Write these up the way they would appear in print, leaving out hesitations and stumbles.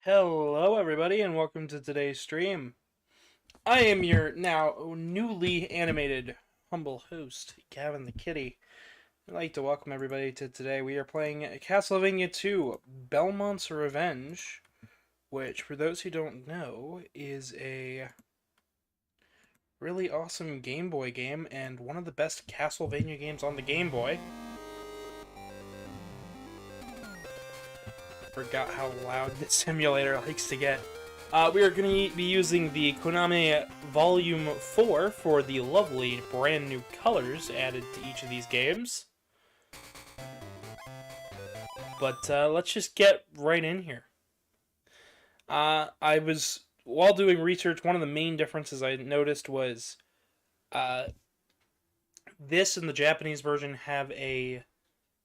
Hello everybody and welcome to today's stream. I am your now newly animated humble host, Gavin the Kitty. I'd like to welcome everybody to today. We are playing Castlevania 2, Belmont's Revenge, which for those who don't know is a really awesome Game Boy game and one of the best Castlevania games on the Game Boy. Forgot how loud this simulator likes to get. We are going to be using the Konami Volume 4 for the lovely brand new colors added to each of these games. But let's just get right in here. While doing research, one of the main differences I noticed was this and the Japanese version have a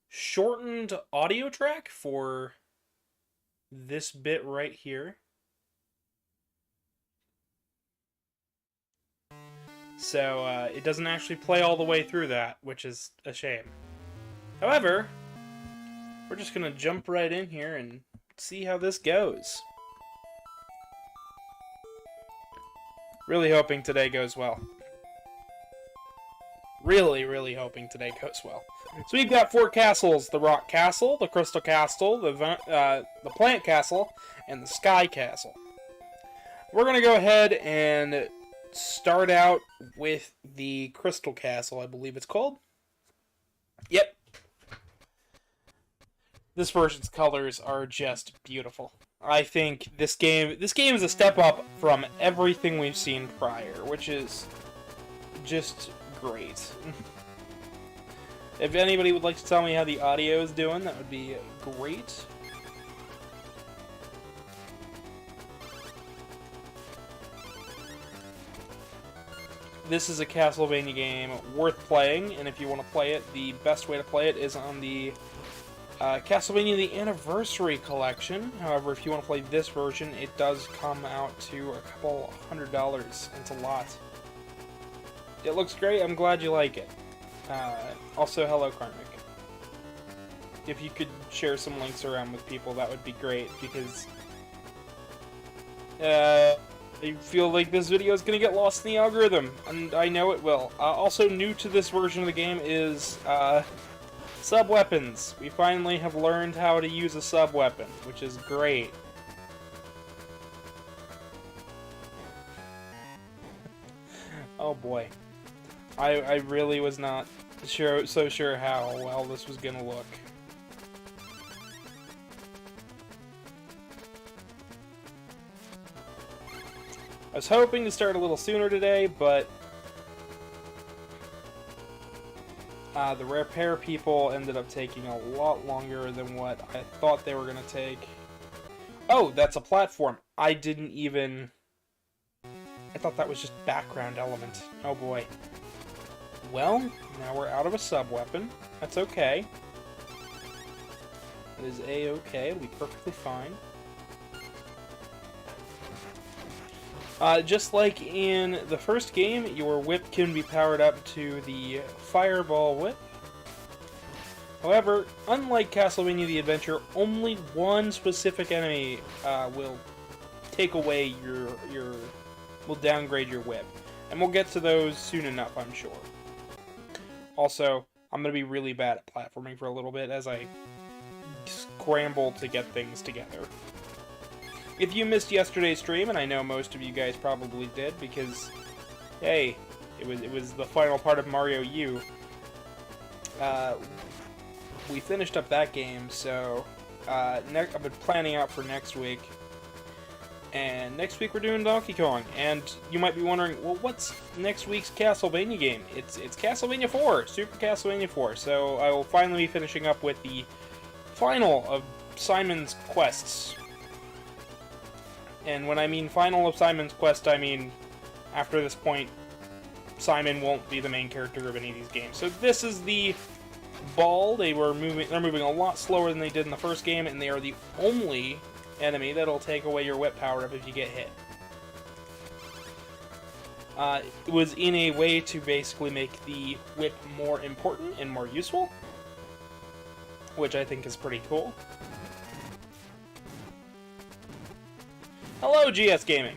shortened audio track for this bit right here. So it doesn't actually play all the way through that, which is a shame. However, we're just going to jump right in here and see how this goes. Really hoping today goes well. Really hoping today goes well. So we've got 4 castles: the Rock Castle, the Crystal Castle, the Plant Castle, and the Sky Castle. We're going to go ahead and start out with the Crystal Castle, I believe it's called. Yep. This version's colors are just beautiful. I think this game is a step up from everything we've seen prior, which is just great. If anybody would like to tell me how the audio is doing, that would be great. This is a Castlevania game worth playing, and if you want to play it, the best way to play it is on the Castlevania The Anniversary Collection. However, if you want to play this version, it does come out to a couple $100. It's a lot. It looks great. I'm glad you like it. Also, hello, Karmic. If you could share some links around with people, that would be great, because I feel like this video is going to get lost in the algorithm, and I know it will. Also, new to this version of the game is sub-weapons. We finally have learned how to use a sub-weapon, which is great. Oh boy. I really was not so sure how well this was gonna look. I was hoping to start a little sooner today, but the repair people ended up taking a lot longer than what I thought they were gonna take. Oh, that's a platform. I thought that was just background element. Oh boy. Well, now we're out of a sub-weapon. That's okay. It is A-okay. It'll be perfectly fine. Just like in the first game, your whip can be powered up to the Fireball Whip. However, unlike Castlevania The Adventure, only one specific enemy will take away will downgrade your whip. And we'll get to those soon enough, I'm sure. Also, I'm going to be really bad at platforming for a little bit as I scramble to get things together. If you missed yesterday's stream, and I know most of you guys probably did, because, hey, it was the final part of Mario U. We finished up that game, so I've been planning out for next week. And next week we're doing Donkey Kong, and you might be wondering, well, what's next week's Castlevania game? It's Castlevania 4, Super Castlevania 4. So I will finally be finishing up with the final of Simon's quests. And when I mean final of Simon's quest, I mean after this point, Simon won't be the main character of any of these games. So this is the ball. They're moving a lot slower than they did in the first game, and they are the only enemy that'll take away your whip power-up if you get hit. It was in a way to basically make the whip more important and more useful, which I think is pretty cool. Hello, GS Gaming!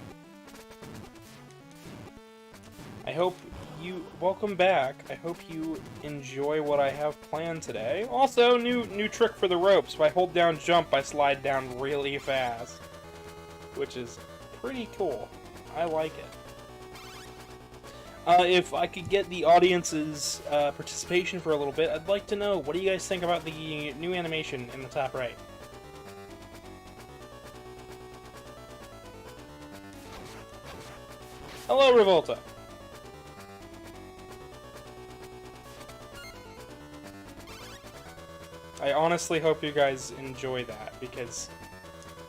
Welcome back. I hope you enjoy what I have planned today. Also, new trick for the ropes. If I hold down jump, I slide down really fast, which is pretty cool. I like it. If I could get the audience's participation for a little bit, I'd like to know, what do you guys think about the new animation in the top right? Hello, Revolta! I honestly hope you guys enjoy that, because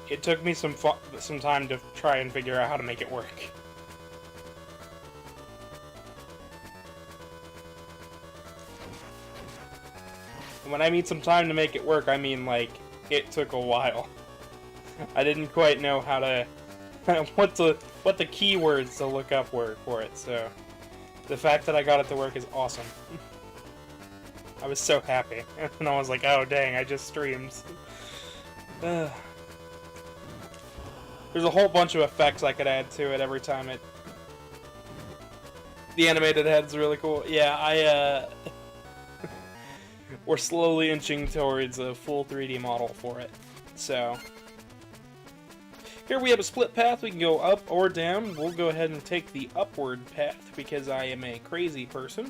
it took me some time to try and figure out how to make it work. And when I mean some time to make it work, I mean, like, it took a while. I didn't quite know how to... what the keywords to look up were for it, so... The fact that I got it to work is awesome. I was so happy. And I was like, oh dang, I just streamed. There's a whole bunch of effects I could add to it every time it... The animated head's really cool. Yeah, we're slowly inching towards a full 3D model for it. So... Here we have a split path. We can go up or down. We'll go ahead and take the upward path, because I am a crazy person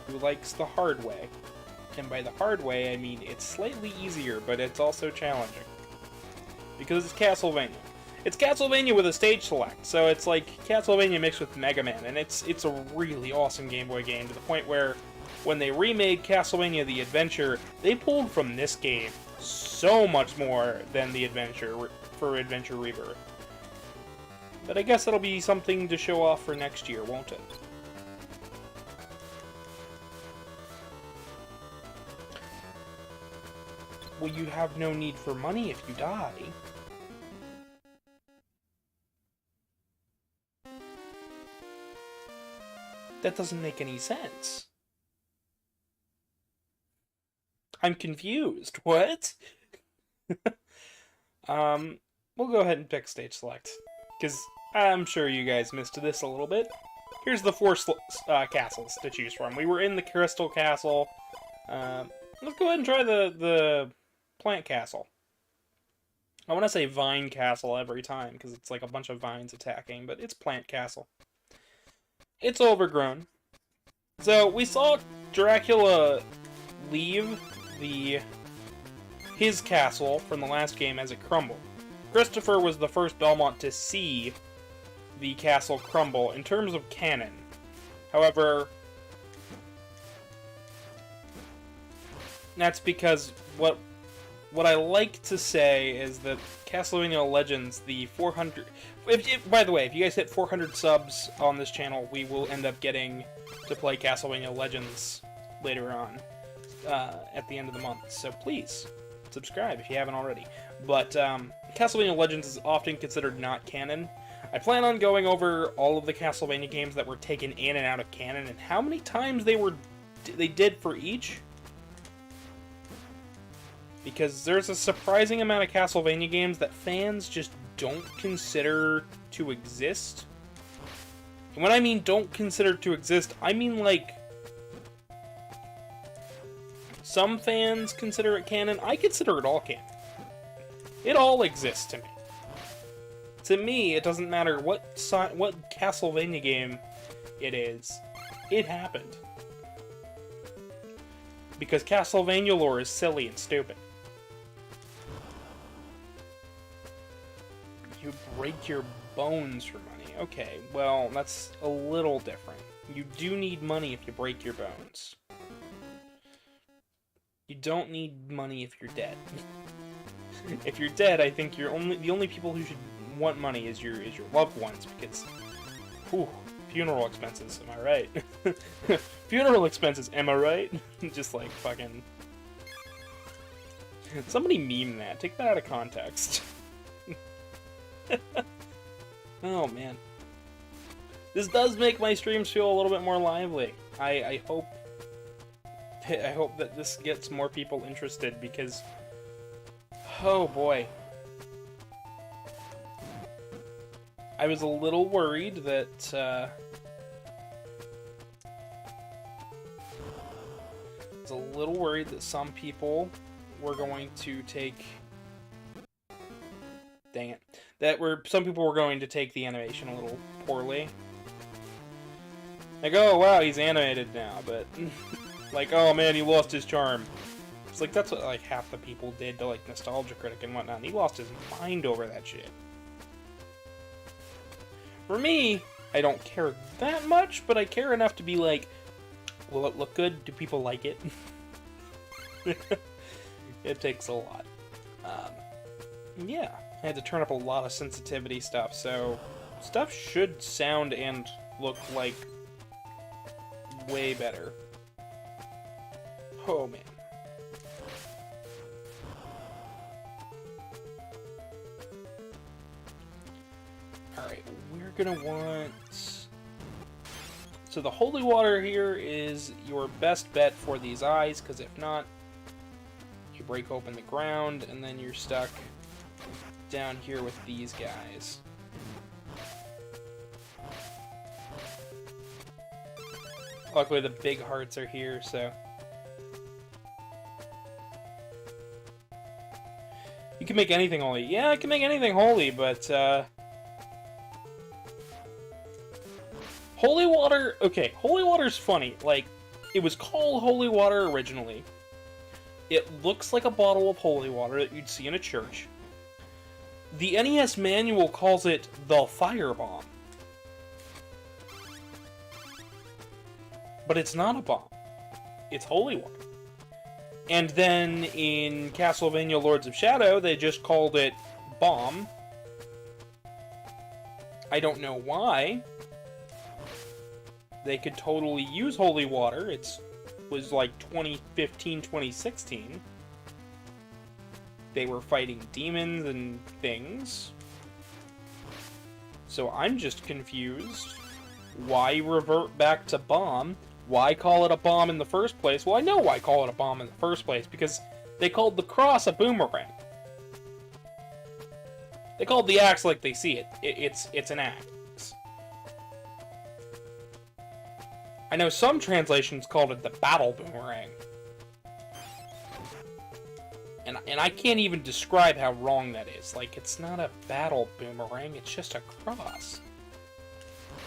who likes the hard way. And by the hard way, I mean it's slightly easier, but it's also challenging. Because it's Castlevania. It's Castlevania with a stage select, so it's like Castlevania mixed with Mega Man, and it's a really awesome Game Boy game, to the point where when they remade Castlevania The Adventure, they pulled from this game so much more than The Adventure for Adventure Rebirth. But I guess that'll be something to show off for next year, won't it? Well, you have no need for money if you die. That doesn't make any sense. I'm confused. What? We'll go ahead and pick stage select, because I'm sure you guys missed this a little bit. Here's the four castles to choose from. We were in the Crystal Castle. Let's go ahead and try the Plant Castle. I want to say Vine Castle every time, because it's like a bunch of vines attacking, but it's Plant Castle. It's overgrown. So, we saw Dracula leave his castle from the last game as it crumbled. Christopher was the first Belmont to see the castle crumble in terms of canon. However, that's because what I like to say is that Castlevania Legends, the 400... by the way, if you guys hit 400 subs on this channel, we will end up getting to play Castlevania Legends later on, at the end of the month. So please, subscribe if you haven't already. But Castlevania Legends is often considered not canon. I plan on going over all of the Castlevania games that were taken in and out of canon, and how many times they did for each. Because there's a surprising amount of Castlevania games that fans just don't consider to exist. And when I mean don't consider to exist, I mean like... Some fans consider it canon. I consider it all canon. It all exists to me. To me, it doesn't matter what Castlevania game it is. It happened. Because Castlevania lore is silly and stupid. You break your bones for money. Okay, well, that's a little different. You do need money if you break your bones. You don't need money if you're dead. If you're dead, I think the only people who should want money is your loved ones, because, whew, funeral expenses, am I right? Funeral expenses, am I right? Just like fucking... Somebody meme that. Take that out of context. Oh, man. This does make my streams feel a little bit more lively. I hope that this gets more people interested, because... Oh, boy. I was a little worried that, I was a little worried that some people were going to take... Dang it. Some people were going to take the animation a little poorly. Like, oh, wow, he's animated now, but... like, oh, man, he lost his charm. It's like, that's what, like, half the people did to, like, Nostalgia Critic and whatnot, and he lost his mind over that shit. For me, I don't care that much, but I care enough to be like, will it look good? Do people like it? It takes a lot. Yeah, I had to turn up a lot of sensitivity stuff, so stuff should sound and look like way better. Oh, man. Alright, we're gonna want... So the holy water here is your best bet for these eyes, because if not, you break open the ground, and then you're stuck down here with these guys. Luckily the big hearts are here, so... You can make anything holy. Yeah, I can make anything holy, but, holy water... Okay, holy water's funny. Like, it was called holy water originally. It looks like a bottle of holy water that you'd see in a church. The NES manual calls it the firebomb. But it's not a bomb. It's holy water. And then in Castlevania Lords of Shadow, they just called it bomb. I don't know why. They could totally use holy water. It was like 2015, 2016. They were fighting demons and things. So I'm just confused. Why revert back to bomb? Why call it a bomb in the first place? Well, I know why call it a bomb in the first place, because they called the cross a boomerang. They called the axe like they see it. It's an axe. I know some translations called it the battle boomerang. And I can't even describe how wrong that is. Like, it's not a battle boomerang, it's just a cross.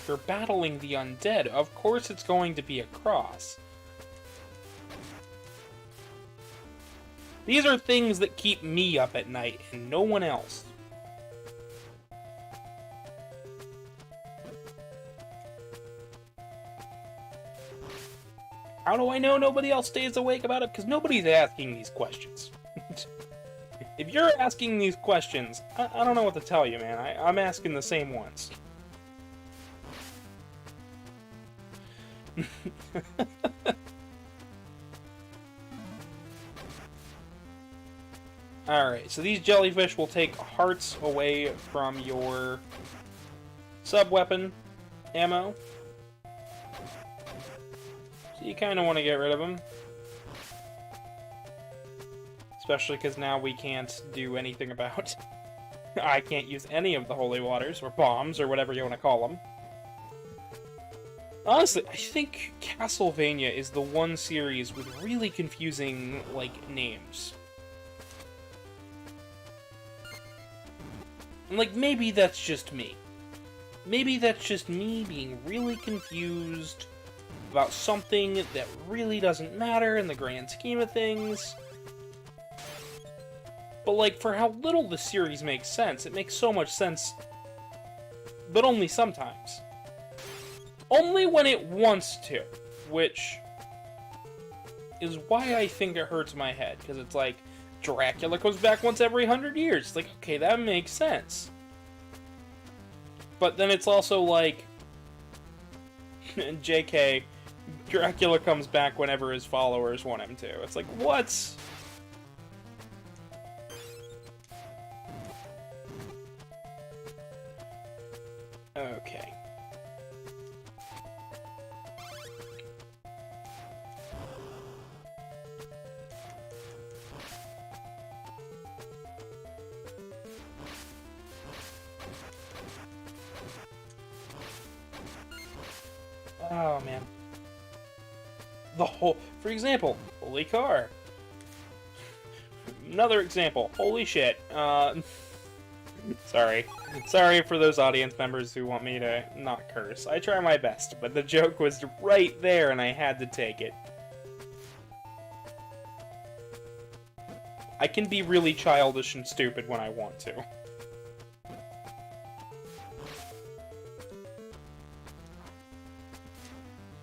You're battling the undead. Of course it's going to be a cross. These are things that keep me up at night, and no one else. How do I know nobody else stays awake about it? Because nobody's asking these questions. If you're asking these questions, I don't know what to tell you, man. I'm asking the same ones. Alright, so these jellyfish will take hearts away from your sub-weapon ammo. So you kind of want to get rid of them. Especially because now we can't do anything about... I can't use any of the holy waters, or bombs, or whatever you want to call them. Honestly, I think Castlevania is the one series with really confusing, like, names. And, like, maybe that's just me. Maybe that's just me being really confused about something that really doesn't matter in the grand scheme of things. But, like, for how little the series makes sense, it makes so much sense, but only sometimes. Only when it wants to, which is why I think it hurts my head, because it's like, Dracula comes back once every 100 years. It's like, okay, that makes sense. But then it's also like, JK, Dracula comes back whenever his followers want him to. It's like, what? Okay. Oh, man. For example, holy car. Another example, holy shit. Sorry. Sorry for those audience members who want me to not curse. I try my best, but the joke was right there and I had to take it. I can be really childish and stupid when I want to.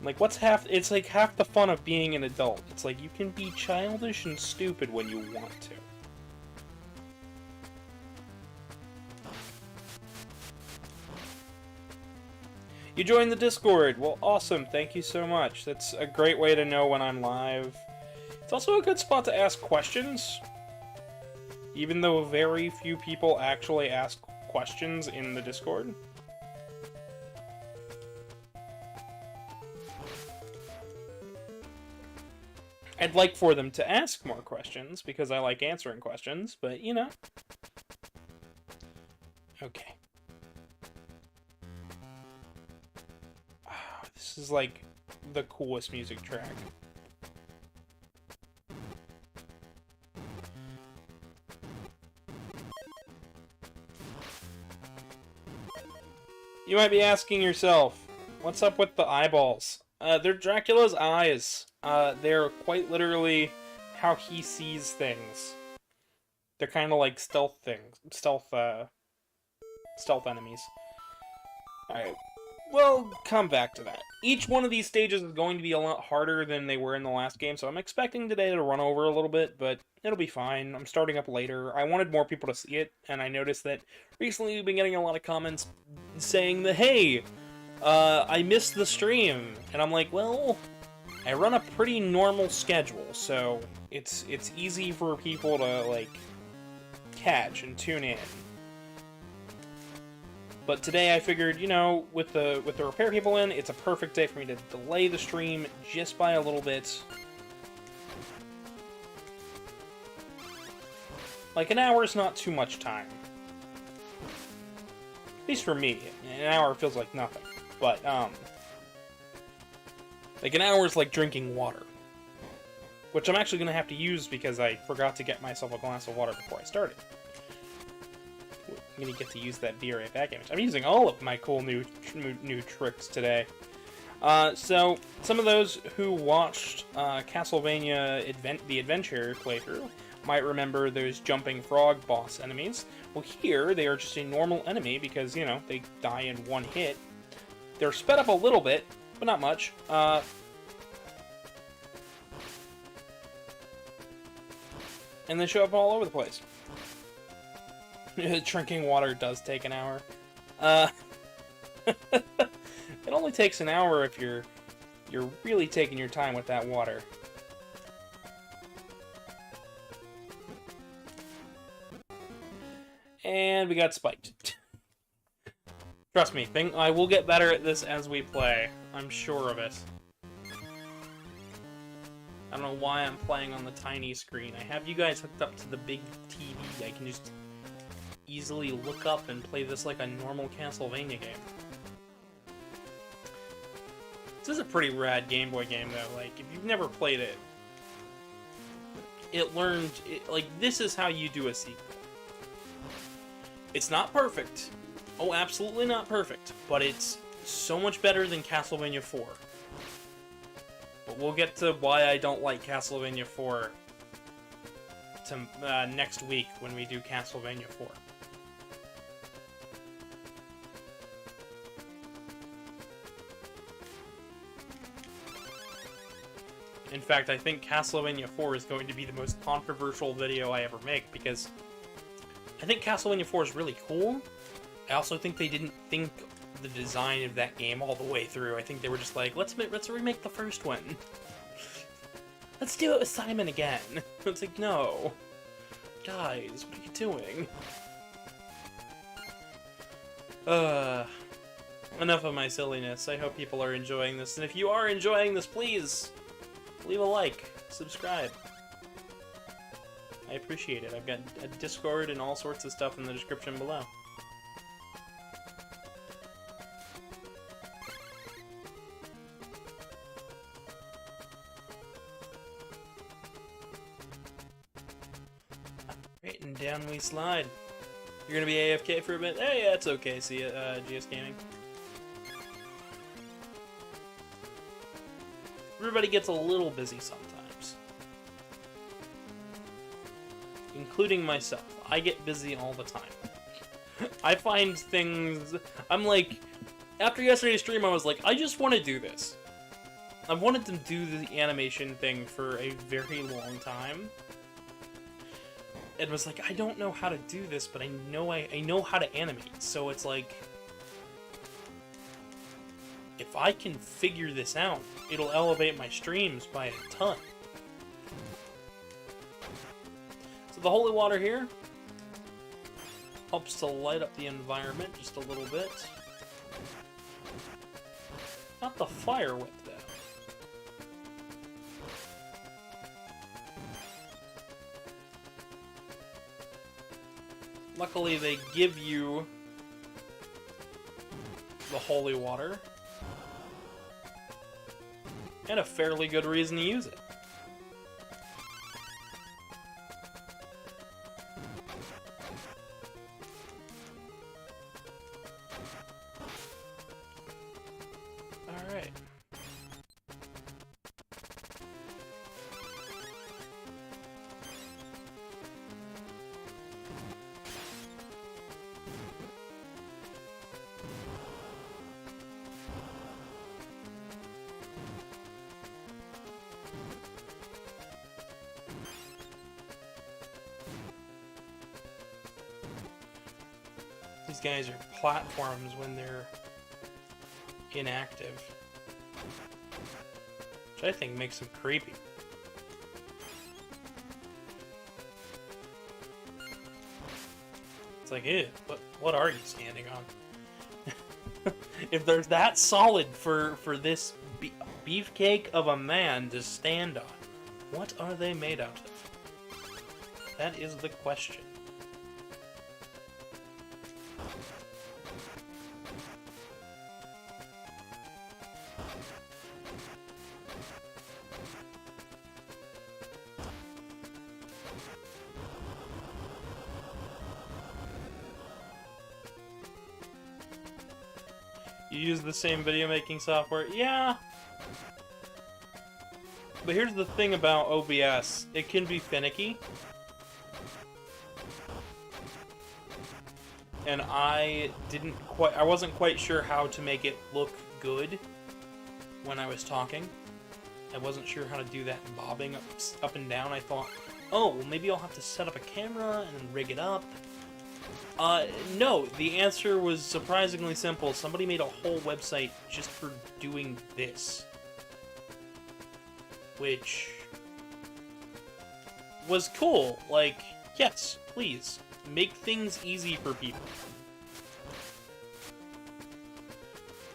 Like, it's like half the fun of being an adult. It's like, you can be childish and stupid when you want to. You joined the Discord! Well, awesome, thank you so much. That's a great way to know when I'm live. It's also a good spot to ask questions. Even though very few people actually ask questions in the Discord. I'd like for them to ask more questions, because I like answering questions, but, you know. Okay. Oh, this is, like, the coolest music track. You might be asking yourself, what's up with the eyeballs? They're Dracula's eyes. They're quite literally how he sees things. They're kind of like stealth things. Stealth enemies. Alright. Well, come back to that. Each one of these stages is going to be a lot harder than they were in the last game, so I'm expecting today to run over a little bit, but it'll be fine. I'm starting up later. I wanted more people to see it, and I noticed that recently we've been getting a lot of comments saying that, hey, I missed the stream. And I'm like, well, I run a pretty normal schedule, so it's easy for people to, like, catch and tune in. But today I figured, you know, with the repair people in, it's a perfect day for me to delay the stream just by a little bit. Like, an hour is not too much time. At least for me. An hour feels like nothing. But, like, an hour is like drinking water. Which I'm actually going to have to use because I forgot to get myself a glass of water before I started. I'm going to get to use that beer right back image. I'm using all of my cool new tricks today. So, some of those who watched Castlevania the Adventure playthrough might remember those jumping frog boss enemies. Well, here, they are just a normal enemy because, you know, they die in one hit. They're sped up a little bit, but not much. And they show up all over the place. Drinking water does take an hour. It only takes an hour if you're really taking your time with that water. And we got spiked. Trust me, I will get better at this as we play. I'm sure of it. I don't know why I'm playing on the tiny screen. I have you guys hooked up to the big TV. I can just easily look up and play this like a normal Castlevania game. This is a pretty rad Game Boy game, though. Like, if you've never played it, like, this is how you do a sequel. It's not perfect. Oh, absolutely not perfect. But it's so much better than Castlevania 4. But we'll get to why I don't like Castlevania 4 to, next week when we do Castlevania 4. In fact, I think Castlevania 4 is going to be the most controversial video I ever make, because I think Castlevania 4 is really cool. I also think they didn't think the design of that game all the way through. I think they were just like, let's remake the first one. Let's do it with Simon again. It's like, no. Guys, what are you doing? Enough of my silliness. I hope people are enjoying this. And if you are enjoying this, please leave a like, subscribe. I appreciate it. I've got a Discord and all sorts of stuff in the description below. Right, and down we slide. You're gonna be AFK for a bit? Oh yeah, it's okay. See you, GS Gaming. Everybody gets a little busy sometimes. Including myself. I get busy all the time. I find things... I'm like... After yesterday's stream, I was like, I just want to do this. I've wanted to do the animation thing for a very long time. It was like, I don't know how to do this, but I know how to animate. So it's like... If I can figure this out, it'll elevate my streams by a ton. So the holy water here helps to light up the environment just a little bit. Not the fire whip, though. Luckily, they give you the holy water. And a fairly good reason to use it. Alright. These guys are platforms when they're inactive, which I think makes them creepy. It's like, ew, what are you standing on? If they're that solid for this beefcake of a man to stand on, what are they made out of? That is the question. You use the same video making software? Yeah. But here's the thing about OBS. It can be finicky. And I wasn't quite sure how to make it look good when I was talking. I wasn't sure how to do that bobbing up and down. I thought, oh, well maybe I'll have to set up a camera and rig it up. No, the answer was surprisingly simple. Somebody made a whole website just for doing this. Which was cool. Like, yes, please, make things easy for people.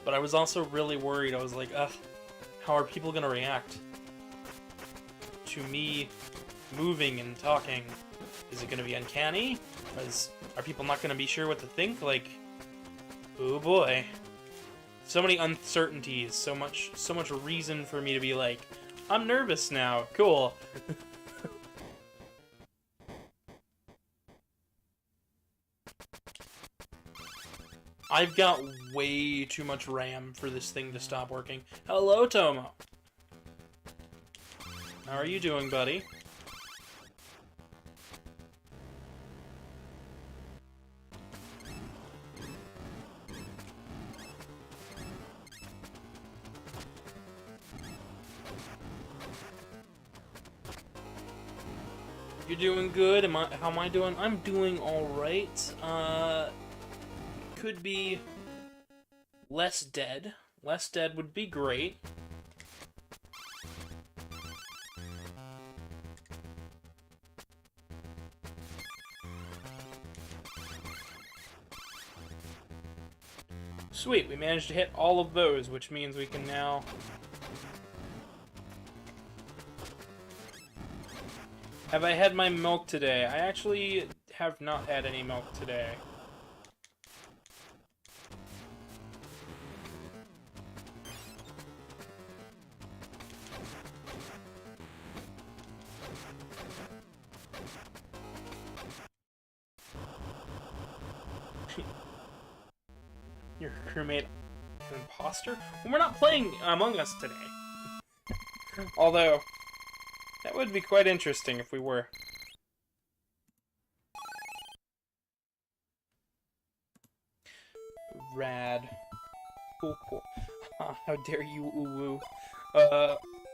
But I was also really worried. I was like, ugh, how are people gonna react to me moving and talking? Is it gonna be uncanny? Are people not gonna be sure what to think? Like, oh boy. So many uncertainties, so much reason for me to be like, I'm nervous now, cool. I've got way too much RAM for this thing to stop working. Hello, Tomo. How are you doing, buddy? You're doing good. How am I doing? I'm doing all right. Could be less dead. Less dead would be great. Sweet, we managed to hit all of those, which means we can now... Have I had my milk today? I actually have not had any milk today. Your crewmate an imposter? Well, we're not playing Among Us today. Although, that would be quite interesting if we were. Rad. Cool, cool. How dare you, uwu.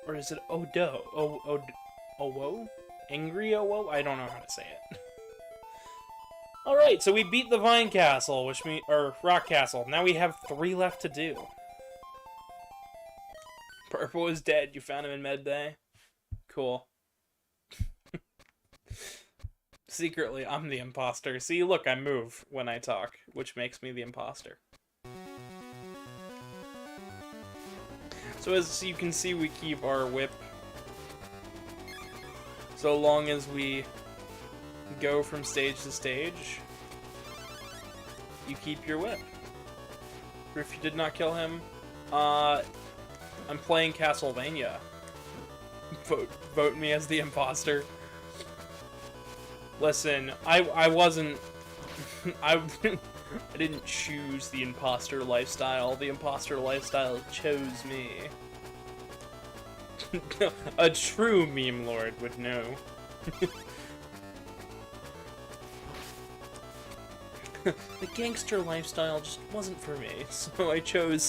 Or is it Odo? Owo? Angry Owo? I don't know how to say it. Alright, so we beat the Vine Castle, which means... or Rock Castle. Now we have 3 left to do. Purple is dead. You found him in Med Bay. Cool. Secretly, I'm the imposter. See, look, I move when I talk, which makes me the imposter. So as you can see, we keep our whip so long as we go from stage to stage. You keep your whip. If you did not kill him, I'm playing Castlevania. Vote me as the imposter. Listen, I wasn't... I didn't choose the imposter lifestyle. The imposter lifestyle chose me. A true meme lord would know. The gangster lifestyle just wasn't for me, so I chose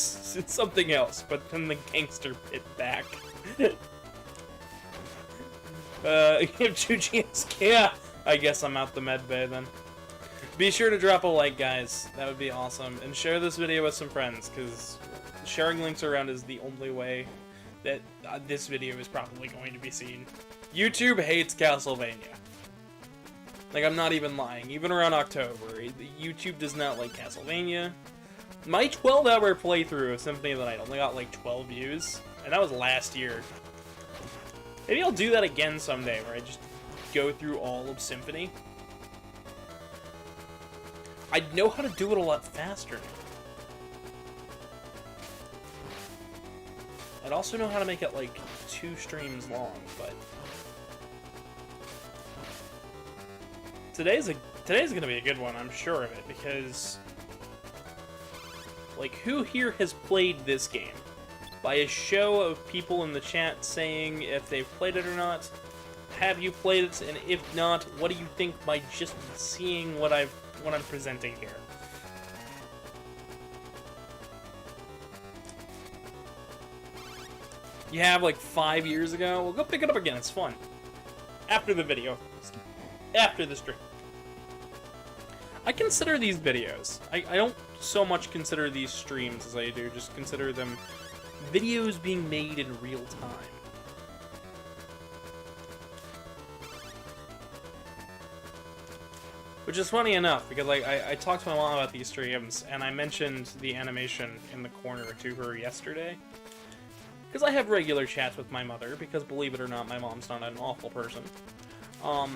something else, but then the gangster bit back. Give 2GS, yeah! I guess I'm out the med bay then. Be sure to drop a like, guys. That would be awesome. And share this video with some friends, because sharing links around is the only way that this video is probably going to be seen. YouTube hates Castlevania. Like, I'm not even lying. Even around October, YouTube does not like Castlevania. My 12-hour playthrough of Symphony of the Night only got like 12 views, and that was last year. Maybe I'll do that again someday, where I just go through all of Symphony. I'd know how to do it a lot faster now. I'd also know how to make it like 2 streams long, but today's gonna be a good one, I'm sure of it, because like, who here has played this game? By a show of people in the chat saying if they've played it or not. Have you played it? And if not, what do you think by just seeing what I'm presenting here? You have like 5 years ago? Well, go pick it up again. It's fun. After the video. After the stream. I consider these videos. I don't so much consider these streams as I do. Just consider them videos being made in real time. Which is funny enough, because like I talked to my mom about these streams, and I mentioned the animation in the corner to her yesterday. Because I have regular chats with my mother, because believe it or not, my mom's not an awful person. But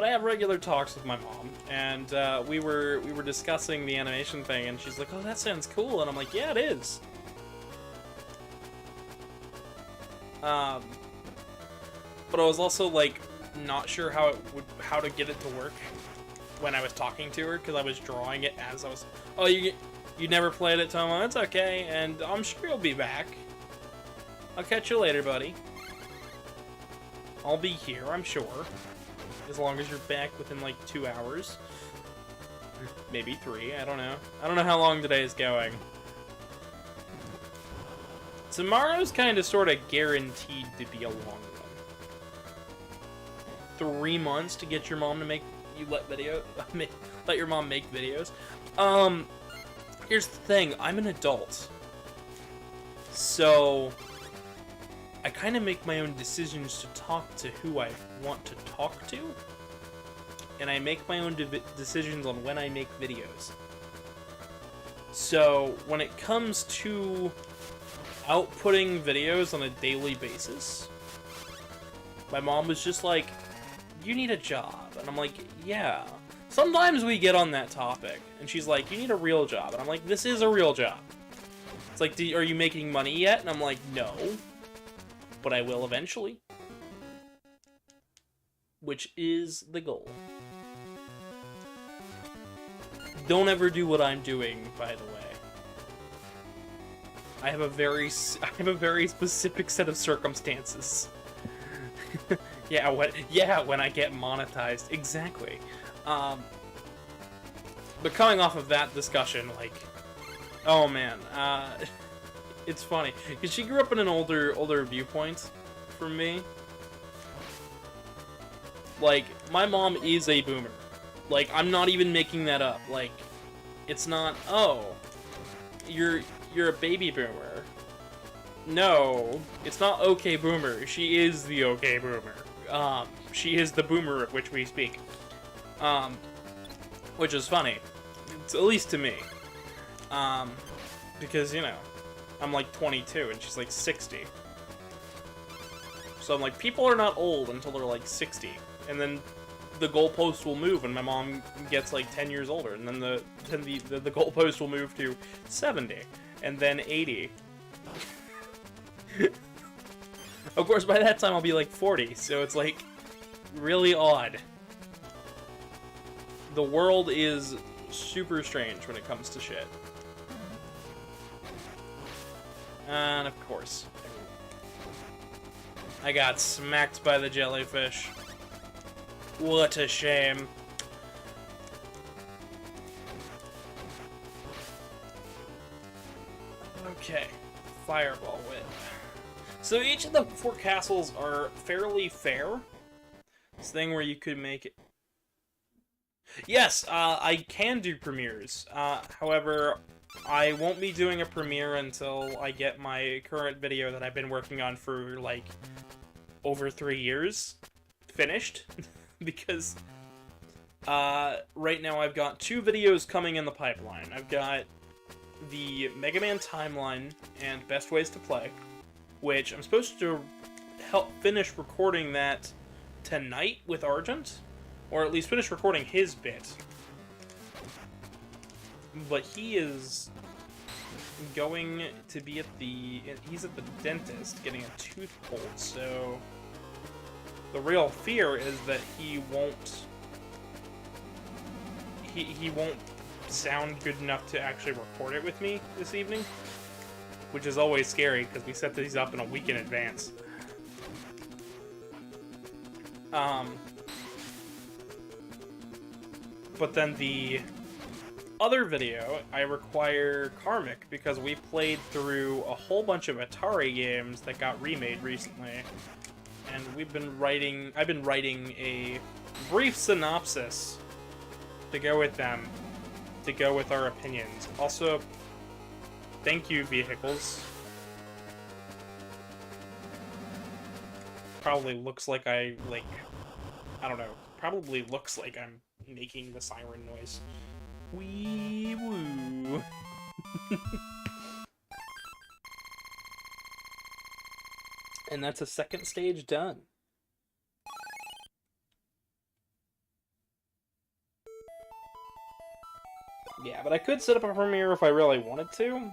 I have regular talks with my mom, and we were discussing the animation thing, and she's like, "Oh, that sounds cool," and I'm like, "Yeah, it is." But I was also like, not sure how to get it to work. when I was talking to her, because I was drawing it as I was... Oh, you never played it, Tomo? It's okay, and I'm sure you'll be back. I'll catch you later, buddy. I'll be here, I'm sure. As long as you're back within, like, 2 hours. Maybe 3, I don't know. I don't know how long today is going. Tomorrow's kind of sort of guaranteed to be a long one. 3 months to get your mom to make you let your mom make videos. Here's the thing, I'm an adult. So I kind of make my own decisions to talk to who I want to talk to. And I make my own decisions on when I make videos. So when it comes to outputting videos on a daily basis, my mom was just like, you need a job. And I'm like, yeah. Sometimes we get on that topic. And she's like, you need a real job. And I'm like, this is a real job. It's like, are you making money yet? And I'm like, no. But I will eventually. Which is the goal. Don't ever do what I'm doing, by the way. I have a very specific set of circumstances. Yeah, when I get monetized, exactly. But coming off of that discussion, like, oh man, it's funny because she grew up in an older viewpoint from me. Like, my mom is a boomer. Like, I'm not even making that up. Like, it's not, oh, you're a baby boomer. No, it's not okay boomer. She is the okay boomer. She is the boomer of which we speak. Which is funny. It's, at least to me. Because, you know, I'm like 22 and she's like 60. So I'm like, people are not old until they're like 60. And then the goalpost will move and my mom gets like 10 years older. And then the goalpost will move to 70. And then 80. Of course, by that time I'll be like 40, so it's like really odd. The world is super strange when it comes to shit. And of course, I got smacked by the jellyfish. What a shame. Okay, fireball whip. So each of the 4 castles are fairly fair. This thing where you could make it... Yes, I can do premieres. However, I won't be doing a premiere until I get my current video that I've been working on for, like, over 3 years finished. Because, right now I've got 2 videos coming in the pipeline. I've got the Mega Man Timeline and Best Ways to Play, which I'm supposed to help finish recording that tonight with Argent, or at least finish recording his bit. But he is going to be at he's at the dentist getting a tooth pulled, so the real fear is that he won't sound good enough to actually record it with me this evening. Which is always scary, because we set these up in a week in advance. But then the other video, I require Karmic, because we played through a whole bunch of Atari games that got remade recently. And I've been writing a brief synopsis to go with them, to go with our opinions. Also, thank you, vehicles. Probably looks like I don't know. Probably looks like I'm making the siren noise. Wee woo. And that's a second stage done. Yeah, but I could set up a premiere if I really wanted to.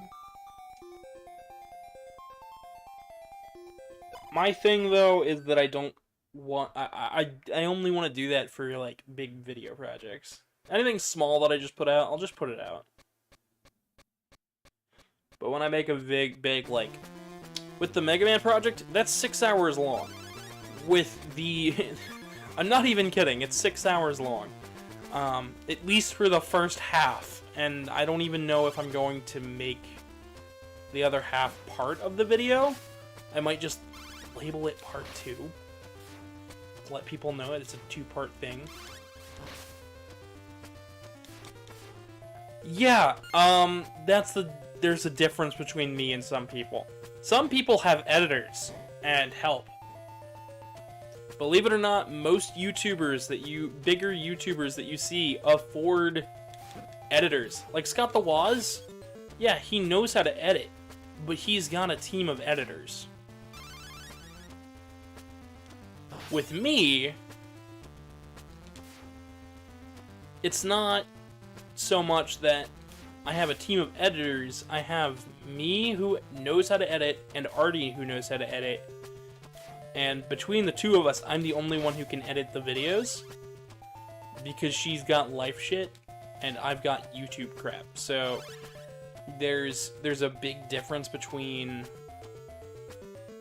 My thing, though, is that I don't want... I only want to do that for, like, big video projects. Anything small that I just put out, I'll just put it out. But when I make a big, like, with the Mega Man project, that's 6 hours long. With the, I'm not even kidding, it's 6 hours long. At least for the first half, and I don't even know if I'm going to make the other half part of the video. I might just label it part 2. To let people know it's a 2-part thing. Yeah, there's a difference between me and some people. Some people have editors and help. Believe it or not, most YouTubers bigger YouTubers that you see afford editors. Like Scott the Woz, yeah, he knows how to edit, but he's got a team of editors. With me, it's not so much that I have a team of editors. I have me who knows how to edit and Artie who knows how to edit. And between the two of us, I'm the only one who can edit the videos because she's got life shit and I've got YouTube crap. So there's a big difference between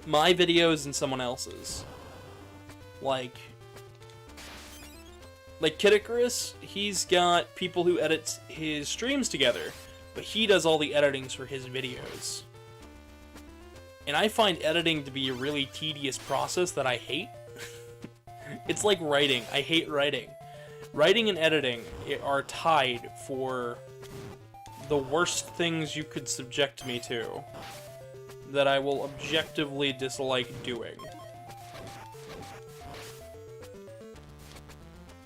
my videos and someone else's. Like Kid Icarus, he's got people who edit his streams together, but he does all the editings for his videos. And I find editing to be a really tedious process that I hate. It's like writing. I hate writing. Writing and editing are tied for the worst things you could subject me to that I will objectively dislike doing.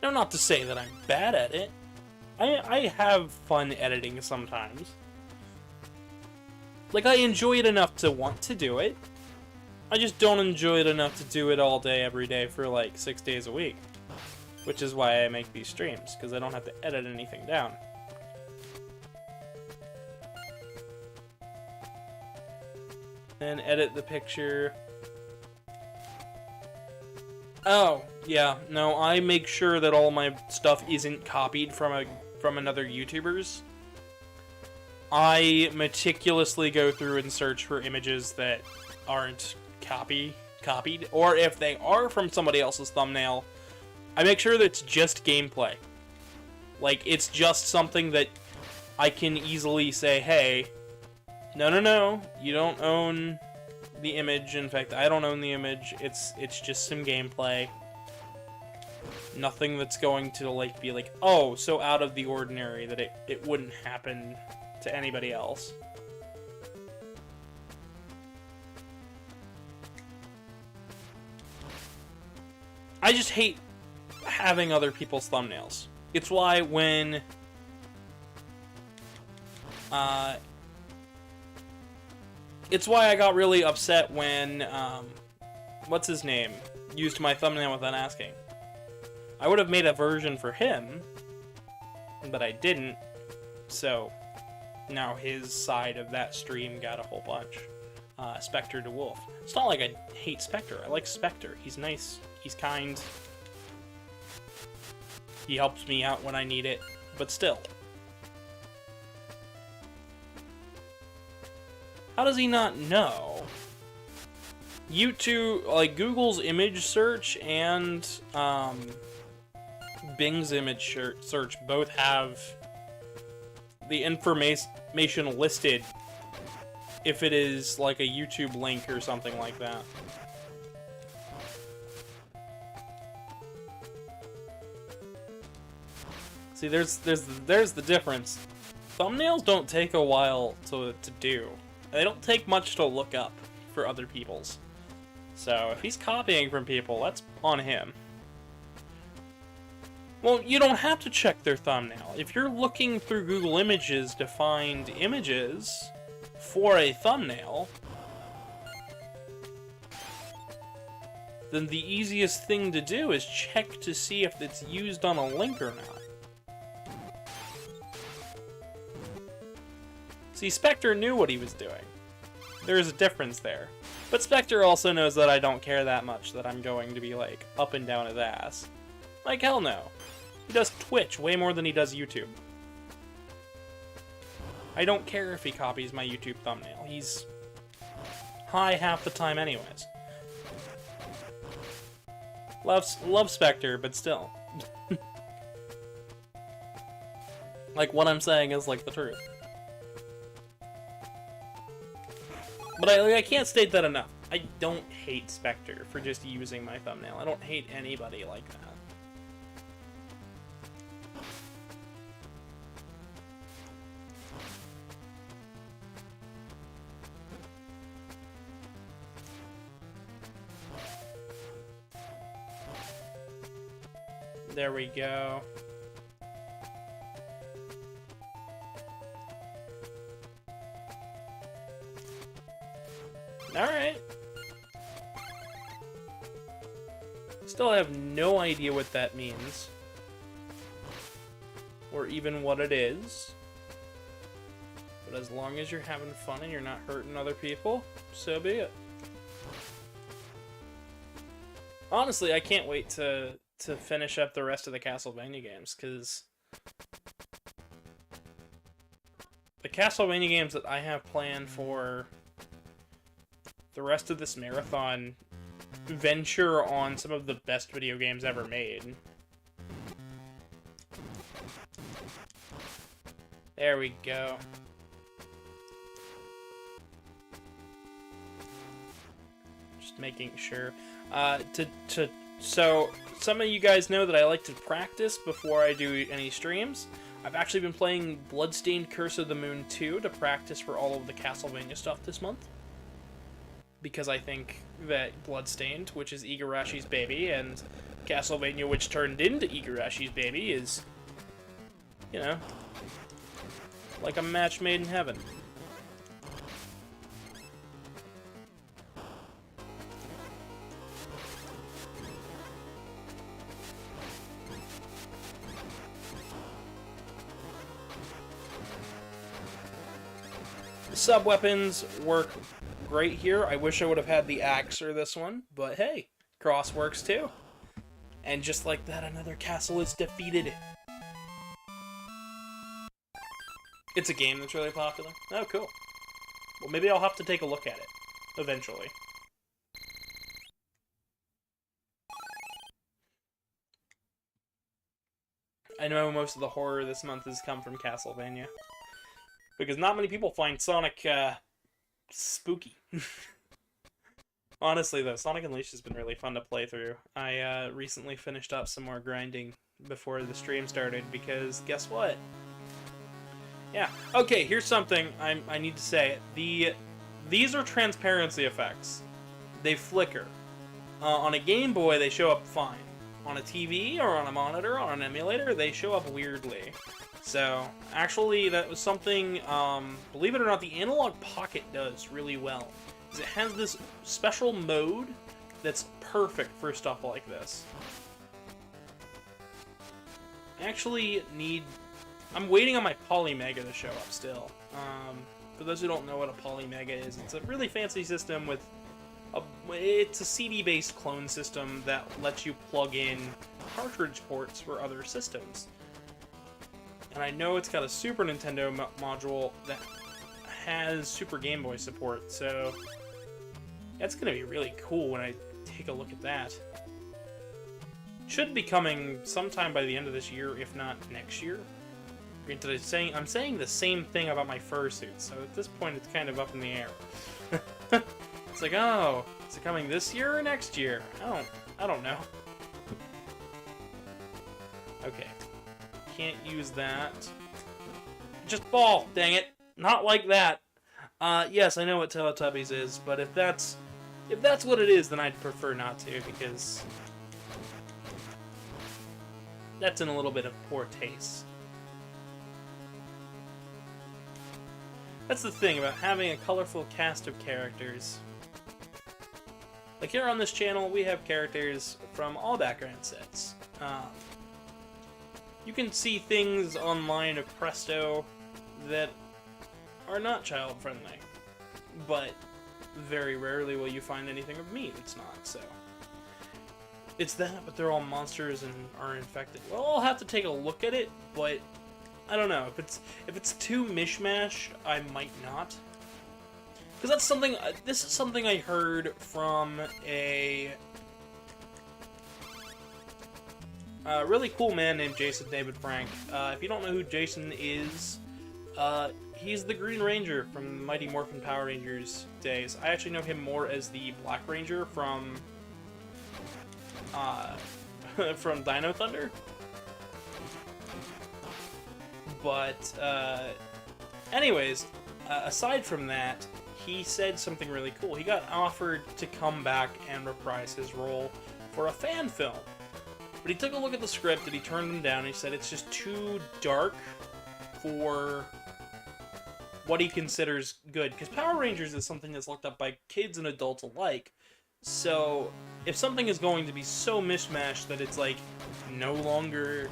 Now, not to say that I'm bad at it. I have fun editing sometimes. Like, I enjoy it enough to want to do it. I just don't enjoy it enough to do it all day, every day, for like 6 days a week. Which is why I make these streams, because I don't have to edit anything down. And edit the picture. Oh, yeah, no, I make sure that all my stuff isn't copied from another YouTuber's. I meticulously go through and search for images that aren't copied, or if they are from somebody else's thumbnail, I make sure that it's just gameplay. Like, it's just something that I can easily say, hey, no, you don't own the image. In fact, I don't own the image. It's just some gameplay. Nothing that's going to, like, be like, oh, so out of the ordinary that it wouldn't happen to anybody else. I just hate having other people's thumbnails. It's why when it's why I got really upset when what's his name used my thumbnail without asking. I would have made a version for him, but I didn't, so now his side of that stream got a whole bunch. Spectre to Wolf. It's not like I hate Spectre. I like Spectre. He's nice. He's kind. He helps me out when I need it, but still. How does he not know? YouTube, like Google's image search and Bing's image search both have the information listed if it is like a YouTube link or something like that. See, there's the difference. Thumbnails don't take a while to do. They don't take much to look up for other people's. So if he's copying from people, that's on him. Well, you don't have to check their thumbnail. If you're looking through Google Images to find images for a thumbnail, then the easiest thing to do is check to see if it's used on a link or not. See, Spectre knew what he was doing. There's a difference there. But Spectre also knows that I don't care that much that I'm going to be, like, up and down his ass. Like, hell no. He does Twitch way more than he does YouTube. I don't care if he copies my YouTube thumbnail. He's high half the time anyways. Love Spectre, but still. Like, what I'm saying is, like, the truth. But I can't state that enough. I don't hate Spectre for just using my thumbnail. I don't hate anybody like that. There we go. Alright. Still have no idea what that means. Or even what it is. But as long as you're having fun and you're not hurting other people, so be it. Honestly, I can't wait to finish up the rest of the Castlevania games, because the Castlevania games that I have planned for the rest of this marathon venture on some of the best video games ever made. There we go. Just making sure. So, some of you guys know that I like to practice before I do any streams. I've actually been playing Bloodstained Curse of the Moon 2 to practice for all of the Castlevania stuff this month. Because I think that Bloodstained, which is Igarashi's baby, and Castlevania, which turned into Igarashi's baby, is, you know, like a match made in heaven. The sub-weapons work great here. I wish I would have had the axe or this one, but hey, cross works too. And just like that, another castle is defeated. It's a game that's really popular. Oh, cool. Well, maybe I'll have to take a look at it eventually. I know most of the horror this month has come from Castlevania. Because not many people find Sonic, spooky. Honestly, though, Sonic Unleashed has been really fun to play through. I recently finished up some more grinding before the stream started, because guess what? Yeah. Okay, here's something I need to say. These are transparency effects. They flicker. On a Game Boy, they show up fine. On a TV, or on a monitor, or on an emulator, they show up weirdly. So, actually, that was something, believe it or not, the Analog Pocket does really well. Because it has this special mode that's perfect for stuff like this. I actually I'm waiting on my Polymega to show up still. For those who don't know what a Polymega is, it's a really fancy system with it's a CD-based clone system that lets you plug in cartridge ports for other systems. And I know it's got a Super Nintendo module that has Super Game Boy support, so that's going to be really cool when I take a look at that. Should be coming sometime by the end of this year, if not next year. I'm saying the same thing about my Fursuit, so at this point it's kind of up in the air. It's like, oh, is it coming this year or next year? I don't know. Okay. Can't use that. Just fall, dang it. Not like that. Yes, I know what Teletubbies is, but if that's what it is, then I'd prefer not to, because that's in a little bit of poor taste. That's the thing about having a colorful cast of characters. Like here on this channel, we have characters from all background sets. You can see things online of Presto that are not child-friendly, but very rarely will you find anything of me that's not, so. It's that, but they're all monsters and are infected. Well, I'll have to take a look at it, but I don't know. If it's too mishmash, I might not. Because that's something. This is something I heard from a really cool man named Jason David Frank. If you don't know who Jason is, he's the Green Ranger from Mighty Morphin Power Rangers days. I actually know him more as the Black Ranger from from Dino Thunder. But anyways, aside from that, he said something really cool. He got offered to come back and reprise his role for a fan film. But he took a look at the script and he turned them down. And he said it's just too dark for what he considers good. Because Power Rangers is something that's looked up by kids and adults alike. So if something is going to be so mishmashed that it's like no longer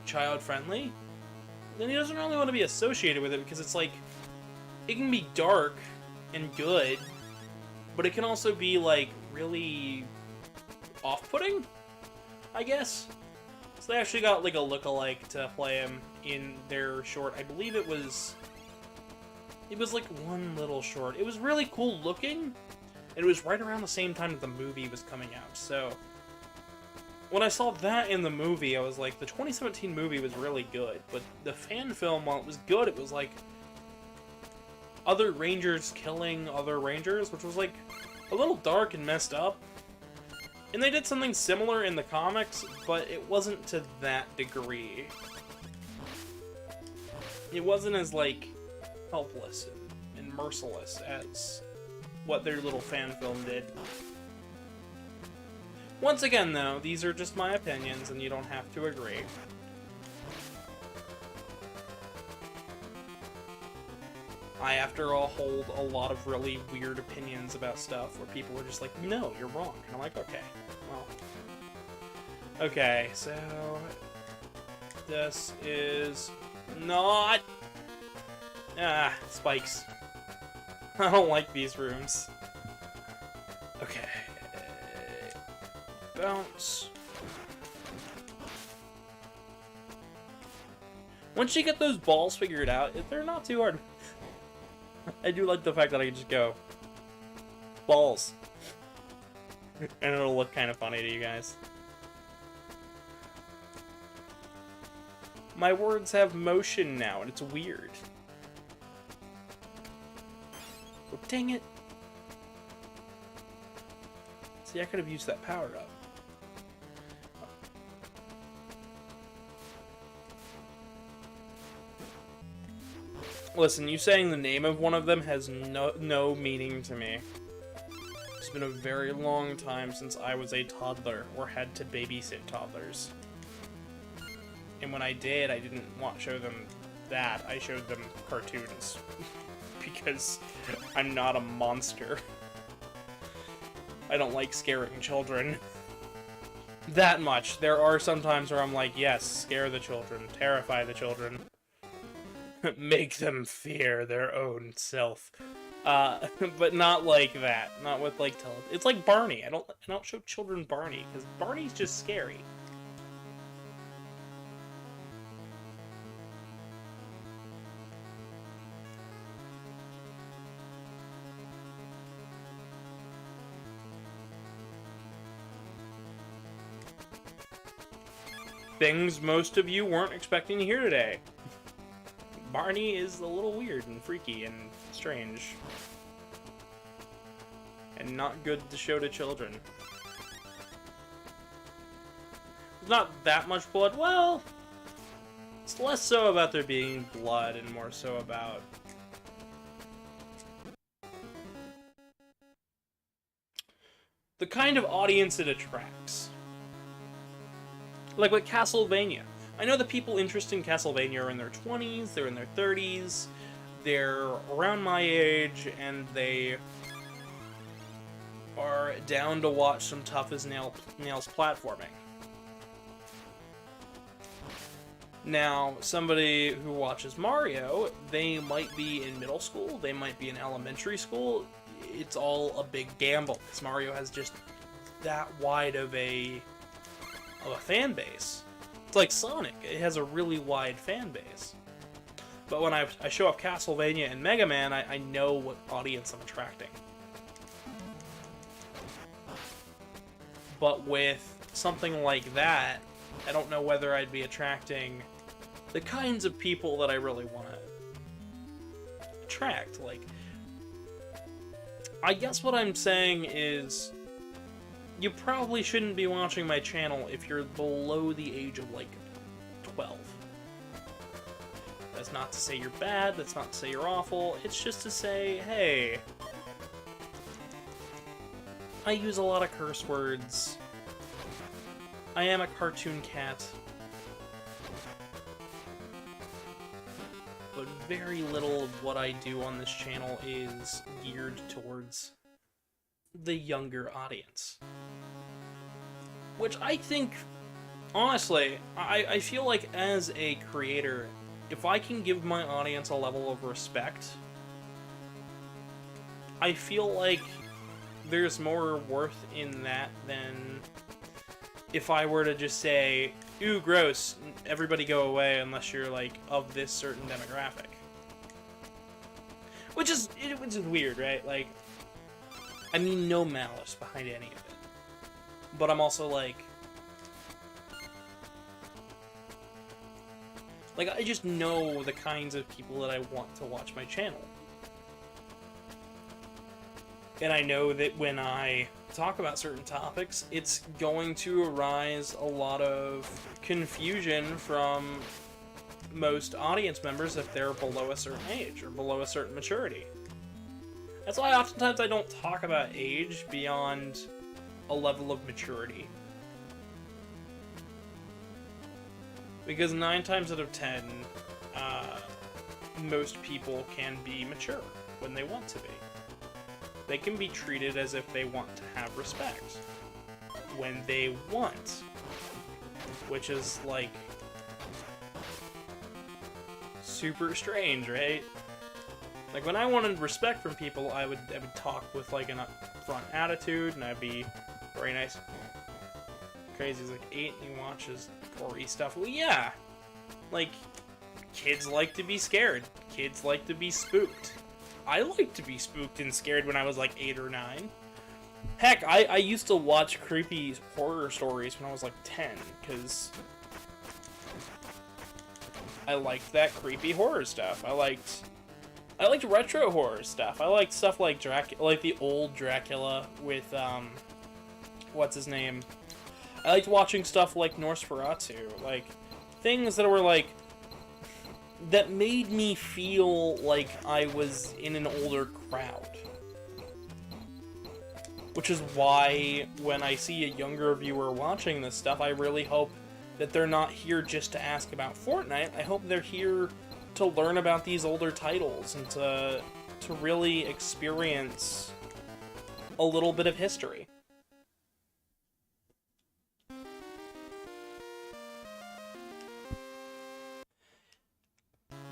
child-friendly, then he doesn't really want to be associated with it, because it's like, it can be dark and good, but it can also be like really off-putting, I guess. So they actually got like a look-alike to play him in their short. I believe it was like one little short. It was really cool looking, and it was right around the same time that the movie was coming out. So when I saw that in the movie, I was like, the 2017 movie was really good, but the fan film, while it was good, it was like other Rangers killing other Rangers, which was like a little dark and messed up. And they did something similar in the comics, but it wasn't to that degree. It wasn't as like helpless and merciless as what their little fan film did. Once again, though, these are just my opinions, and you don't have to agree. I, after all, hold a lot of really weird opinions about stuff where people are just like, no, you're wrong. And I'm like, okay, well. Okay, so this is not... spikes. I don't like these rooms. Okay. Bounce. Once you get those balls figured out, they're not too hard. I do like the fact that I can just go balls. And it'll look kind of funny to you guys. My words have motion now, and it's weird. Oh, dang it. See, I could have used that power up. Listen, you saying the name of one of them has no meaning to me. It's been a very long time since I was a toddler or had to babysit toddlers. And when I did, I didn't show them that. I showed them cartoons. Because I'm not a monster. I don't like scaring children. That much. There are some times where I'm like, yes, scare the children, terrify the children. Make them fear their own self. But not like that. Not with, like, it's like Barney. I don't show children Barney, because Barney's just scary. Things most of you weren't expecting to hear today. Barney is a little weird and freaky and strange. And not good to show to children. There's not that much blood. Well, it's less so about there being blood and more so about the kind of audience it attracts. Like with Castlevania. I know the people interested in Castlevania are in their 20s, they're in their 30s, they're around my age, and they are down to watch some tough-as-nails platforming. Now, somebody who watches Mario, they might be in middle school, they might be in elementary school. It's all a big gamble, because Mario has just that wide of a of a fan base. It's like Sonic. It has a really wide fan base. But when I show up Castlevania and Mega Man, I know what audience I'm attracting. But with something like that, I don't know whether I'd be attracting the kinds of people that I really want to attract. Like, I guess what I'm saying is, you probably shouldn't be watching my channel if you're below the age of, like, 12. That's not to say you're bad, that's not to say you're awful, it's just to say, hey, I use a lot of curse words. I am a cartoon cat. But very little of what I do on this channel is geared towards the younger audience. Which I think, honestly, I feel like as a creator, if I can give my audience a level of respect, I feel like there's more worth in that than if I were to just say, ooh, gross, everybody go away unless you're, like, of this certain demographic. Which is weird, right? Like, I mean no malice behind any of it. But I'm also like, I just know the kinds of people that I want to watch my channel. And I know that when I talk about certain topics, it's going to arise a lot of confusion from most audience members if they're below a certain age or below a certain maturity. That's why oftentimes I don't talk about age beyond a level of maturity. Because 9 times out of 10, most people can be mature when they want to be. They can be treated as if they want to have respect when they want, which is, like, super strange, right? Like, when I wanted respect from people, I would talk with, like, an upfront attitude, and I'd be very nice. Crazy's like 8 and he watches gory stuff. Well, yeah! Like, kids like to be scared. Kids like to be spooked. I liked to be spooked and scared when I was like 8 or 9. Heck, I used to watch creepy horror stories when I was like 10, because I liked that creepy horror stuff. I liked retro horror stuff. I liked stuff like Dracula, like the old Dracula with, what's his name? I liked watching stuff like Nosferatu, like, things that were like, that made me feel like I was in an older crowd. Which is why, when I see a younger viewer watching this stuff, I really hope that they're not here just to ask about Fortnite. I hope they're here to learn about these older titles and to really experience a little bit of history.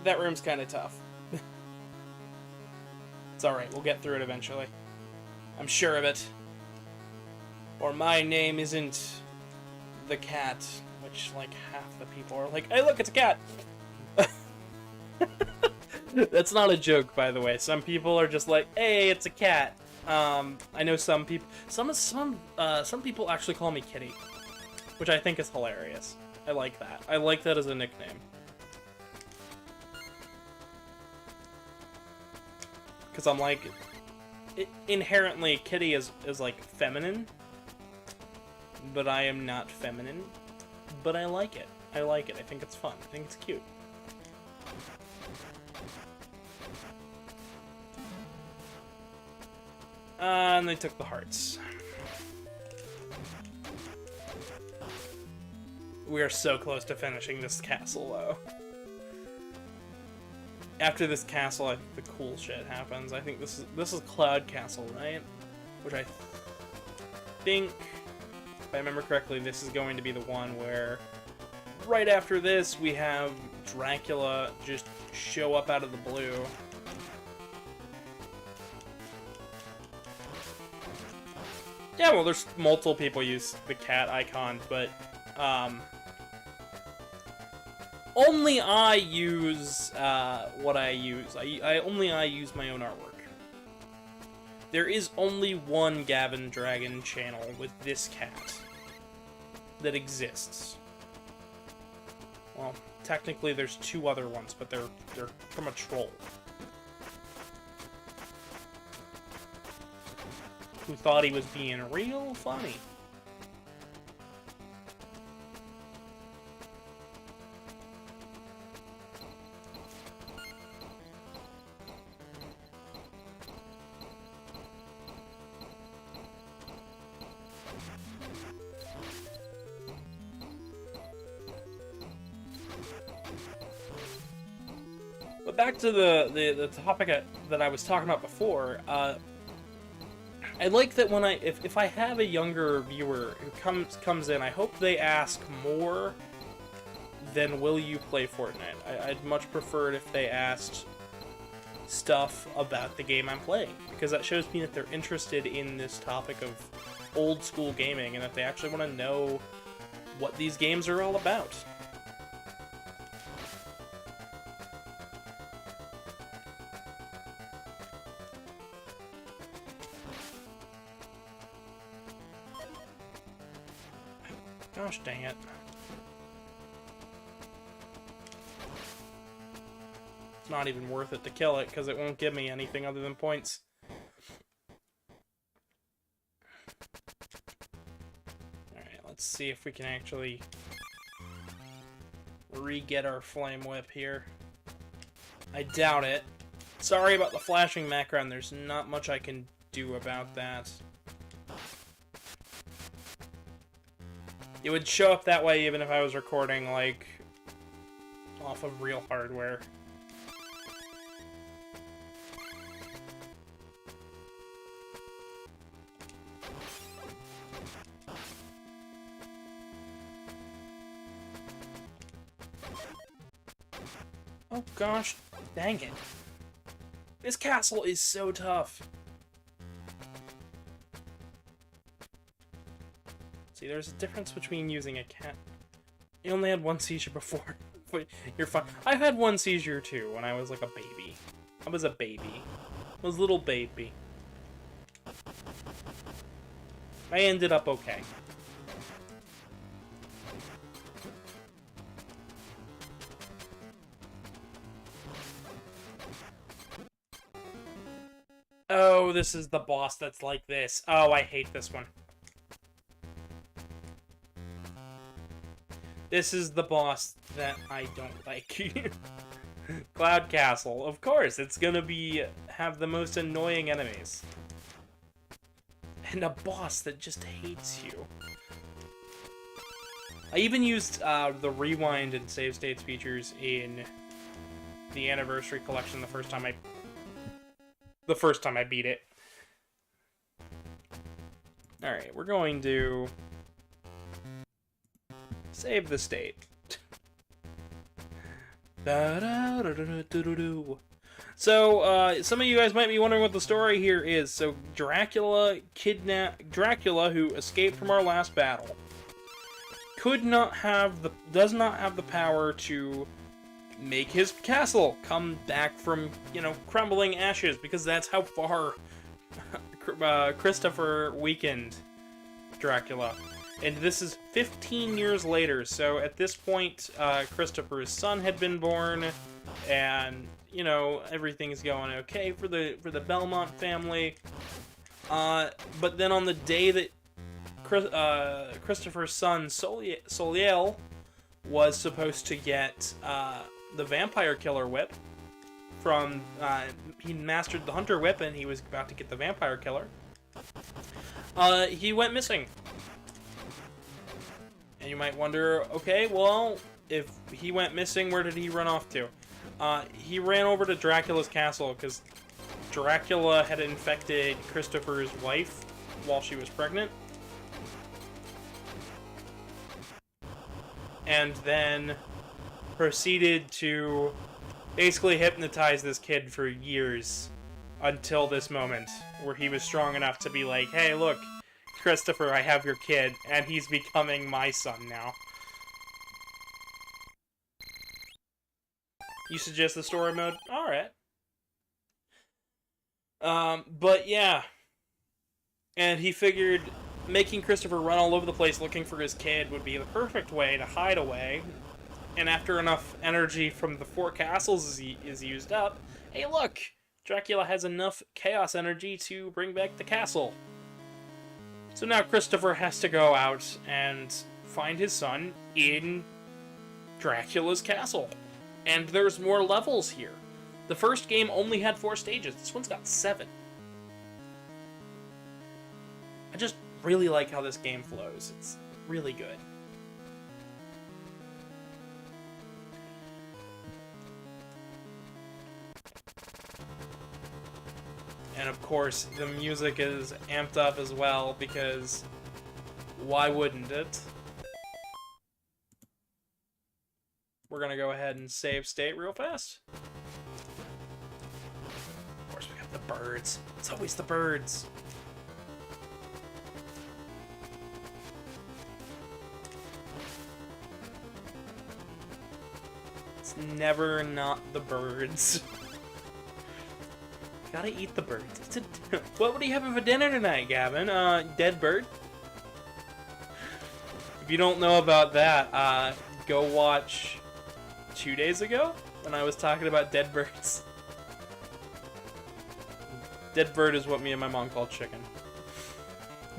That room's kind of tough. It's alright, we'll get through it eventually. I'm sure of it. Or my name isn't the cat, which, like, half the people are like, hey look, it's a cat! That's not a joke, by the way. Some people are just like, hey, it's a cat. I know some people, some people actually call me Kitty, which I think is hilarious. I like that. I like that as a nickname. Because I'm like, inherently, Kitty is like feminine, but I am not feminine, but I like it. I like it. I think it's fun. I think it's cute. And they took the hearts. We are so close to finishing this castle, though. After this castle, I think the cool shit happens. I think this is Cloud Castle, right? Which I think, if I remember correctly, this is going to be the one where right after this we have Dracula just show up out of the blue. Yeah, well, there's multiple people use the cat icon, but Only I use what I use. Only I use my own artwork. There is only one Gavin Dragon channel with this cat that exists. Well, technically there's two other ones, but they're from a troll who thought he was being real funny. But back to the topic that I was talking about before, I like that when if I have a younger viewer who comes in, I hope they ask more than will you play Fortnite. I'd much prefer it if they asked stuff about the game I'm playing, because that shows me that they're interested in this topic of old school gaming and that they actually want to know what these games are all about. Gosh dang it. It's not even worth it to kill it, because it won't give me anything other than points. Alright, let's see if we can actually re-get our flame whip here. I doubt it. Sorry about the flashing background, there's not much I can do about that. It would show up that way even if I was recording, like, off of real hardware. Oh gosh, dang it. This castle is so tough. See, there's a difference between using a cat. You only had one seizure before. But you're fine. I've had one seizure too when I was like a baby. I was a baby. I was a little baby. I ended up okay. Oh, this is the boss that's like this. Oh, I hate this one. This is the boss that I don't like. Cloud Castle. Of course, it's gonna have the most annoying enemies. And a boss that just hates you. I even used the rewind and save states features in the Anniversary Collection the first time I beat it. Alright, we're going to save the state. So, some of you guys might be wondering what the story here is. So, Dracula, who escaped from our last battle, does not have the power to make his castle come back from, crumbling ashes, because that's how far Christopher weakened Dracula. And this is 15 years later, so at this point, Christopher's son had been born, and, everything's going okay for the Belmont family. But then on the day that Christopher's son, Soliel, was supposed to get the Vampire Killer Whip from... he mastered the Hunter Whip, and he was about to get the Vampire Killer. He went missing. And you might wonder, okay, well, if he went missing, where did he run off to? He ran over to Dracula's castle, because Dracula had infected Christopher's wife while she was pregnant. And then proceeded to basically hypnotize this kid for years until this moment, where he was strong enough to be like, hey, look, Christopher, I have your kid, and he's becoming my son now. You suggest the story mode? Alright. But yeah. And he figured making Christopher run all over the place looking for his kid would be the perfect way to hide away. And after enough energy from the 4 castles is used up, hey look! Dracula has enough chaos energy to bring back the castle. So now Christopher has to go out and find his son in Dracula's castle. And there's more levels here. The first game only had 4 stages. This one's got 7. I just really like how this game flows. It's really good. And of course, the music is amped up as well, because why wouldn't it? We're gonna go ahead and save state real fast. Of course, we got the birds. It's always the birds. It's never not the birds. Gotta eat the birds. What would you have for dinner tonight, Gavin? Dead bird? If you don't know about that, go watch 2 days ago when I was talking about dead birds. Dead bird is what me and my mom called chicken.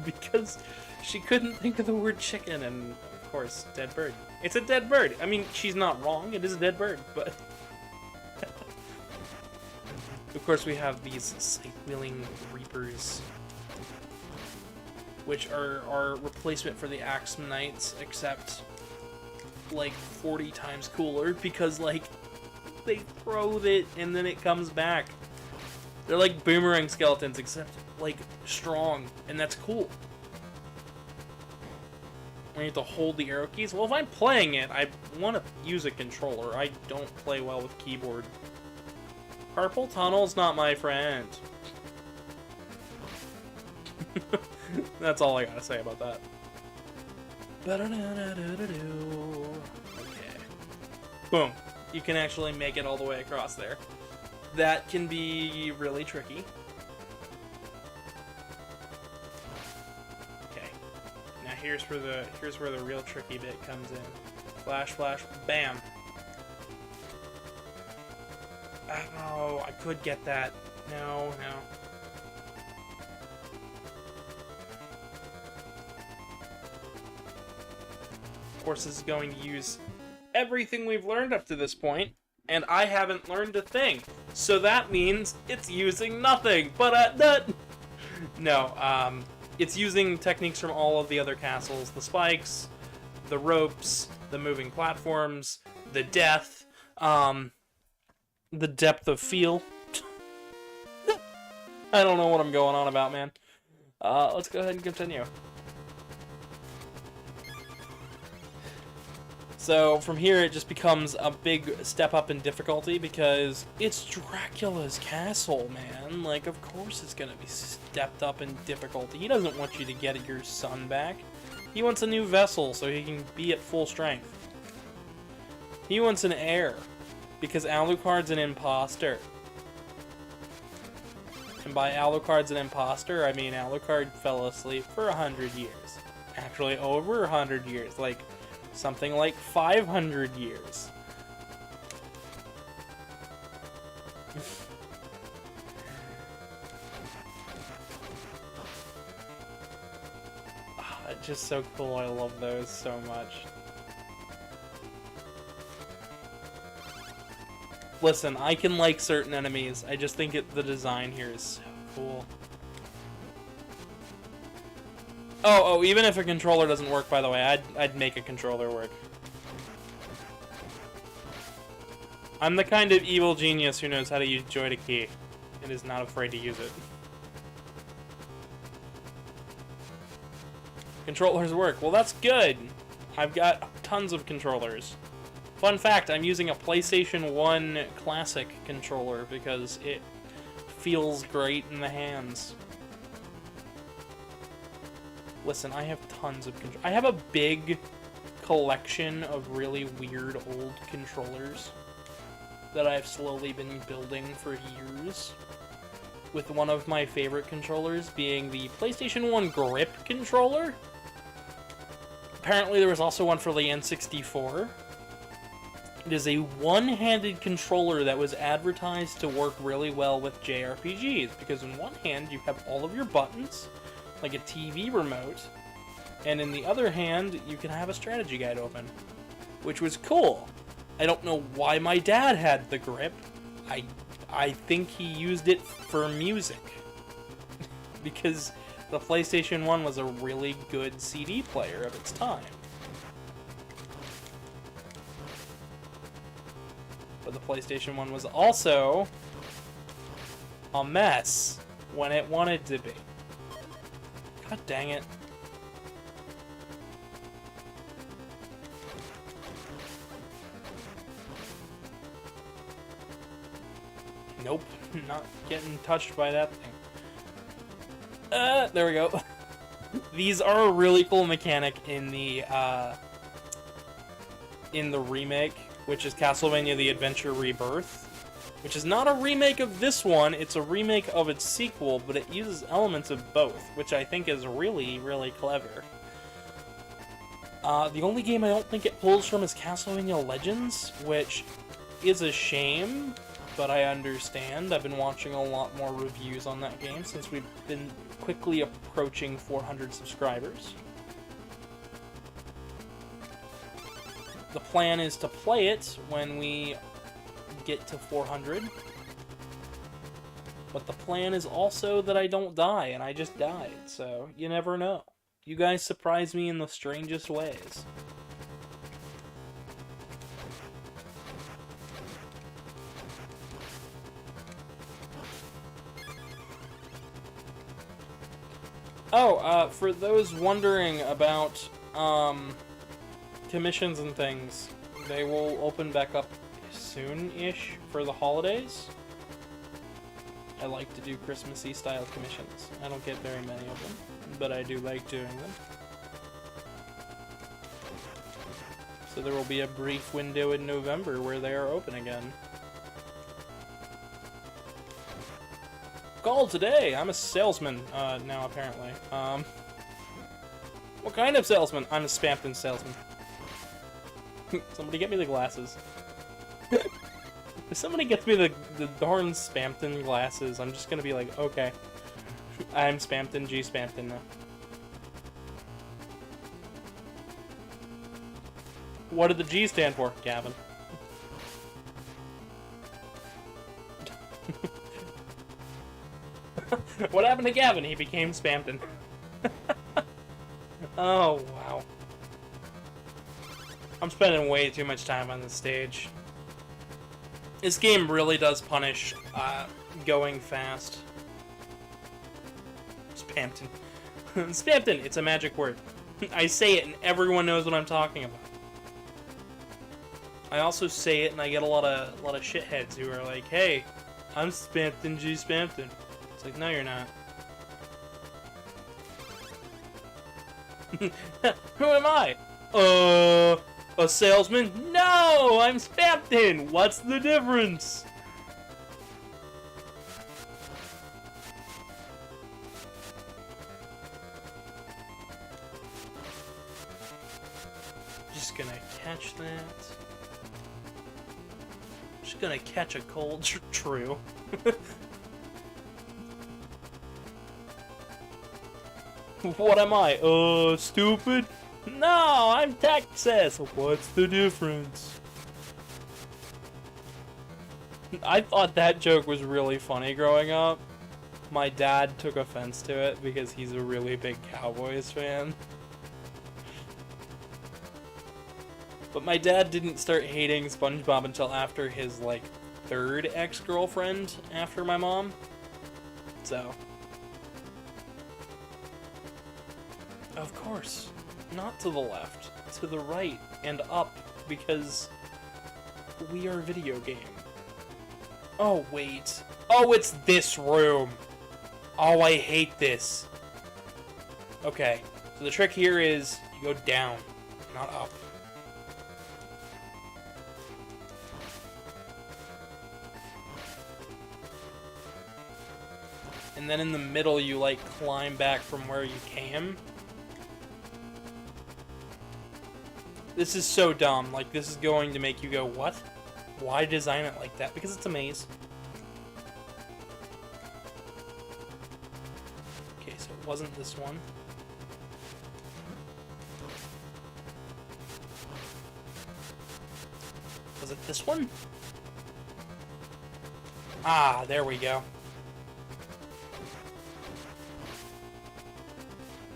Because she couldn't think of the word chicken, and of course, dead bird. It's a dead bird. I mean, she's not wrong. It is a dead bird, but... Of course, we have these scythe-wielding reapers, which are our replacement for the axe knights, except like 40 times cooler, because like they throw it and then it comes back. They're like boomerang skeletons, except like strong, and that's cool. I need to hold the arrow keys. Well, if I'm playing it, I want to use a controller. I don't play well with keyboard. Carpal tunnel's not my friend. That's all I gotta say about that. Okay. Boom. You can actually make it all the way across there. That can be really tricky. Okay. Now here's where the real tricky bit comes in. Flash, flash, bam. Oh, I could get that. No, no. Of course, this is going to use everything we've learned up to this point, and I haven't learned a thing. So that means it's using nothing. But, no, it's using techniques from all of the other castles. The spikes, the ropes, the moving platforms, the death, the depth of feel. I don't know what I'm going on about, man. Let's go ahead and continue. So from here it just becomes a big step up in difficulty because it's Dracula's castle, man. Like, of course it's gonna be stepped up in difficulty. He doesn't want you to get your son back. He wants a new vessel so he can be at full strength. He wants an heir. Because Alucard's an imposter. And by Alucard's an imposter, I mean Alucard fell asleep for 100 years. Actually, over 100 years. Like, something like 500 years. It's just so cool. I love those so much. Listen, I can like certain enemies. I just think the design here is so cool. Oh, even if a controller doesn't work, by the way, I'd make a controller work. I'm the kind of evil genius who knows how to use joy to key and is not afraid to use it. Controllers work. Well, that's good. I've got tons of controllers. Fun fact, I'm using a PlayStation 1 Classic controller because it feels great in the hands. Listen, I have tons of controllers. I have a big collection of really weird old controllers that I've slowly been building for years, with one of my favorite controllers being the PlayStation 1 Grip controller. Apparently there was also one for the N64. It is a one-handed controller that was advertised to work really well with JRPGs, because in one hand you have all of your buttons, like a TV remote, and in the other hand you can have a strategy guide open, which was cool. I don't know why my dad had the Grip. I think he used it for music, because the PlayStation 1 was a really good CD player of its time. But the PlayStation 1 was also a mess when it wanted to be. God dang it. Nope, not getting touched by that thing. There we go. These are a really cool mechanic in the remake, which is Castlevania The Adventure Rebirth, which is not a remake of this one, it's a remake of its sequel, but it uses elements of both, which I think is really, really clever. The only game I don't think it pulls from is Castlevania Legends, which is a shame, but I understand. I've been watching a lot more reviews on that game since we've been quickly approaching 400 subscribers. The plan is to play it when we get to 400. But the plan is also that I don't die, and I just died, so you never know. You guys surprise me in the strangest ways. Oh, for those wondering about, commissions and things, they will open back up soon-ish for the holidays. I like to do Christmassy style commissions. I don't get very many of them, but I do like doing them. So there will be a brief window in November where they are open again. Call today! I'm a salesman, now apparently. What kind of salesman? I'm a Spampton salesman. Somebody get me the glasses. If somebody gets me the darn Spampton glasses, I'm just gonna be like, okay. I'm Spampton G. Spampton now. What did the G stand for, Gavin? What happened to Gavin? He became Spampton. Oh, wow. I'm spending way too much time on this stage. This game really does punish going fast. Spampton. Spampton, it's a magic word. I say it and everyone knows what I'm talking about. I also say it and I get a lot of shitheads who are like, hey, I'm Spampton G. Spampton. It's like, no, you're not. Who am I? A salesman? No! I'm Spampton! What's the difference? Just gonna catch that. Just gonna catch a cold. True. What am I? Stupid? No, I'm Texas. What's the difference? I thought that joke was really funny growing up. My dad took offense to it because he's a really big Cowboys fan. But my dad didn't start hating SpongeBob until after his, like, third ex-girlfriend after my mom. So... Of course. Not to the left. To the right and up, because we are a video game. Oh, wait. Oh, it's this room! Oh, I hate this. Okay, so the trick here is you go down, not up. and then in the middle you, like, climb back from where you came. This is so dumb. Like, this is going to make you go, what? Why design it like that? Because it's a maze. Okay, so it wasn't this one. Was it this one? Ah, there we go.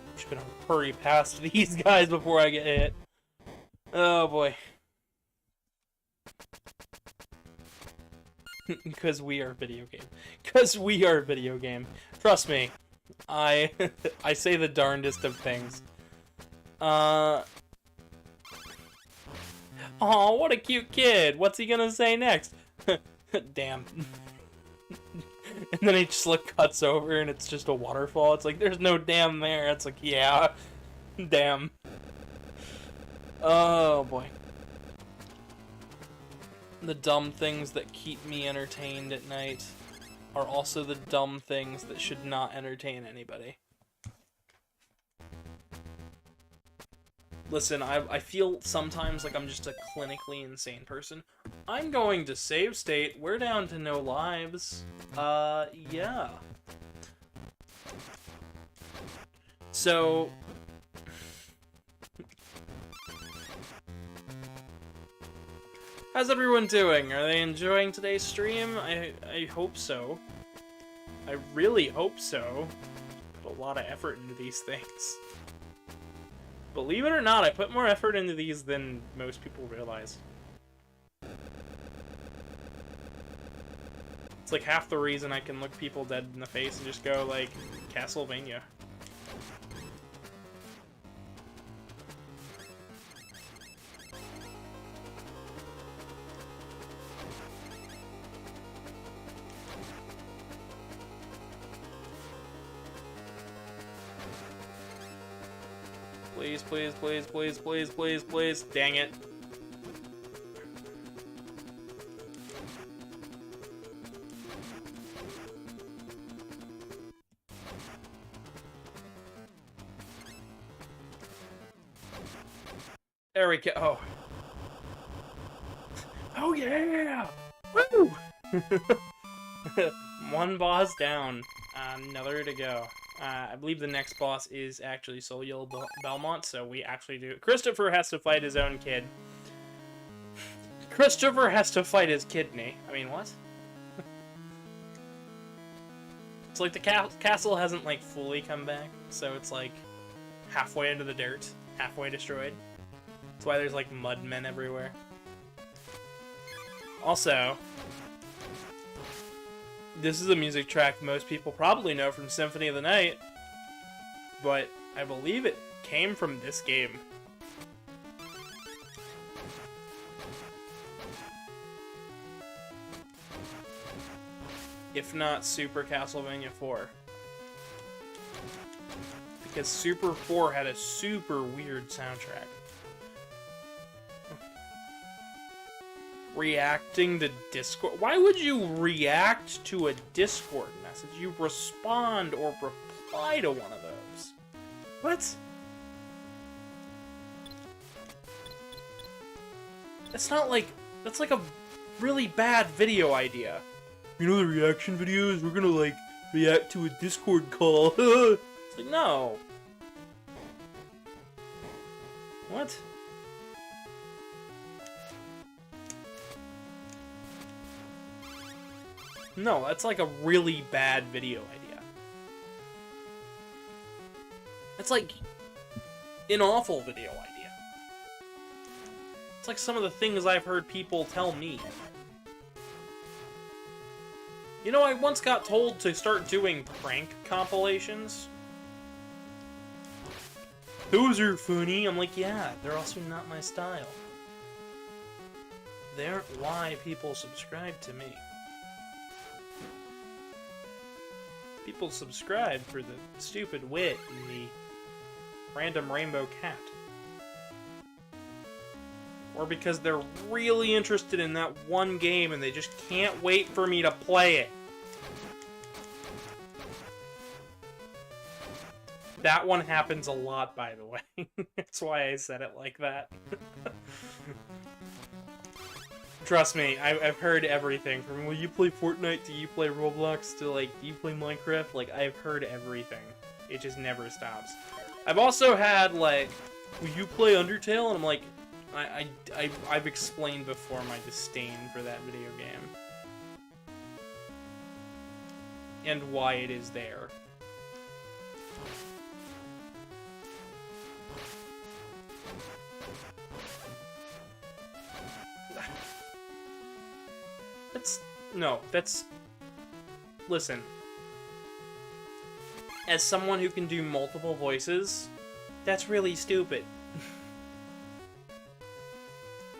I'm just gonna hurry past these guys before I get hit. Oh boy. Because we are video game. Because we are video game. Trust me. I say the darndest of things. Aw, what a cute kid. What's he gonna say next? Damn. And then he just, like, cuts over and it's just a waterfall. It's like, there's no damn there. It's like, yeah. Damn. Oh, boy. The dumb things that keep me entertained at night are also the dumb things that should not entertain anybody. Listen, I feel sometimes like I'm just a clinically insane person. I'm going to save state. We're down to no lives. Yeah. So... how's everyone doing? Are they enjoying today's stream? I hope so. I really hope so. Put a lot of effort into these things. Believe it or not, I put more effort into these than most people realize. It's like half the reason I can look people dead in the face and just go, like, Castlevania. Please, please, please, please, please, please, please. Dang it. There we go. Oh. Oh yeah! Woo! One boss down. Another to go. I believe the next boss is actually Soul Belmont, so we actually do. Christopher has to fight his own kid. Christopher has to fight his kidney. I mean, what? It's like the castle hasn't, like, fully come back, so it's, like, halfway into the dirt, halfway destroyed. That's why there's, like, mud men everywhere. Also... this is a music track most people probably know from Symphony of the Night, but I believe it came from this game. If not Super Castlevania 4. Because Super 4 had a super weird soundtrack. Reacting to Discord. Why would you react to a Discord message? You respond or reply to one of those. What? That's not like... that's like a really bad video idea. You know the reaction videos? We're gonna, like, react to a Discord call. It's like, no. What? No, that's like a really bad video idea. It's like an awful video idea. It's like some of the things I've heard people tell me. You know, I once got told to start doing prank compilations. Those are funny. I'm like, yeah, they're also not my style. They aren't why people subscribe to me. People subscribe for the stupid wit and the random rainbow cat. Or because they're really interested in that one game and they just can't wait for me to play it. That one happens a lot, by the way. That's why I said it like that. Trust me, I've heard everything. From, will you play Fortnite, do you play Roblox, to, like, do you play Minecraft? Like, I've heard everything. It just never stops. I've also had, like, will you play Undertale? And I'm like, I've explained before my disdain for that video game. And why it is there. Listen. As someone who can do multiple voices, that's really stupid.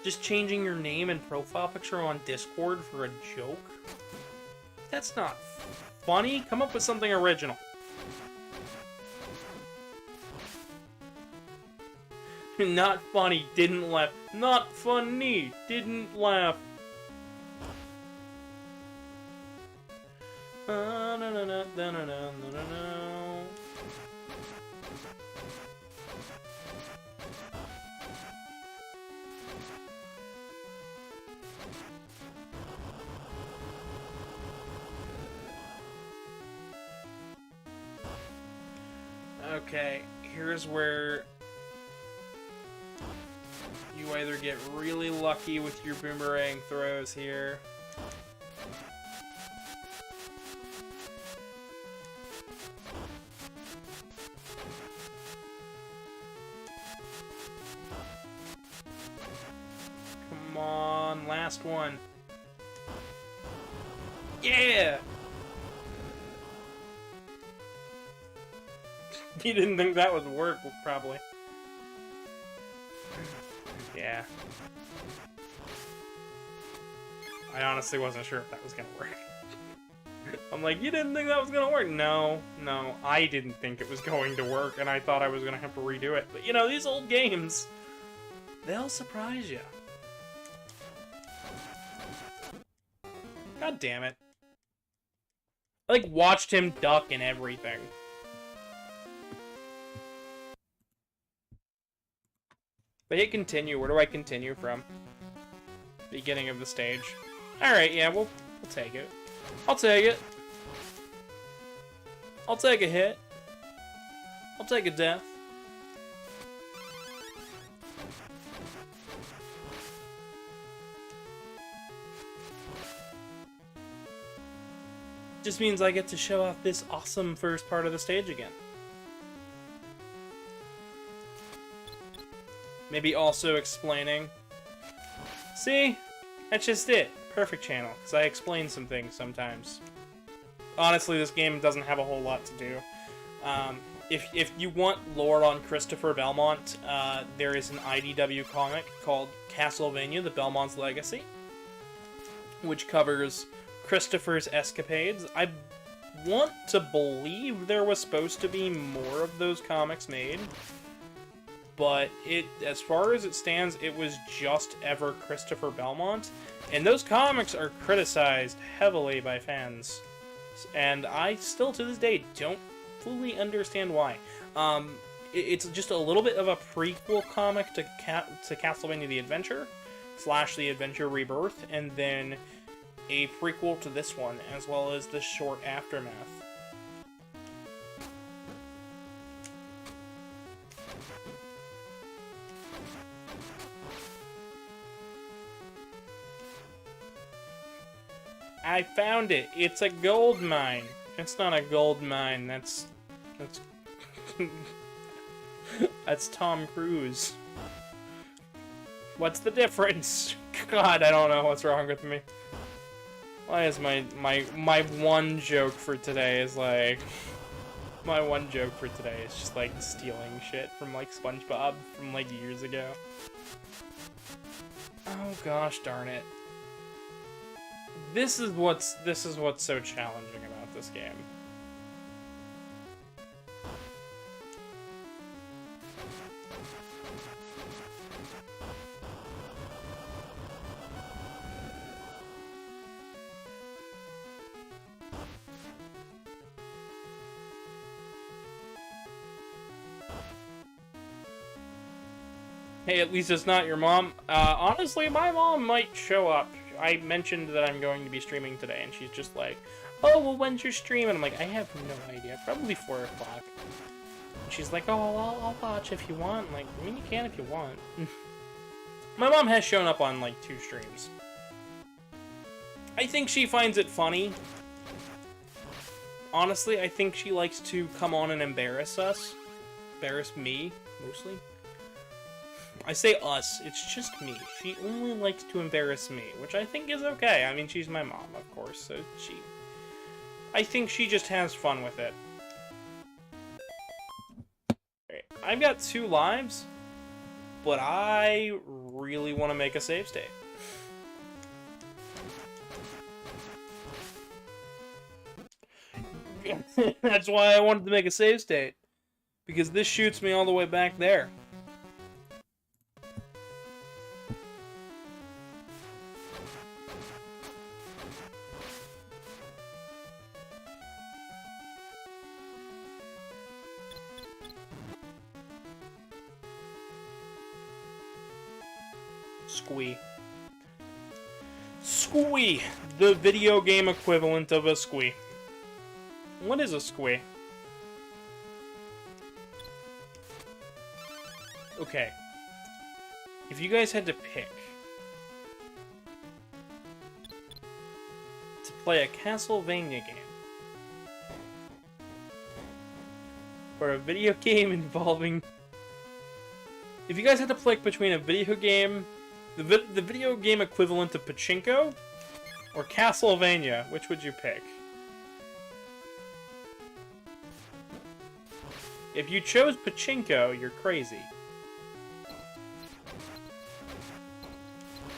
Just changing your name and profile picture on Discord for a joke? That's not funny. Come up with something original. Not funny, didn't laugh. Not funny, didn't laugh. Okay, here's where you either get really lucky with your boomerang throws here. Come on, last one. Yeah! You didn't think that would work, probably. Yeah. I honestly wasn't sure if that was gonna work. I'm like, you didn't think that was gonna work? No, I didn't think it was going to work, and I thought I was gonna have to redo it. But, you know, these old games, they'll surprise you. God damn it. I, like, watched him duck and everything. But hit continue. Where do I continue from? Beginning of the stage. Alright, yeah, we'll take it. I'll take it. I'll take a hit. I'll take a death. Just means I get to show off this awesome first part of the stage again. Maybe also explaining. See? That's just it. Perfect channel, because I explain some things sometimes. Honestly, this game doesn't have a whole lot to do. If you want lore on Christopher Belmont, there is an IDW comic called Castlevania, The Belmont's Legacy, which covers Christopher's escapades. I want to believe there was supposed to be more of those comics made, but as far as it stands, it was just ever Christopher Belmont, and those comics are criticized heavily by fans, and I still to this day don't fully understand why. It's just a little bit of a prequel comic to Castlevania the Adventure / the Adventure Rebirth, and then a prequel to this one, as well as the short aftermath. I found it. It's a gold mine. It's not a gold mine. That's that's Tom Cruise. What's the difference? God, I don't know what's wrong with me. Why is my one joke for today is like... My one joke for today is just like stealing shit from like SpongeBob from like years ago. Oh gosh darn it. This is what's so challenging about this game. Hey, at least it's not your mom. Honestly, my mom might show up. I mentioned that I'm going to be streaming today, and she's just like, oh, well, when's your stream? And I'm like, I have no idea. Probably 4 o'clock. She's like, oh, I'll watch if you want. I'm like, I mean, you can if you want. My mom has shown up on, like, 2 streams. I think she finds it funny. Honestly, I think she likes to come on and embarrass us. Embarrass me, mostly. I say us, it's just me. She only likes to embarrass me, which I think is okay. I mean, she's my mom, of course, so I think she just has fun with it. Alright, I've got 2 lives, but I really want to make a save state. That's why I wanted to make a save state. Because this shoots me all the way back there. Squee. Squee! The video game equivalent of a squee. What is a squee? Okay. If you guys had to pick to play a Castlevania game or a video game involving... If you guys had to pick between a video game, the video game equivalent of Pachinko, or Castlevania, which would you pick? If you chose Pachinko, you're crazy.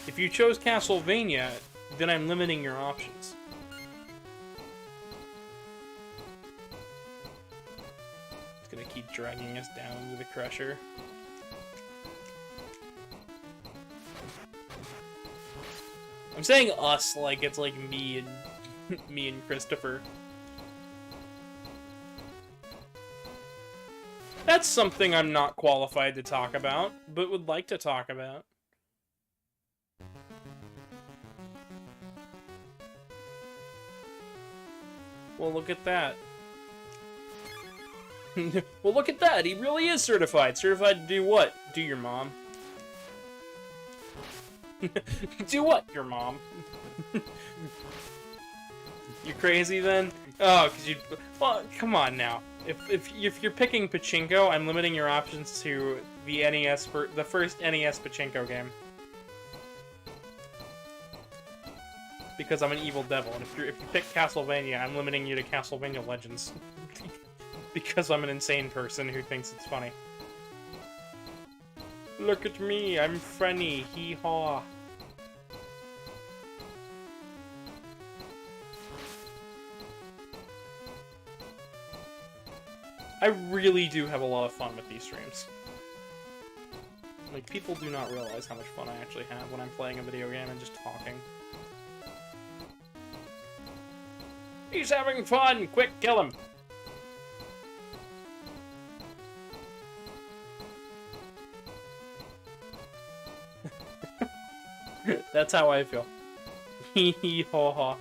If you chose Castlevania, then I'm limiting your options. It's gonna keep dragging us down into the crusher. I'm saying us like it's like me and Christopher. That's something I'm not qualified to talk about, but would like to talk about. Well, look at that. Well, look at that. He really is certified. Certified to do what? Do your mom. Do what, your mom? You crazy then? Oh, because you... Well, come on now. If you're picking Pachinko, I'm limiting your options to the NES the first NES Pachinko game. Because I'm an evil devil, and if you pick Castlevania, I'm limiting you to Castlevania Legends. Because I'm an insane person who thinks it's funny. Look at me, I'm funny, hee-haw. I really do have a lot of fun with these streams. Like, people do not realize how much fun I actually have when I'm playing a video game and just talking. He's having fun! Quick, kill him! That's how I feel. Hee hee ho ho.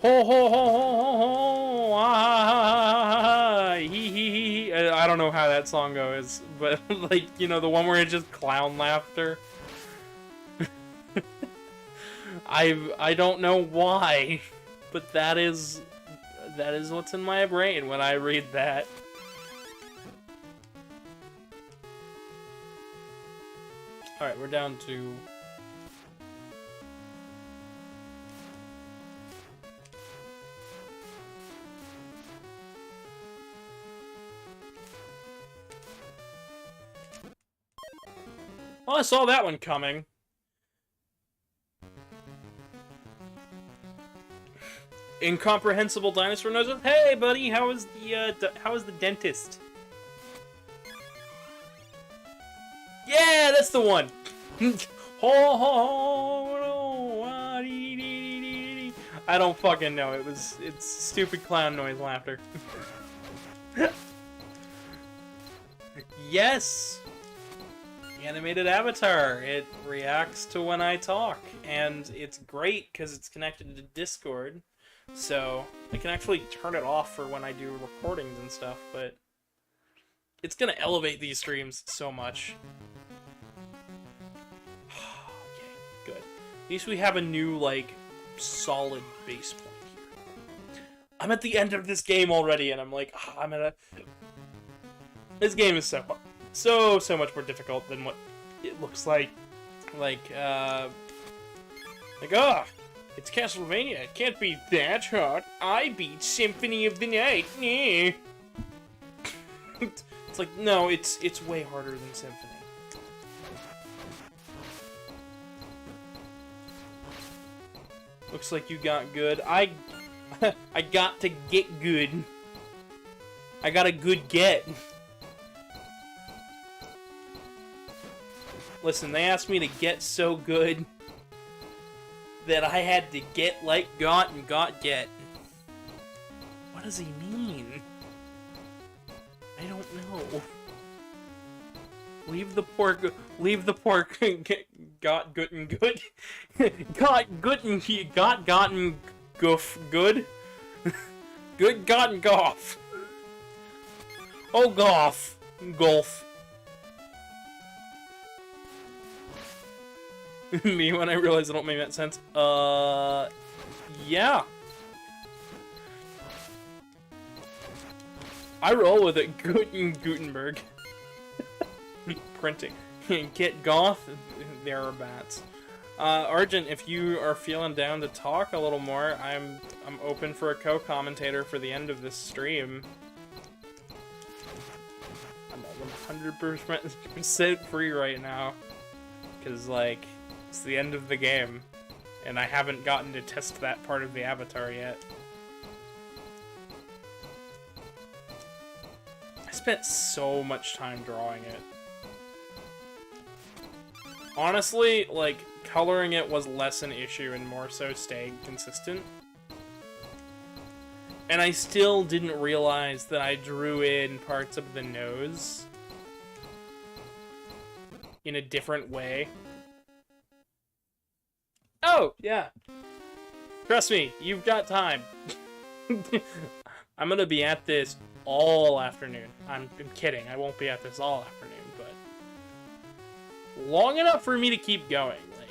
Ho ho ho ho ho ho! Ah, ha, ha, ha, hee hee hee. I don't know how that song goes, but like, you know, the one where it's just clown laughter. I don't know why, but that is what's in my brain when I read that. All right, we're down to... Oh, I saw that one coming. Incomprehensible dinosaur noses. Hey, buddy, how is the dentist? Yeah, that's the one. I don't fucking know. It's stupid clown noise laughter. Yes. animated avatar. It reacts to when I talk, and it's great because it's connected to Discord, so I can actually turn it off for when I do recordings and stuff, but it's gonna elevate these streams so much. Okay, good. At least we have a new, like, solid base point here. I'm at the end of this game already, and I'm like, I'm at a... This game is so much more difficult than what it looks like. It's Castlevania. It can't be that hard. I beat Symphony of the Night. It's like, no, it's way harder than Symphony. Looks like you got good. I got to get good. I got a good get. Listen, they asked me to get so good that I had to get like got and got get. What does he mean? I don't know. Leave the pork got good and good. Got good and got gotten goof good. Good gotten golf. Oh golf. Golf. Me when I realize I don't make that sense. Yeah. I roll with it. Gutenberg. Printing. Get goth. There are bats. Argent, if you are feeling down to talk a little more, I'm open for a co-commentator for the end of this stream. I'm 100% free right now. Cause like, it's the end of the game, and I haven't gotten to test that part of the avatar yet. I spent so much time drawing it. Honestly, like, coloring it was less an issue and more so staying consistent. And I still didn't realize that I drew in parts of the nose in a different way. Oh, yeah. Trust me, you've got time. I'm gonna be at this all afternoon. I'm kidding, I won't be at this all afternoon, but long enough for me to keep going. Like,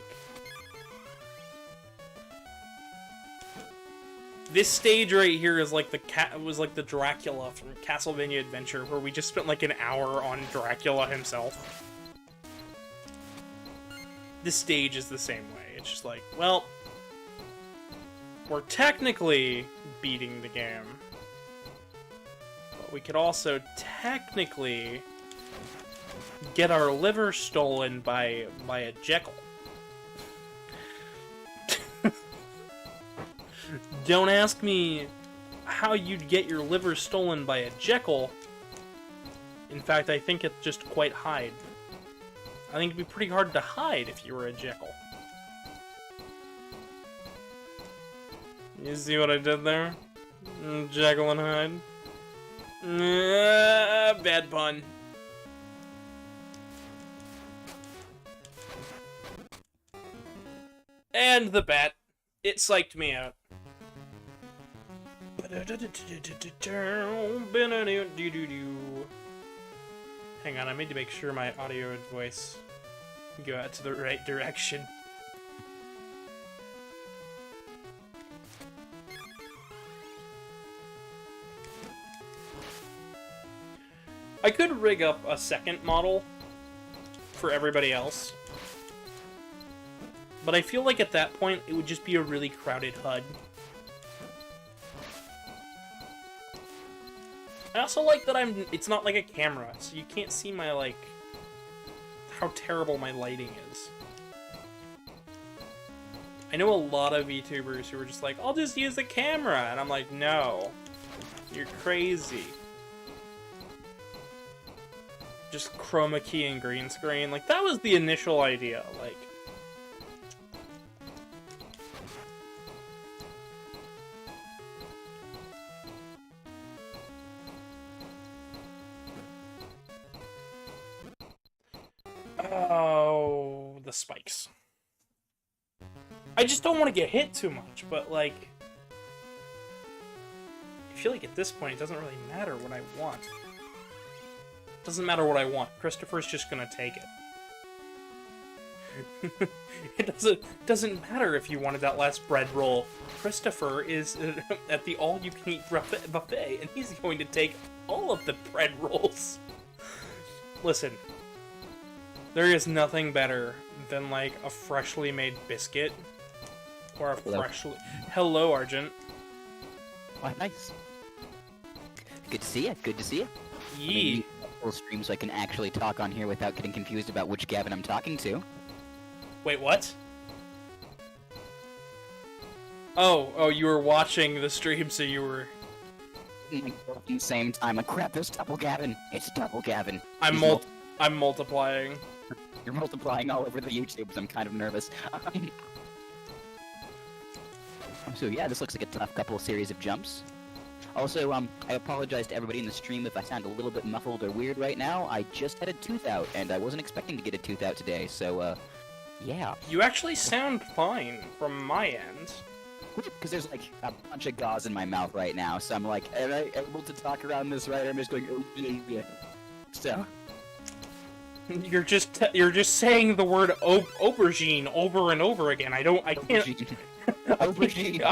this stage right here is like was like the Dracula from Castlevania Adventure, where we just spent like an hour on Dracula himself. This stage is the same way. It's just like, well, we're technically beating the game, but we could also technically get our liver stolen by a Jekyll. Don't ask me how you'd get your liver stolen by a Jekyll. In fact, I think it's just quite hide. I think it'd be pretty hard to hide if you were a Jekyll. You see what I did there? Jekyll and Hyde. Bad pun. And the bat. It psyched me out. Hang on, I need to make sure my audio and voice go out to the right direction. I could rig up a second model for everybody else, but I feel like at that point it would just be a really crowded HUD. I also like that it's not like a camera, so you can't see my, like, how terrible my lighting is. I know a lot of VTubers who are just like, I'll just use the camera, and I'm like, no, you're crazy. Just chroma key and green screen. Like, that was the initial idea. Like, Oh, the spikes. I just don't want to get hit too much, but, like... I feel like at this point it doesn't really matter what I want. It doesn't matter what I want. Christopher's just gonna take it. It doesn't matter if you wanted that last bread roll. Christopher is at the all-you-can-eat buffet, and he's going to take all of the bread rolls. Listen, there is nothing better than, like, a freshly made biscuit. Or a freshly... Hello, Argent. Oh, nice. Good to see you. Good to see you. Yee. Full stream so I can actually talk on here without getting confused about which Gavin I'm talking to. Wait, what? Oh, you were watching the stream, so you were... At the same time, like, crap, there's double Gavin. It's double Gavin. I'm multiplying. You're multiplying all over the YouTube, so I'm kind of nervous. So yeah, this looks like a tough couple series of jumps. Also, I apologize to everybody in the stream if I sound a little bit muffled or weird right now. I just had a tooth out, and I wasn't expecting to get a tooth out today, so, yeah. You actually sound fine from my end. Because there's, like, a bunch of gauze in my mouth right now, so I'm like, am I able to talk around this right? I'm just going, oh, yeah. So... You're just saying the word aubergine over and over again. I can't... Aubergine.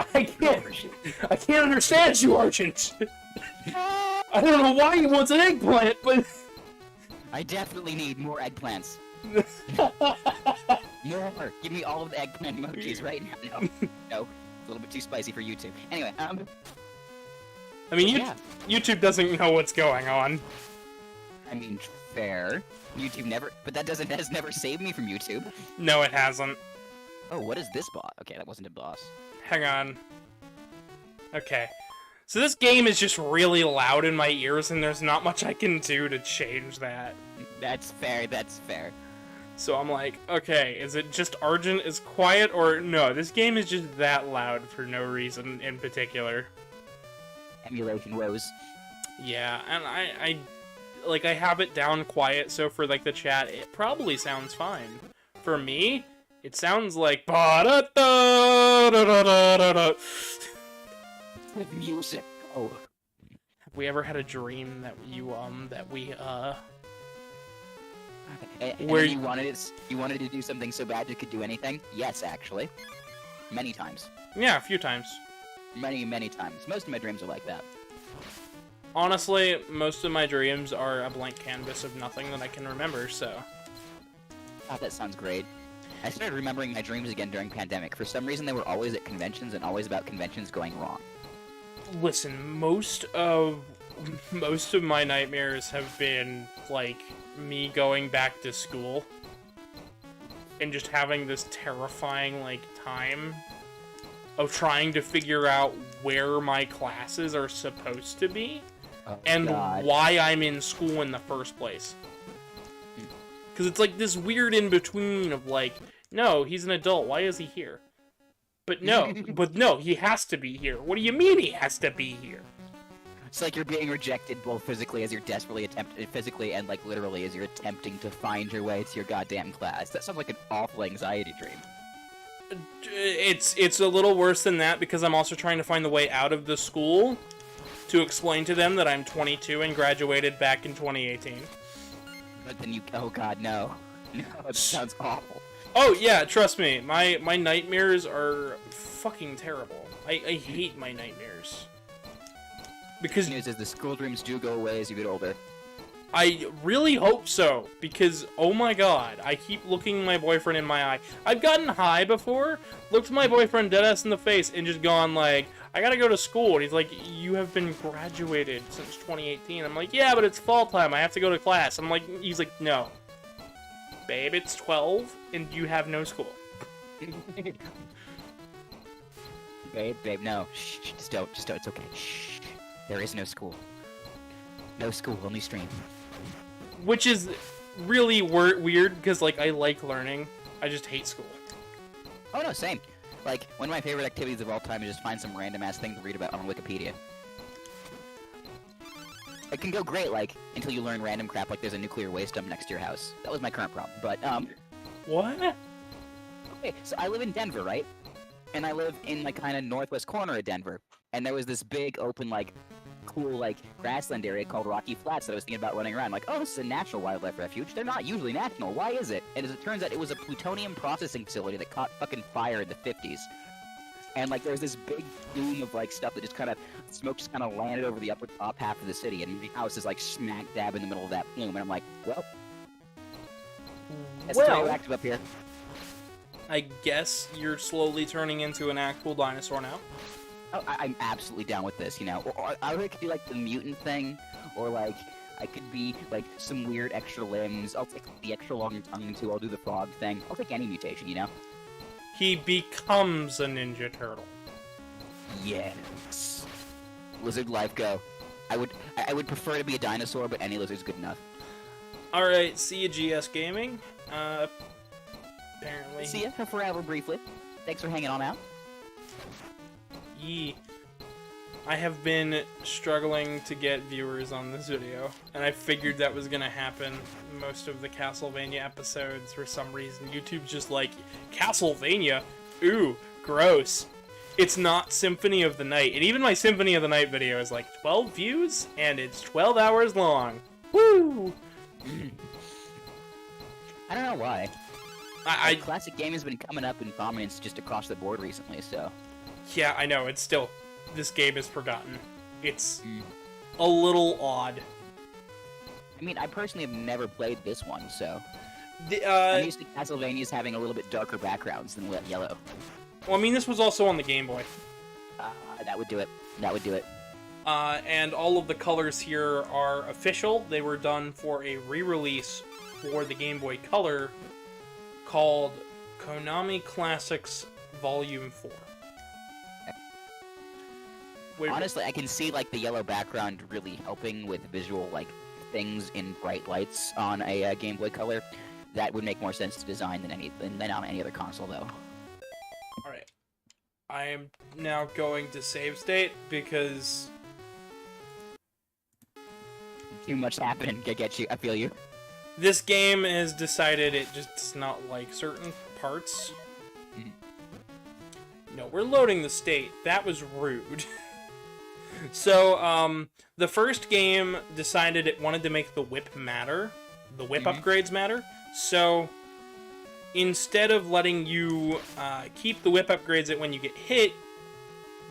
I can't understand you, Argent. I don't know why he wants an eggplant, but... I definitely need more eggplants. More! Give me all of the eggplant emojis right now. No, a little bit too spicy for YouTube. Anyway, I mean, yeah. YouTube doesn't know what's going on. I mean, fair. YouTube never... But that has never saved me from YouTube. No, it hasn't. Oh, what is this boss? Okay, that wasn't a boss. Hang on. Okay. So this game is just really loud in my ears, and there's not much I can do to change that. That's fair, that's fair. So I'm like, okay, is it just Argent is quiet, or no, this game is just that loud for no reason in particular. Emulation woes. Yeah, and I have it down quiet, so for, like, the chat, it probably sounds fine. For me, it sounds like ba-da-da-da-da-da-da. With music. Oh. Have we ever had a dream that Where you wanted to do something so bad you could do anything? Yes, actually. Many times. Yeah, a few times. Many, many times. Most of my dreams are like that. Honestly, most of my dreams are a blank canvas of nothing that I can remember, so... Oh, that sounds great. I started remembering my dreams again during pandemic. For some reason, they were always at conventions and always about conventions going wrong. Listen, most of my nightmares have been, like, me going back to school and just having this terrifying, like, time of trying to figure out where my classes are supposed to be and why I'm in school in the first place. Because it's like this weird in-between of, like, no, he's an adult, why is he here? But no, he has to be here. What do you mean he has to be here? It's like you're being rejected both physically as you're desperately physically and, like, literally as you're attempting to find your way to your goddamn class. That sounds like an awful anxiety dream. It's a little worse than that because I'm also trying to find the way out of the school to explain to them that I'm 22 and graduated back in 2018. But then oh god, no. No, that sounds awful. Oh yeah, trust me, my nightmares are fucking terrible. I hate my nightmares. Because the news is the school dreams do go away as you get older. I really hope so, because, oh my god, I keep looking my boyfriend in my eye. I've gotten high before, looked my boyfriend deadass in the face, and just gone like, I gotta go to school. And he's like, you have been graduated since 2018. I'm like, yeah, but it's fall time, I have to go to class. I'm like, he's like, no. Babe, it's 12, and you have no school. Babe, no. Shh, just don't, it's okay. Shh. There is no school. No school, only stream. Which is really weird, because, like, I like learning. I just hate school. Oh, no, same. Like, one of my favorite activities of all time is just find some random-ass thing to read about on Wikipedia. It can go great, like, until you learn random crap, like there's a nuclear waste dump next to your house. That was my current problem, but, What? Okay, so I live in Denver, right? And I live in, like, kind of northwest corner of Denver. And there was this big, open, like, cool, like, grassland area called Rocky Flats that I was thinking about running around. Like, oh, this is a natural wildlife refuge. They're not usually national. Why is it? And as it turns out, it was a plutonium processing facility that caught fucking fire in the 50s. And, like, there's this big plume of, like, stuff that just kind of, smoke just kind of landed over the upper top half of the city, and the house is, like, smack dab in the middle of that plume. And I'm like, well, it's radioactive up here. I guess you're slowly turning into an actual dinosaur now. Oh, I'm absolutely down with this, you know. Or I could do, like, the mutant thing, or, like, I could be, like, some weird extra limbs. I'll take the extra long tongue, too. I'll do the frog thing. I'll take any mutation, you know? He becomes a Ninja Turtle. Yes. Lizard life go. I would prefer to be a dinosaur, but any lizard's good enough. Alright, see you, GS Gaming. Apparently. See ya for forever, briefly. Thanks for hanging on out. Yee. I have been struggling to get viewers on this video, and I figured that was gonna happen most of the Castlevania episodes. For some reason, YouTube's just like, Castlevania? Ooh, gross. It's not Symphony of the Night, and even my Symphony of the Night video is like 12 views, and it's 12 hours long. Woo! I don't know why. Classic game has been coming up in prominence just across the board recently, so... Yeah, I know, it's still... This game is forgotten. It's a little odd. I mean, I personally have never played this one, so... I'm used to Castlevania's having a little bit darker backgrounds than Yellow. Well, I mean, this was also on the Game Boy. That would do it. That would do it. And all of the colors here are official. They were done for a re-release for the Game Boy Color called Konami Classics Volume 4. Honestly, I can see, like, the yellow background really helping with visual, like, things in bright lights on a Game Boy Color. That would make more sense to design than on any other console, though. Alright. I am now going to save state, because... Too much happening. I get you. I feel you. This game has decided it just does not like certain parts. No, we're loading the state. That was rude. So, the first game decided it wanted to make the whip matter. The whip upgrades matter. So, instead of letting you keep the whip upgrades when you get hit,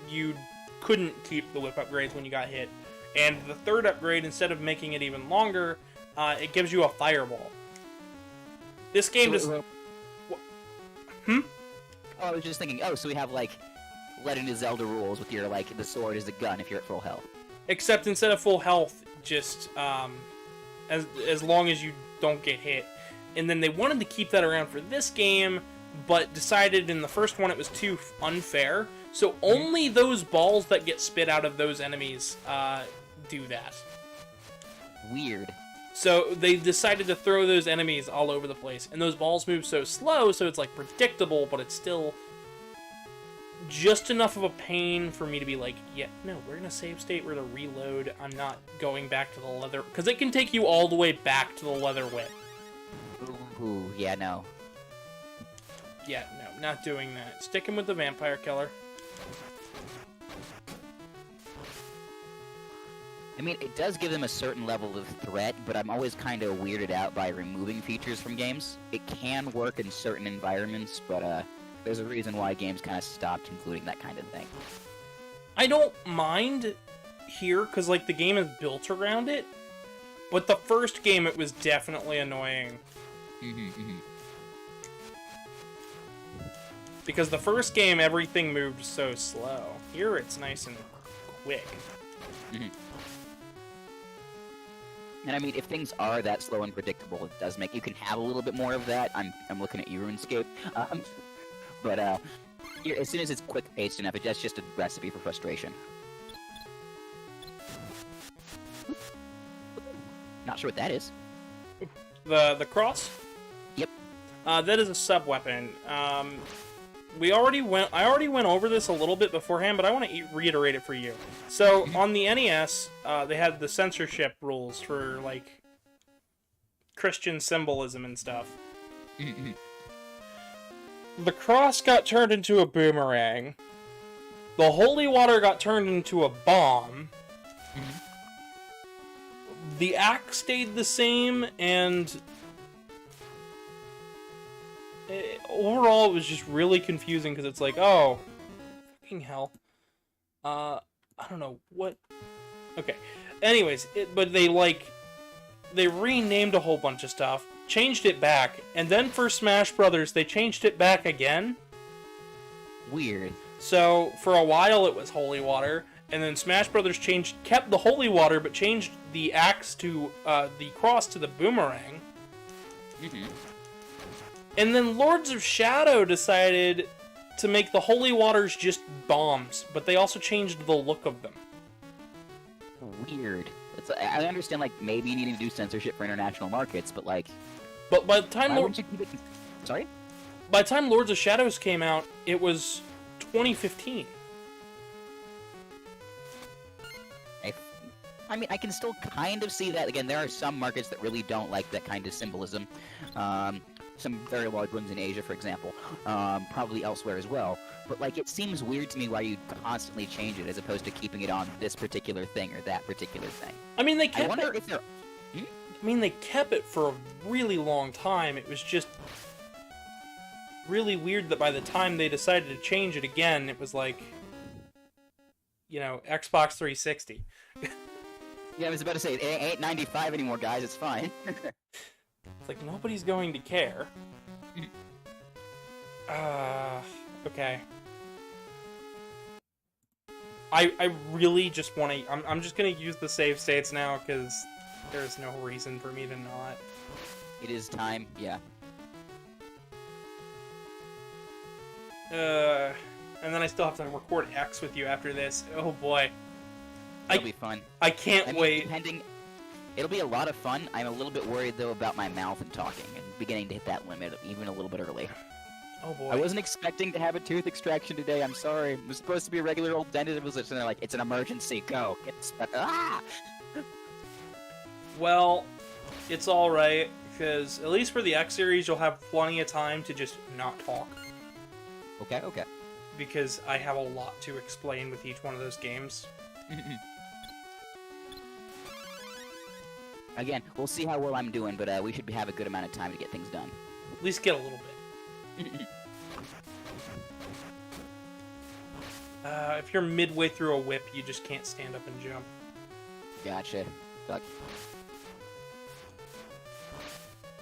you couldn't keep the whip upgrades when you got hit. And the third upgrade, instead of making it even longer, it gives you a fireball. This game does... Oh, I was just thinking, so we have, like, Legend of Zelda rules with your, like, the sword is a gun if you're at full health. Except instead of full health, just, as long as you don't get hit. And then they wanted to keep that around for this game, but decided in the first one it was too unfair. So only those balls that get spit out of those enemies, do that. Weird. So they decided to throw those enemies all over the place. And those balls move so slow, so it's, like, predictable, but it's still just enough of a pain for me to be like, yeah, no, we're gonna save state, we're gonna reload, I'm not going back to the leather... Because it can take you all the way back to the leather whip. Ooh, yeah, no. Yeah, no, not doing that. Sticking with the vampire killer. I mean, it does give them a certain level of threat, but I'm always kind of weirded out by removing features from games. It can work in certain environments, but there's a reason why games kind of stopped including that kind of thing. I don't mind here, because, like, the game is built around it, but the first game, it was definitely annoying. Because the first game, everything moved so slow. Here, it's nice and quick. And I mean, if things are that slow and predictable, it does make you can have a little bit more of that. I'm looking at you, RuneScape. But as soon as it's quick-paced enough, that's just a recipe for frustration. Not sure what that is. The cross? Yep. That is a sub-weapon. I already went over this a little bit beforehand, but I want to reiterate it for you. So on the NES, they had the censorship rules for like Christian symbolism and stuff. The cross got turned into a boomerang. The holy water got turned into a bomb. The axe stayed the same, and overall it was just really confusing because it's like, oh, fucking hell. I don't know what. Okay. Anyways, but they renamed a whole bunch of stuff, changed it back, and then for Smash Brothers they changed it back again. Weird. So for a while it was holy water, and then Smash Brothers kept the holy water, but changed the axe to the cross to the boomerang. And then Lords of Shadow decided to make the holy waters just bombs, but they also changed the look of them. Weird. I understand, like, maybe needing to do censorship for international markets, but like. But by the time Sorry. By the time Lords of Shadows came out, it was 2015. I mean, I can still kind of see that. Again, there are some markets that really don't like that kind of symbolism. Some very large ones in Asia, for example. Probably elsewhere as well. But, like, it seems weird to me why you constantly change it as opposed to keeping it on this particular thing or that particular thing. I mean, they kept I wonder if they're... I mean, they kept it for a really long time. It was just really weird that by the time they decided to change it again, it was like, you know, Xbox 360. Yeah, I was about to say, it ain't 95 anymore, guys. It's fine. It's like, nobody's going to care. Okay. I really just want to... I'm just going to use the save states now, because there's no reason for me to not. It is time, yeah. And then I still have to record X with you after this. Oh boy. It'll be fun. I can't wait. It'll be a lot of fun. I'm a little bit worried, though, about my mouth and talking, and beginning to hit that limit even a little bit early. Oh boy. I wasn't expecting to have a tooth extraction today, I'm sorry. It was supposed to be a regular old dentist visit, and they're like, it's an emergency, go. Get stuck. Ah! Well, it's alright, because at least for the X series, you'll have plenty of time to just not talk. Okay, okay. Because I have a lot to explain with each one of those games. Again, we'll see how well I'm doing, but we should have a good amount of time to get things done. At least get a little bit. If you're midway through a whip, you just can't stand up and jump. Gotcha. Fuck.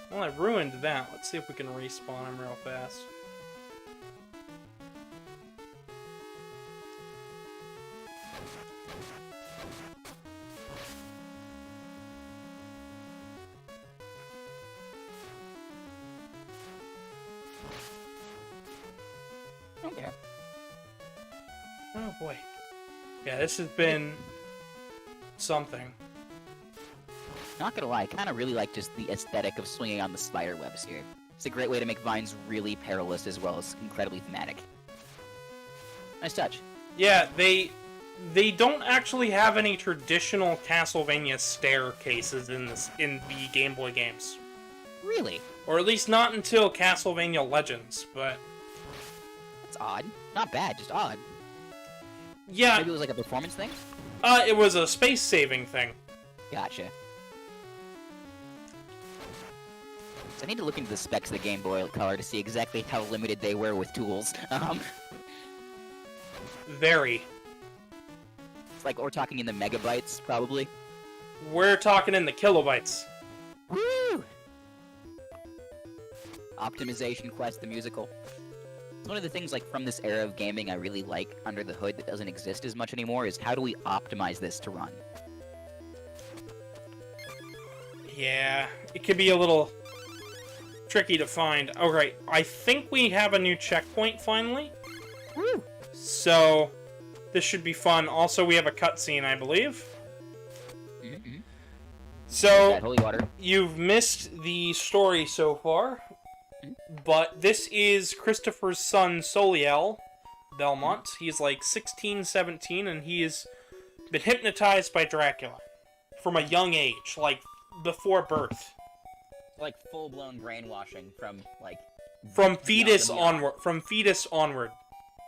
Well, I ruined that. Let's see if we can respawn him real fast. Okay. Oh boy. Yeah, this has been something. Not gonna lie, I kind of really like just the aesthetic of swinging on the spider webs here. It's a great way to make vines really perilous as well as incredibly thematic. Nice touch. Yeah, they don't actually have any traditional Castlevania staircases in the Game Boy games. Really? Or at least not until Castlevania Legends, but... That's odd. Not bad, just odd. Yeah. Maybe it was like a performance thing? It was a space-saving thing. Gotcha. So I need to look into the specs of the Game Boy Color to see exactly how limited they were with tools. Very. It's like we're talking in the megabytes, probably. We're talking in the kilobytes. Woo! Optimization Quest, the musical. One of the things, like, from this era of gaming I really like under the hood that doesn't exist as much anymore is how do we optimize this to run? Yeah, it could be a little tricky to find. Alright, I think we have a new checkpoint finally. Woo! So, this should be fun. Also, we have a cutscene, I believe. Mm-hmm. So, Holy water. You've missed the story so far. But this is Christopher's son, Soliel Belmont. He's like 16, 17, and he's been hypnotized by Dracula from a young age, like before birth. Like full-blown brainwashing from like from fetus onward. From fetus onward.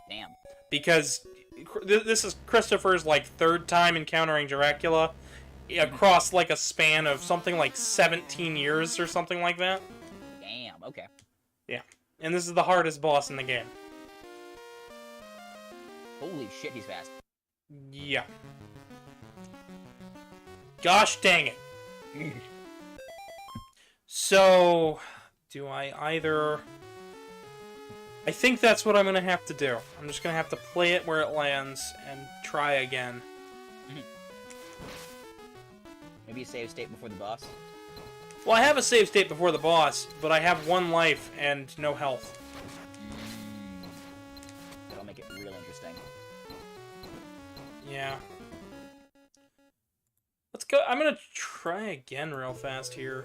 Damn. Because this is Christopher's like third time encountering Dracula across like a span of something like 17 years or something like that. Damn. Okay. Yeah, and this is the hardest boss in the game. Holy shit, he's fast. Yeah. Gosh dang it. So, do I either... I think that's what I'm going to have to do. I'm just going to have to play it where it lands and try again. Maybe a save state before the boss? Well, I have a save state before the boss, but I have 1 life and no health. That'll make it real interesting. Yeah. Let's go. I'm going to try again real fast here.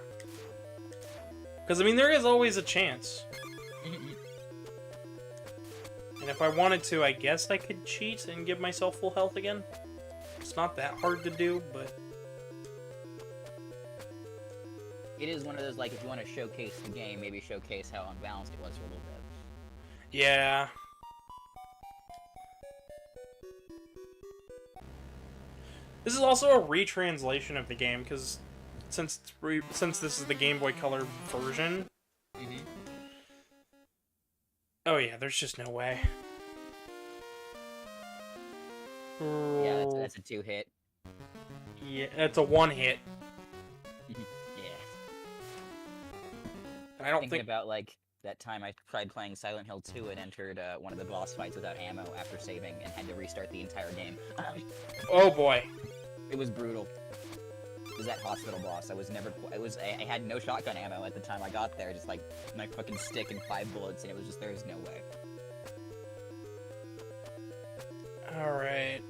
Because, I mean, there is always a chance. And if I wanted to, I guess I could cheat and give myself full health again. It's not that hard to do, but... It is one of those, like, if you want to showcase the game, maybe showcase how unbalanced it was for a little bit. Yeah. This is also a retranslation of the game, because since this is the Game Boy Color version... Oh yeah, there's just no way. Yeah, that's a 2-hit. Yeah, that's a 1-hit. I don't think about, like, that time I tried playing Silent Hill 2 and entered one of the boss fights without ammo after saving and had to restart the entire game. Oh boy. It was brutal. It was that hospital boss. I had no shotgun ammo at the time I got there, just like my fucking stick and 5 bullets, and it was just, there's no way. Alright.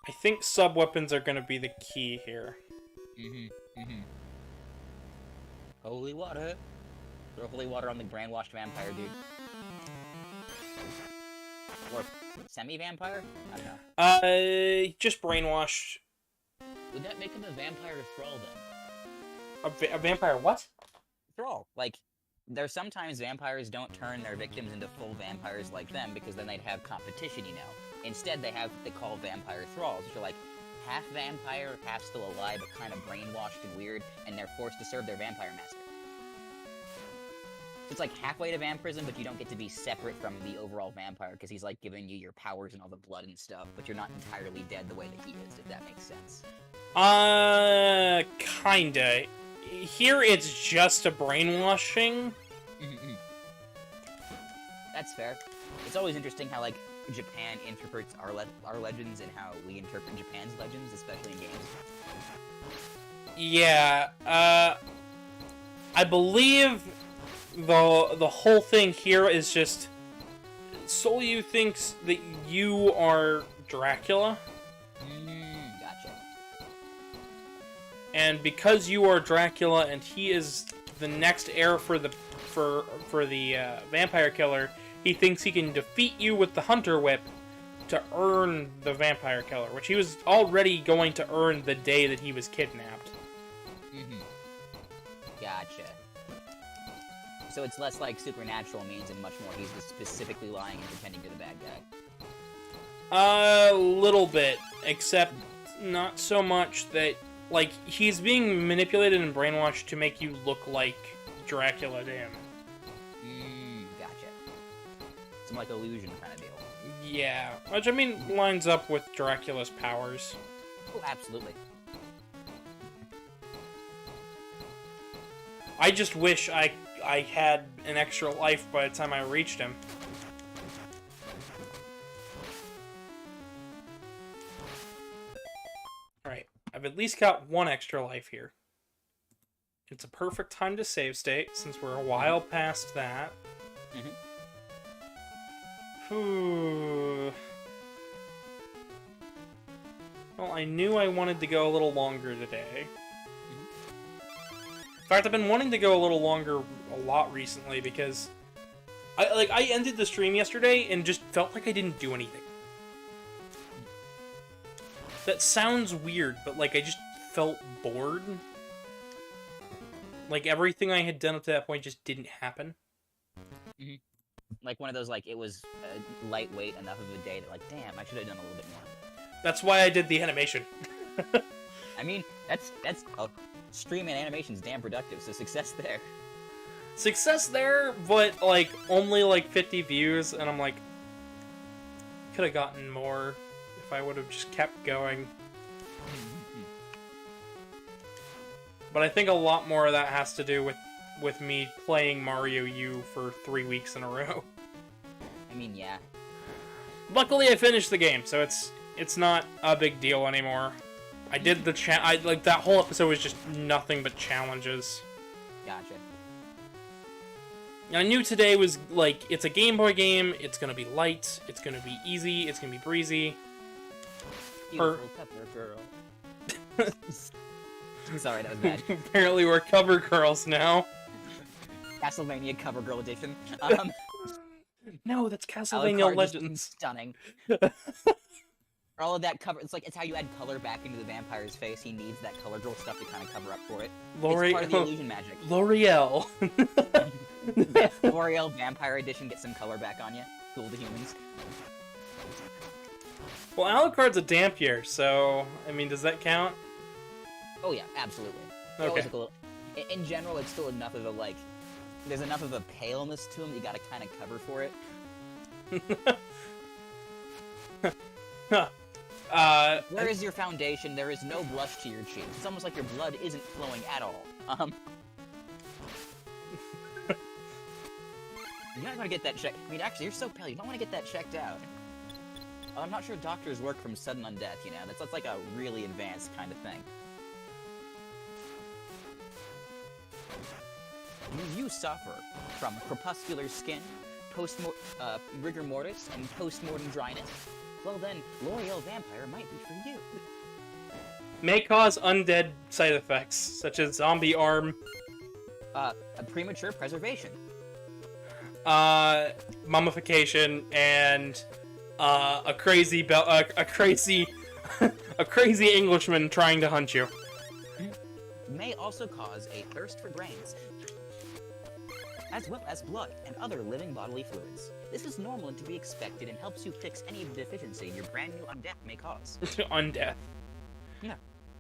I think sub-weapons are gonna be the key here. Holy water. Throw holy water on the brainwashed vampire, dude. Or semi-vampire? I don't know. Just brainwashed. Would that make him a vampire thrall, then? A vampire what? Thrall. Like, there's sometimes vampires don't turn their victims into full vampires like them, because then they'd have competition, you know. Instead, they have what they call vampire thralls, which are like half vampire, half still alive, but kind of brainwashed and weird, and they're forced to serve their vampire master. So it's like halfway to vampirism, but you don't get to be separate from the overall vampire, because he's like giving you your powers and all the blood and stuff, but you're not entirely dead the way that he is, if that makes sense. Kinda. Here it's just a brainwashing. That's fair. It's always interesting how, like, Japan interprets our legends and how we interpret Japan's legends, especially in games. Yeah, I believe the whole thing here is just Solyu thinks that you are Dracula. Gotcha. And because you are Dracula and he is the next heir for the vampire killer, he thinks he can defeat you with the Hunter Whip to earn the vampire killer, which he was already going to earn the day that he was kidnapped. Gotcha. So it's less like supernatural means and much more he's just specifically lying and pretending to the bad guy. A little bit, except not so much that, like, he's being manipulated and brainwashed to make you look like Dracula to him. Gotcha. Some, like, illusion kind of deal. Yeah, which, I mean, lines up with Dracula's powers. Oh, absolutely. I just wish I had an extra life by the time I reached him. Alright, I've at least got 1 extra life here. It's a perfect time to save state, since we're a while past that. Whew. Well, I knew I wanted to go a little longer today. fact, I've been wanting to go a little longer a lot recently because I ended the stream yesterday and just felt like I didn't do anything. That sounds weird, but like I just felt bored. Like everything I had done up to that point just didn't happen. Mm-hmm. Like one of those, like, it was lightweight enough of a day that, like, damn, I should have done a little bit more. That's why I did the animation. I mean, that's streaming animation's damn productive, so success there. Success there, but like only like 50 views, and I'm like, could have gotten more if I would have just kept going. But I think a lot more of that has to do with me playing Mario U for 3 weeks in a row. I mean, yeah. Luckily, I finished the game, so it's not a big deal anymore. I did the like that whole episode was just nothing but challenges. Gotcha. I knew today was like it's a Game Boy game. It's gonna be light. It's gonna be easy. It's gonna be breezy. Beautiful cover girl. Sorry, that was bad. Apparently, we're cover girls now. Castlevania cover girl edition. No, that's Castlevania Legends. Stunning. All of that cover, it's how you add color back into the vampire's face. He needs that color girl stuff to kind of cover up for it. It's part of the illusion magic. L'Oreal. L'Oreal Vampire Edition, get some color back on you. Cool the humans. Well, Alucard's a Dampier, so, I mean, does that count? Oh yeah, absolutely. Okay. In general, it's still enough of a, like, there's enough of a paleness to him that you gotta kind of cover for it. Where is your foundation? There is no blush to your cheeks. It's almost like your blood isn't flowing at all. You might want to get that checked. I mean, actually, you're so pale. You might want to get that checked out. I'm not sure doctors work from sudden on death, you know? That's like a really advanced kind of thing. Do you suffer from crepuscular skin, rigor mortis, and post-mortem dryness? Well then, L'Oreal Vampire might be for you. May cause undead side effects, such as zombie arm. A premature preservation. Mummification, and a crazy a crazy Englishman trying to hunt you. May also cause a thirst for brains, as well as blood and other living bodily fluids. This is normal and to be expected and helps you fix any deficiency your brand new undeath may cause. Undeath. Yeah.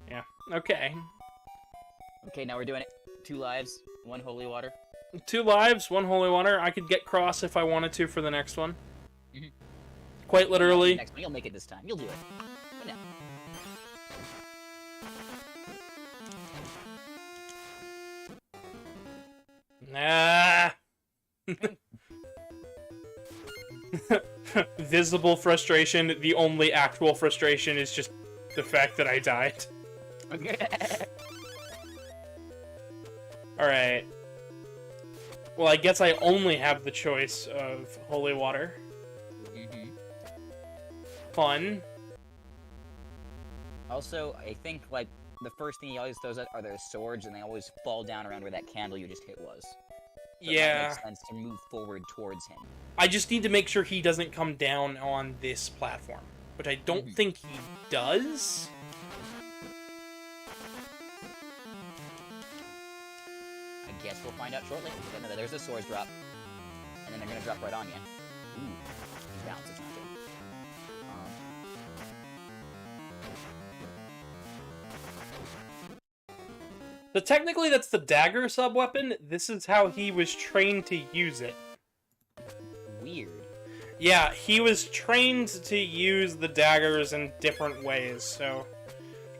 Yeah. Okay. Okay, now we're doing it. 2 lives, 1 holy water. 2 lives, 1 holy water. I could get cross if I wanted to for the next one. Mm-hmm. Quite literally. Next one, you'll make it this time. You'll do it. But no. Nah. Visible frustration. The only actual frustration is just the fact that I died. Okay. Alright. Well, I guess I only have the choice of holy water. Mm-hmm. Fun. Also, I think, like, the first thing he always throws out are their swords, and they always fall down around where that candle you just hit was. So yeah. It makes sense to move forward towards him. I just need to make sure he doesn't come down on this platform, which I don't think he does. I guess we'll find out shortly. No, there's a swords drop. And then they're gonna drop right on you. Ooh. Bounce, it's not good. So technically that's the dagger sub-weapon. This is how he was trained to use it. Weird. Yeah, he was trained to use the daggers in different ways, so...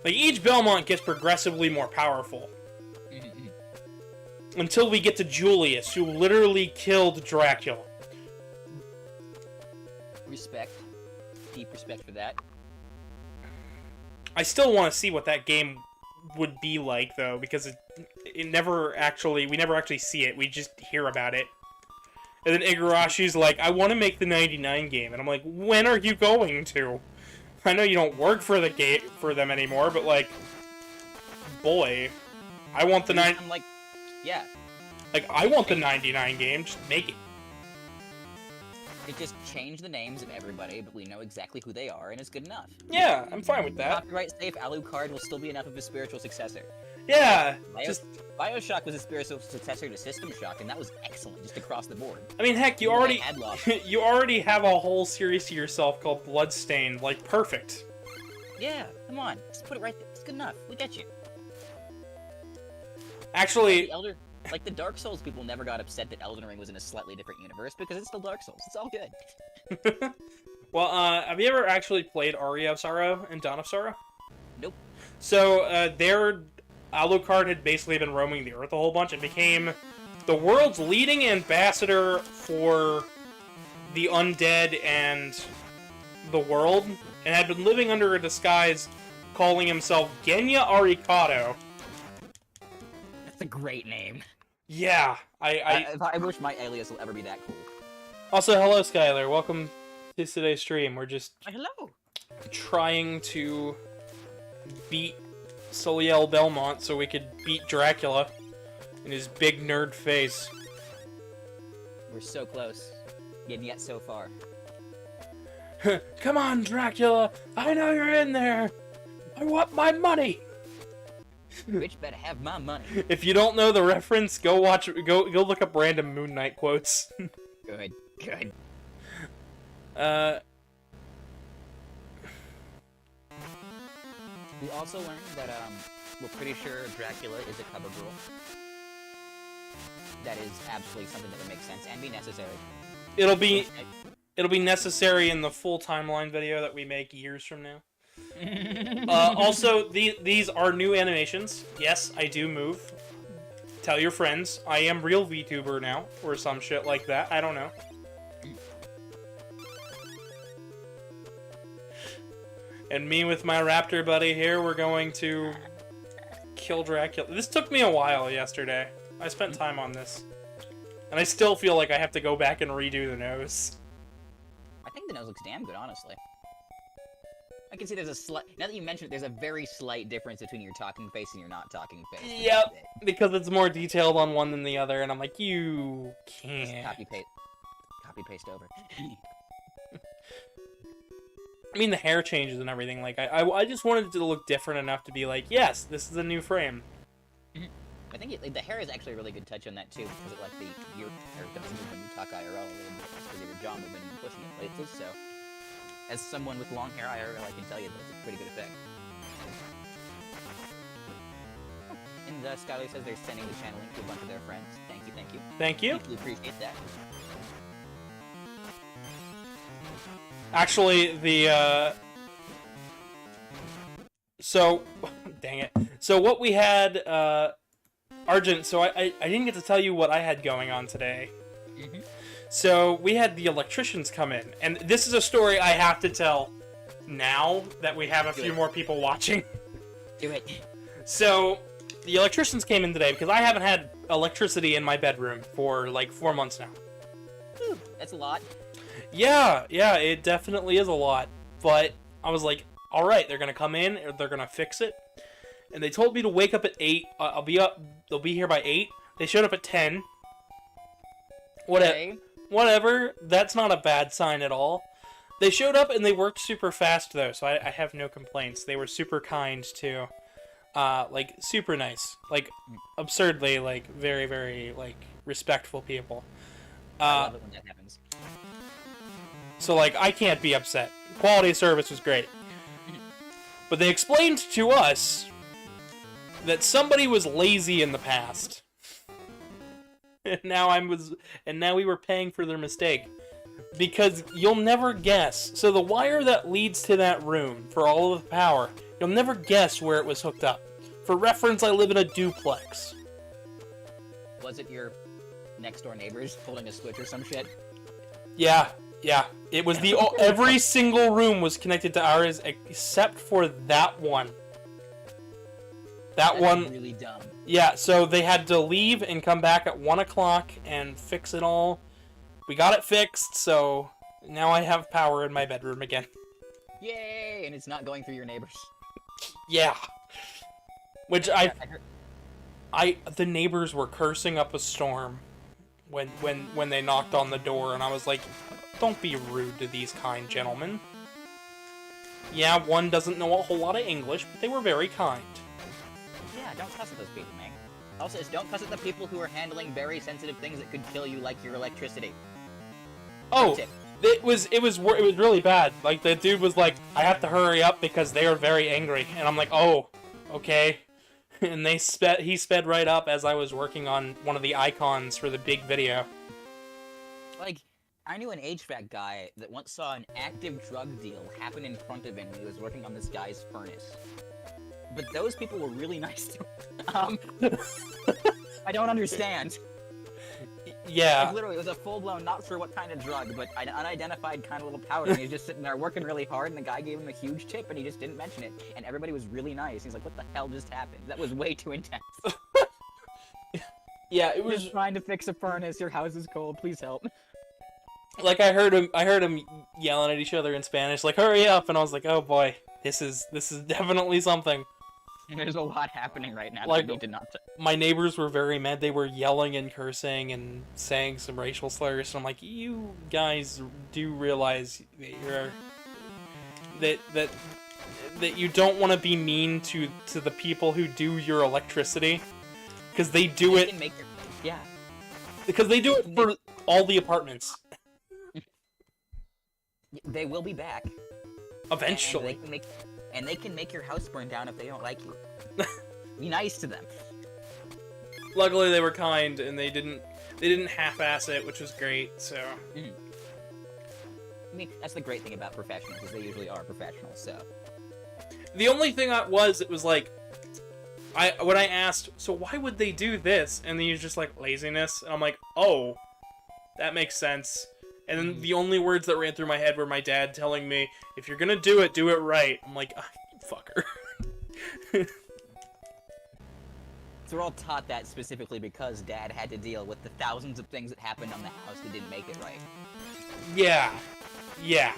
Like, each Belmont gets progressively more powerful. Until we get to Julius, who literally killed Dracula. Respect. Deep respect for that. I still want to see what that game would be like, though, because we never actually see it, we just hear about it. And then Igarashi's like, I want to make the 99 game, and I'm like, when are you going to? I know you don't work for the for them anymore, but like, boy, I want the I'm like, Yeah. Like, I want the 99 game, just make it. It just changed the names of everybody, but we know exactly who they are, and it's good enough. Yeah, I'm fine with that. Copyright safe, Alucard will still be enough of a spiritual successor. Yeah, Bioshock was a spiritual successor to System Shock, and that was excellent, just across the board. I mean, heck, you already have a whole series to yourself called Bloodstained, like, perfect. Yeah, come on, just put it right there. It's good enough. We get you. Actually, like the Dark Souls people never got upset that Elden Ring was in a slightly different universe because it's still Dark Souls. It's all good. well, have you ever actually played Aria of Sorrow and Dawn of Sorrow? Nope. So, their Alucard had basically been roaming the Earth a whole bunch and became the world's leading ambassador for the undead and the world, and had been living under a disguise calling himself Genya Arikado. That's a great name. Yeah, I wish my alias will ever be that cool. Also, hello, Skylar. Welcome to today's stream. We're just hello. Trying to beat Soliel Belmont so we could beat Dracula in his big nerd face. We're so close, and yet so far. Come on, Dracula! I know you're in there! I want my money! Bitch better have my money. If you don't know the reference, go look up random Moon Knight quotes. Good. We also learned that, we're pretty sure Dracula is a cover girl. That is absolutely something that would make sense and be necessary. It'll be necessary in the full timeline video that we make years from now. Also, these are new animations. Yes, I do move. Tell your friends. I am real VTuber now, or some shit like that. I don't know. And me with my raptor buddy here, we're going to kill Dracula. This took me a while yesterday. I spent time on this. And I still feel like I have to go back and redo the nose. I think the nose looks damn good, honestly. I can see there's a slight... Now that you mention it, there's a very slight difference between your talking face and your not talking face. Yep, because it's more detailed on one than the other, and I'm like, you can't. Just copy-paste over. I mean, the hair changes and everything. Like, I just wanted it to look different enough to be like, yes, this is a new frame. I think the hair is actually a really good touch on that, too, because it, like, your hair does move when you talk IRL a little bit, because of your jaw movement and pushing it places, so... As someone with long hair IRL, I can tell you that's a pretty good effect. And Skylar says they're sending the channel link to a bunch of their friends. Thank you. Thank you. We appreciate that. Actually, so, dang it. So what we had, Argent, so I didn't get to tell you what I had going on today. Mm-hmm. So we had the electricians come in, and this is a story I have to tell now that we have a few more people watching. Do it. So the electricians came in today because I haven't had electricity in my bedroom for like 4 months now. Whew, that's a lot. Yeah, it definitely is a lot. But I was like, all right, they're gonna come in, they're gonna fix it, and they told me to wake up at 8. I'll be up. They'll be here by 8. They showed up at 10. Whatever, that's not a bad sign at all. They showed up and they worked super fast though, so I have no complaints. They were super kind too. Like, super nice. Like, absurdly, like, very, very, like, respectful people. I love it when that happens. So, like, I can't be upset. Quality of service was great. But they explained to us that somebody was lazy in the past. And now we were paying for their mistake. Because you'll never guess. So the wire that leads to that room for all of the power, you'll never guess where it was hooked up. For reference, I live in a duplex. Was it your next door neighbors pulling a switch or some shit? Yeah. It was every single room was connected to ours except for that one. That's really dumb. Yeah, so they had to leave and come back at 1 o'clock and fix it all. We got it fixed, so now I have power in my bedroom again. Yay! And it's not going through your neighbors. Yeah. Which The neighbors were cursing up a storm when they knocked on the door, and I was like, don't be rude to these kind gentlemen. Yeah, one doesn't know a whole lot of English, but they were very kind. Yeah, don't cuss at those people, man. Also, just don't cuss at the people who are handling very sensitive things that could kill you, like your electricity. Oh, it was really bad. Like, the dude was like, I have to hurry up because they are very angry, and I'm like, oh, okay. And he sped right up as I was working on one of the icons for the big video. Like, I knew an HVAC guy that once saw an active drug deal happen in front of him when he was working on this guy's furnace. But those people were really nice to him. I don't understand. Yeah. Like, literally, it was a full-blown, not sure what kind of drug, but an unidentified kind of little powder, and he was just sitting there working really hard, and the guy gave him a huge tip, and he just didn't mention it, and everybody was really nice. He's like, what the hell just happened? That was way too intense. Yeah, it was... Just trying to fix a furnace, your house is cold, please help. Like, I heard him yelling at each other in Spanish, like, hurry up, and I was like, oh boy, this is definitely something. There's a lot happening right now like, that I need to not... My neighbors were very mad. They were yelling and cursing and saying some racial slurs, and I'm like, you guys do realize that you're... that you don't want to be mean to the people who do your electricity, because they do it... Yeah. Because they do it for all the apartments. They will be back. Eventually. And they can make your house burn down if they don't like you. Be nice to them. Luckily, they were kind, and they didn't half-ass it, which was great, so... Mm. I mean, that's the great thing about professionals, is they usually are professionals, so... The only thing it was like... When I asked, so why would they do this? And then he was just like, laziness. And I'm like, oh, that makes sense. And then the only words that ran through my head were my dad telling me, if you're gonna do it right. I'm like, fucker. So we're all taught that specifically because Dad had to deal with the thousands of things that happened on the house that didn't make it right. Yeah. Yeah.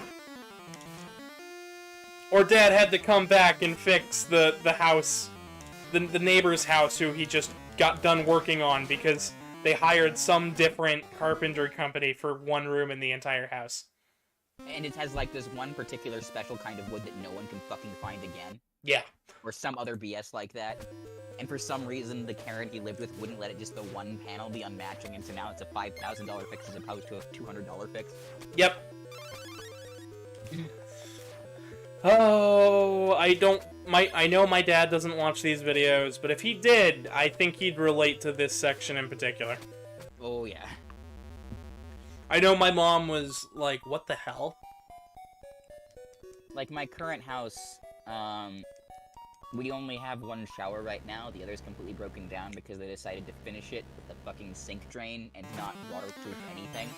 Or Dad had to come back and fix the house, the neighbor's house who he just got done working on because they hired some different carpentry company for one room in the entire house. And it has, like, this one particular special kind of wood that no one can fucking find again. Yeah. Or some other BS like that. And for some reason, the Karen he lived with wouldn't let it just the one panel be unmatching, and so now it's a $5,000 fix as opposed to a $200 fix. Yep. Oh, I know my dad doesn't watch these videos, but if he did, I think he'd relate to this section in particular. Oh, yeah. I know my mom was like, what the hell? Like, my current house, we only have one shower right now. The other's completely broken down because they decided to finish it with a fucking sink drain and not waterproof anything.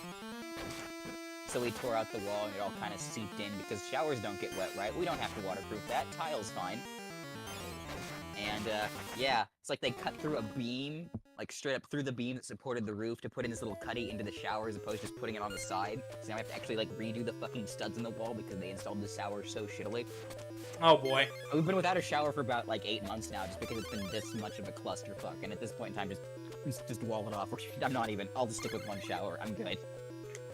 So we tore out the wall and it all kind of seeped in because showers don't get wet, right? We don't have to waterproof that. Tile's fine. And, yeah, it's like they cut through a beam, like straight up through the beam that supported the roof to put in this little cutty into the shower as opposed to just putting it on the side. So now I have to actually, like, redo the fucking studs in the wall because they installed the shower so shittily. Oh boy. We've been without a shower for about, like, 8 months now just because it's been this much of a clusterfuck. And at this point in time, just wall it off. I'm not even, I'll just stick with one shower. I'm good.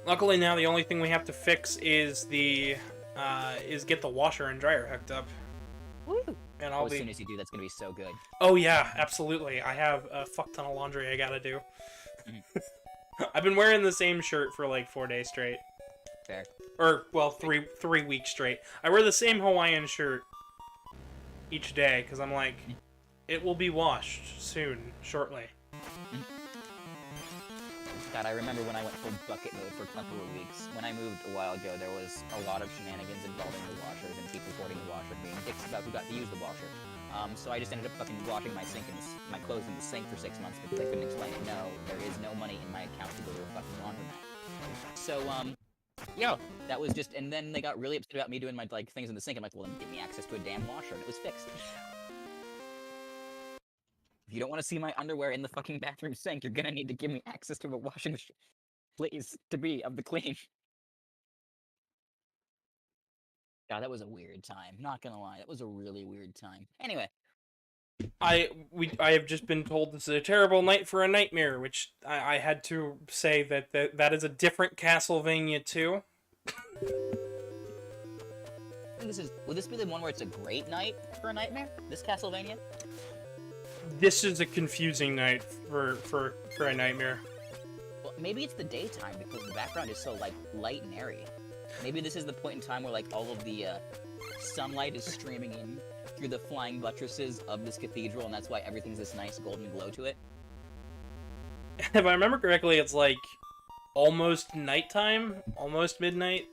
Luckily now the only thing we have to fix is get the washer and dryer hooked up. Woo! And as soon as you do, that's gonna be so good. Oh yeah, absolutely. I have a fuck ton of laundry I gotta do. I've been wearing the same shirt for like 4 days straight. Fair. Or, well, three weeks straight. I wear the same Hawaiian shirt each day, because I'm like, it will be washed soon, shortly. God, I remember when I went full bucket mode for a couple of weeks. When I moved a while ago, there was a lot of shenanigans involving the washers and people hoarding the washer and being dicks about who got to use the washer. So I just ended up fucking washing my my clothes in the sink for 6 months because I couldn't explain it. No, there is no money in my account to go to a fucking laundromat. So, yeah, that was just, and then they got really upset about me doing my, like, things in the sink. I'm like, well, then give me access to a damn washer, and it was fixed. If you don't want to see my underwear in the fucking bathroom sink, you're gonna need to give me access to a washing machine. Please, to be of the clean. God, that was a weird time. Not gonna lie, that was a really weird time. Anyway, I have just been told this is a terrible night for a nightmare, which I had to say that is a different Castlevania too. Would this be the one where it's a great night for a nightmare? This Castlevania? This is a confusing night for a nightmare. Well, maybe it's the daytime because the background is so like light and airy. Maybe this is the point in time where like all of the sunlight is streaming in through the flying buttresses of this cathedral, and that's why everything's this nice golden glow to it. If I remember correctly, it's like almost nighttime, almost midnight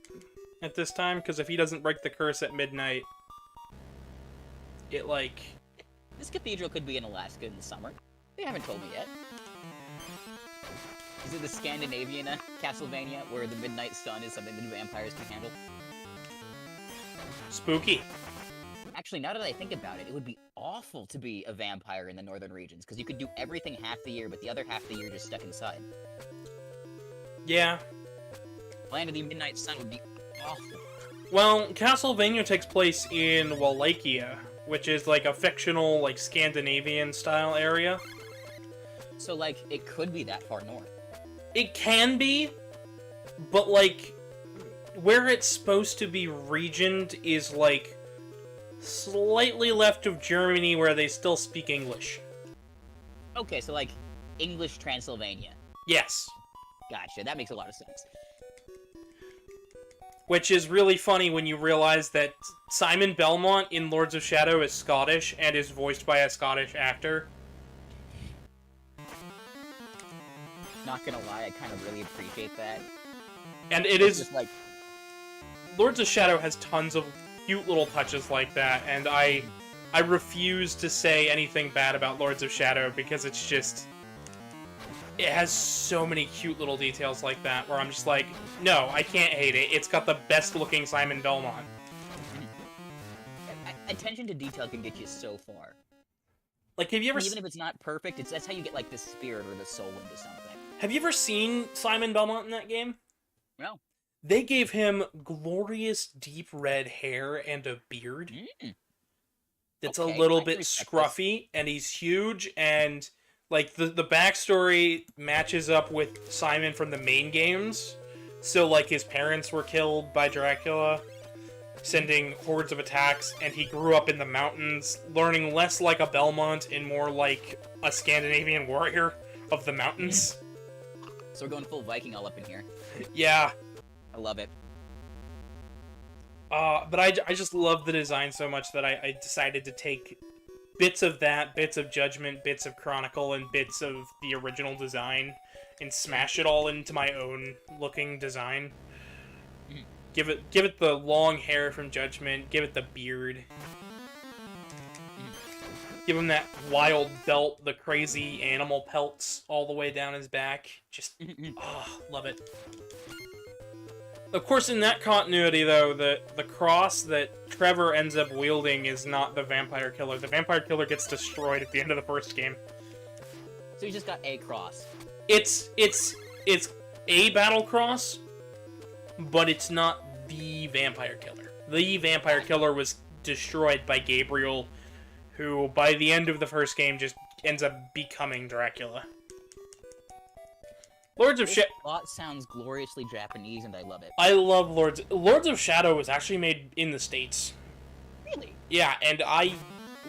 at this time, because if he doesn't break the curse at midnight, it like... This cathedral could be in Alaska in the summer. They haven't told me yet. Is it the Scandinavian Castlevania, where the midnight sun is something that vampires can handle? Spooky. Actually, now that I think about it, it would be awful to be a vampire in the northern regions, because you could do everything half the year, but the other half of the year just stuck inside. Yeah. Land of the Midnight Sun would be awful. Well, Castlevania takes place in Wallachia, which is like a fictional, like Scandinavian-style area. So, like, it could be that far north. It can be, but like, where it's supposed to be regioned is like slightly left of Germany where they still speak English. Okay, so like, English Transylvania. Yes. Gotcha, that makes a lot of sense. Which is really funny when you realize that Simon Belmont in Lords of Shadow is Scottish and is voiced by a Scottish actor. Not gonna lie, I kind of really appreciate that. And it is just like... Lords of Shadow has tons of cute little touches like that, and I refuse to say anything bad about Lords of Shadow because it's just... It has so many cute little details like that where I'm just like, no, I can't hate it. It's got the best looking Simon Belmont. Attention to detail can get you so far. Like, have you ever... Even if it's not perfect, that's how you get, like, the spirit or the soul into something. Have you ever seen Simon Belmont in that game? No. They gave him glorious deep red hair and a beard. That's Okay, a little I bit can respect scruffy, and he's huge, and like the backstory matches up with Simon from the main games. So like his parents were killed by Dracula, sending hordes of attacks, and he grew up in the mountains, learning less like a Belmont and more like a Scandinavian warrior of the mountains. So we're going full Viking all up in here. Yeah. I love it. But I just love the design so much that I decided to take bits of that, bits of Judgment, bits of Chronicle, and bits of the original design, and smash it all into my own looking design. Give it the long hair from Judgment, give it the beard. Give him that wild belt, the crazy animal pelts all the way down his back. Just, love it. Of course, in that continuity, though, the cross that Trevor ends up wielding is not the vampire killer. The vampire killer gets destroyed at the end of the first game. So you just got a cross. It's a battle cross, but it's not the vampire killer. The vampire killer was destroyed by Gabriel, who, by the end of the first game, just ends up becoming Dracula. Lords of Shadow. Plot sounds gloriously Japanese, and I love it. I love Lords of Shadow was actually made in the States. Really? Yeah, and I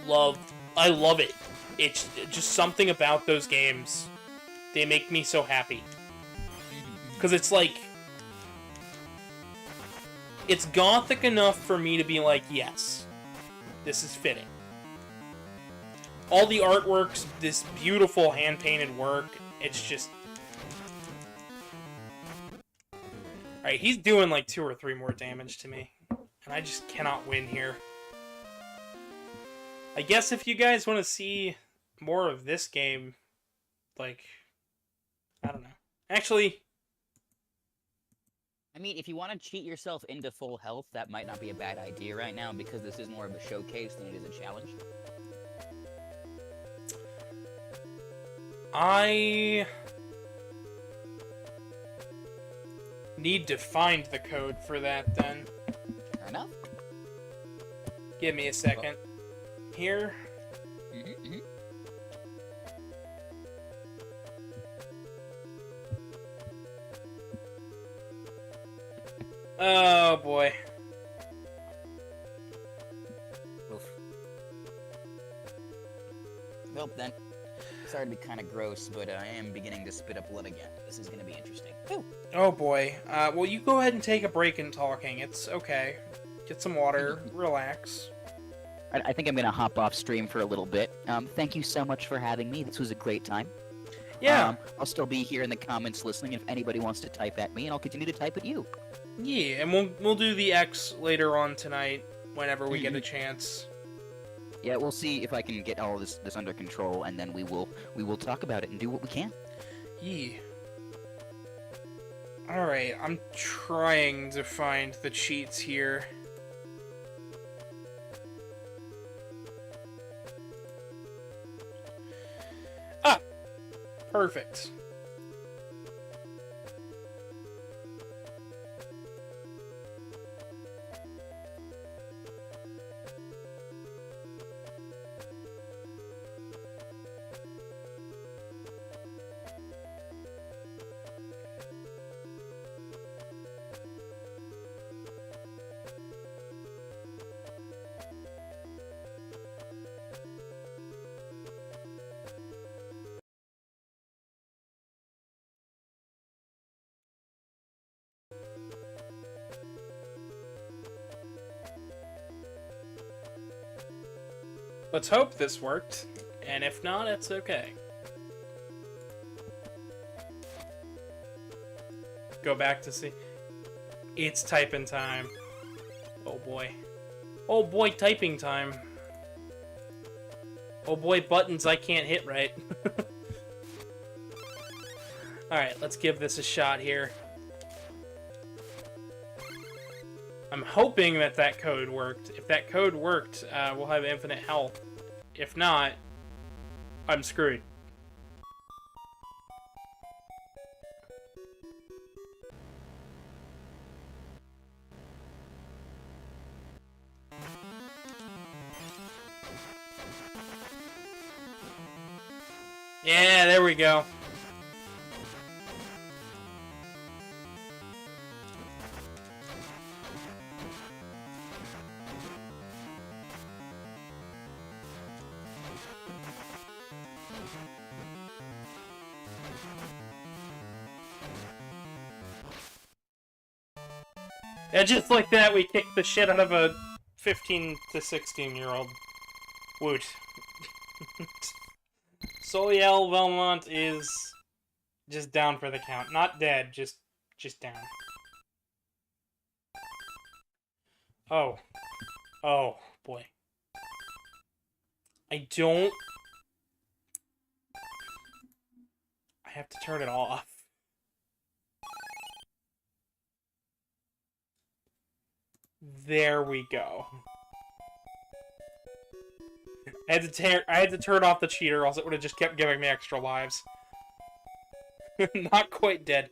love it. It's just something about those games. They make me so happy. Because it's like... It's gothic enough for me to be like, yes, this is fitting. All the artworks, this beautiful hand-painted work, it's just... Alright, he's doing like 2 or 3 more damage to me. And I just cannot win here. I guess if you guys want to see more of this game, like... I don't know. Actually... I mean, if you want to cheat yourself into full health, that might not be a bad idea right now, because this is more of a showcase than it is a challenge. I need to find the code for that, then. Fair enough. Give me a second. Here. Mm-hmm. Oh boy. Oof. Well then, sorry to be kind of gross, but I am beginning to spit up blood again. This is going to be interesting. Ooh. Oh boy. Well, you go ahead and take a break in talking. It's okay. Get some water. Relax. I think I'm going to hop off stream for a little bit. Thank you so much for having me. This was a great time. Yeah. I'll still be here in the comments listening if anybody wants to type at me, and I'll continue to type at you. Yeah, and we'll do the X later on tonight whenever we get a chance. Yeah, we'll see if I can get all this under control, and then we will talk about it and do what we can. Yeah. Alright, I'm trying to find the cheats here. Ah! Perfect. Let's hope this worked, and if not, it's okay. Go back to see. It's typing time. Oh boy. Oh boy, typing time. Oh boy, buttons I can't hit right. Alright, let's give this a shot here. I'm hoping that that code worked. If that code worked, we'll have infinite health. If not, I'm screwed. Yeah, there we go. Yeah, just like that, we kicked the shit out of a 15 to 16-year-old. Woot. Soliel Belmont is just down for the count. Not dead, just down. Oh. Oh, boy. I have to turn it off. There we go. I had to turn off the cheater, or else it would have just kept giving me extra lives. Not quite dead.